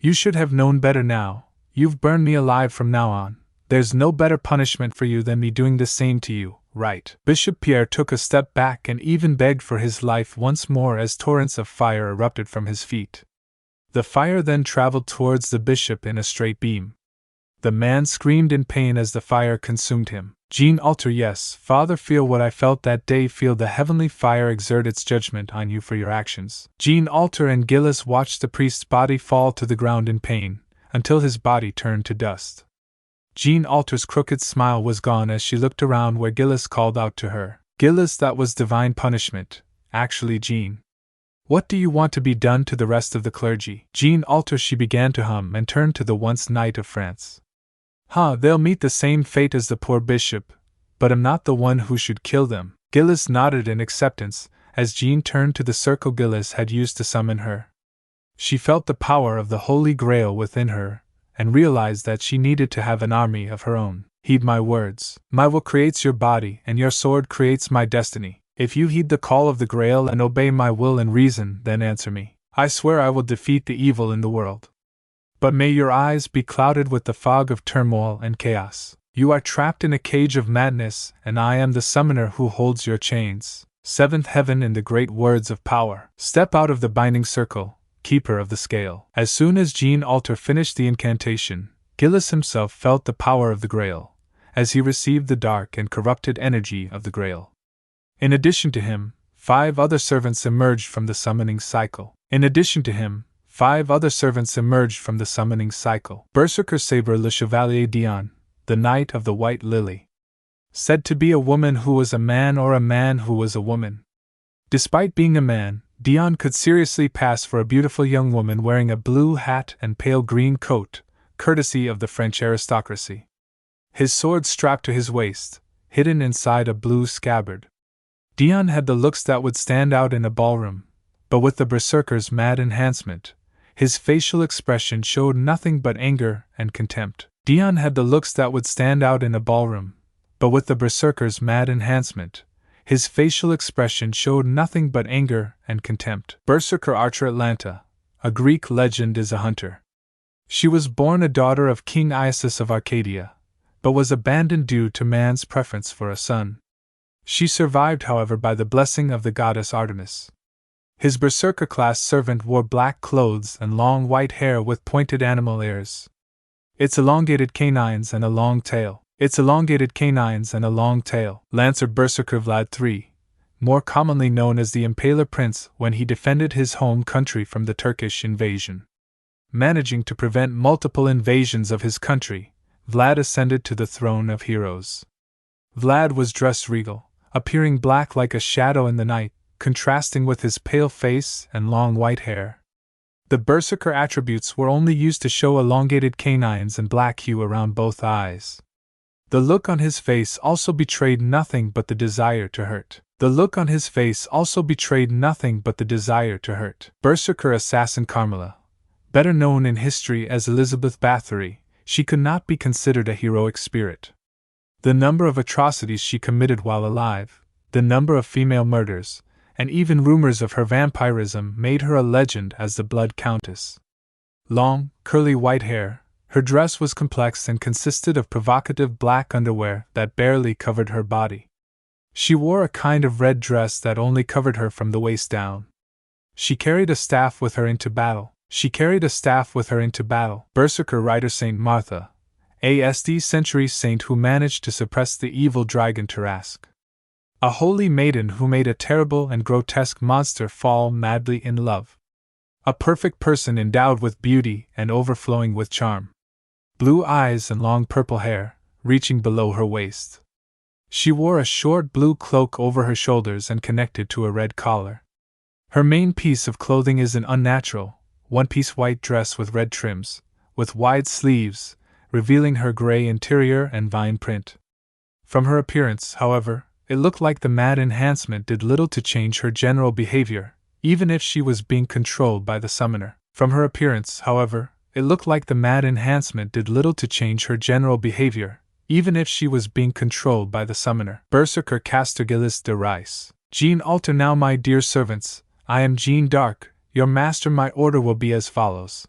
You should have known better now. You've burned me alive from now on. There's no better punishment for you than me doing the same to you, right? Bishop Pierre took a step back and even begged for his life once more as torrents of fire erupted from his feet. The fire then traveled towards the bishop in a straight beam. The man screamed in pain as the fire consumed him. Jean Alter, yes, Father, feel what I felt that day. Feel the heavenly fire exert its judgment on you for your actions. Jean Alter and Gillis watched the priest's body fall to the ground in pain, until his body turned to dust. Jean Alter's crooked smile was gone as she looked around where Gillis called out to her. Gillis, that was divine punishment. Actually, Jean. What do you want to be done to the rest of the clergy? Jean Alter, she began to hum and turned to the once Knight of France. They'll meet the same fate as the poor bishop, but I'm not the one who should kill them. Gillis nodded in acceptance, as Jean turned to the circle Gillis had used to summon her. She felt the power of the Holy Grail within her, and realized that she needed to have an army of her own. Heed my words. My will creates your body, and your sword creates my destiny. If you heed the call of the Grail and obey my will and reason, then answer me. I swear I will defeat the evil in the world. But may your eyes be clouded with the fog of turmoil and chaos. You are trapped in a cage of madness, and I am the summoner who holds your chains. Seventh heaven in the great words of power. Step out of the binding circle, keeper of the scale. As soon as Jean Alter finished the incantation, Gillis himself felt the power of the Grail, as he received the dark and corrupted energy of the Grail. In addition to him, 5 other servants emerged from the summoning cycle. Berserker Saber, Le Chevalier Dion, the Knight of the White Lily. Said to be a woman who was a man, or a man who was a woman. Despite being a man, Dion could seriously pass for a beautiful young woman wearing a blue hat and pale green coat, courtesy of the French aristocracy. His sword strapped to his waist, hidden inside a blue scabbard. Dion had the looks that would stand out in a ballroom, but with the berserker's mad enhancement, his facial expression showed nothing but anger and contempt. Dion had the looks that would stand out in a ballroom, but with the berserker's mad enhancement, his facial expression showed nothing but anger and contempt. Berserker Archer Atlanta, a Greek legend, is a hunter. She was born a daughter of King Isis of Arcadia, but was abandoned due to man's preference for a son. She survived, however, by the blessing of the goddess Artemis. His berserker-class servant wore black clothes and long white hair with pointed animal ears. Its elongated canines and a long tail. Lancer Berserker Vlad III, more commonly known as the Impaler Prince, when he defended his home country from the Turkish invasion. Managing to prevent multiple invasions of his country, Vlad ascended to the throne of heroes. Vlad was dressed regal, appearing black like a shadow in the night, contrasting with his pale face and long white hair. The berserker attributes were only used to show elongated canines and black hue around both eyes. The look on his face also betrayed nothing but the desire to hurt. Berserker assassin Carmilla, better known in history as Elizabeth Bathory, she could not be considered a heroic spirit. The number of atrocities she committed while alive, the number of female murders, and even rumors of her vampirism made her a legend as the Blood Countess. Long, curly white hair, her dress was complex and consisted of provocative black underwear that barely covered her body. She wore a kind of red dress that only covered her from the waist down. She carried a staff with her into battle. Berserker rider Saint Martha, a 6th century saint who managed to suppress the evil dragon Tarask. A holy maiden who made a terrible and grotesque monster fall madly in love. A perfect person endowed with beauty and overflowing with charm. Blue eyes and long purple hair, reaching below her waist. She wore a short blue cloak over her shoulders and connected to a red collar. Her main piece of clothing is an unnatural, one-piece white dress with red trims, with wide sleeves, revealing her gray interior and vine print. From her appearance, however, it looked like the mad enhancement did little to change her general behavior, even if she was being controlled by the summoner. Berserker Castergillis de Rice. Jean Alter. Now, my dear servants, I am Jean d'Arc, your master. My order will be as follows.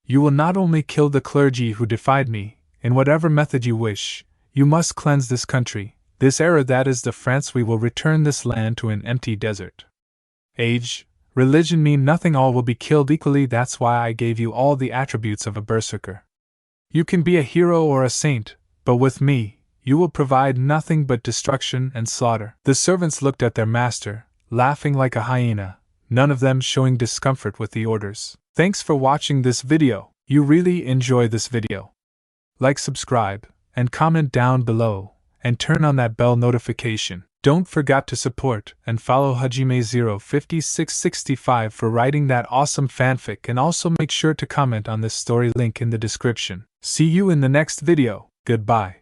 You will not only kill the clergy who defied me, in whatever method you wish, you must cleanse this country, this era that is the France. We will return this land to an empty desert. Age, religion mean nothing, all will be killed equally. That's why I gave you all the attributes of a berserker. You can be a hero or a saint, but with me, you will provide nothing but destruction and slaughter. The servants looked at their master, laughing like a hyena, none of them showing discomfort with the orders. Thanks for watching this video. You really enjoy this video. Like, subscribe, and comment down below, and turn on that bell notification. Don't forget to support and follow Hajime05665 for writing that awesome fanfic, and also make sure to comment on this story, link in the description. See you in the next video. Goodbye.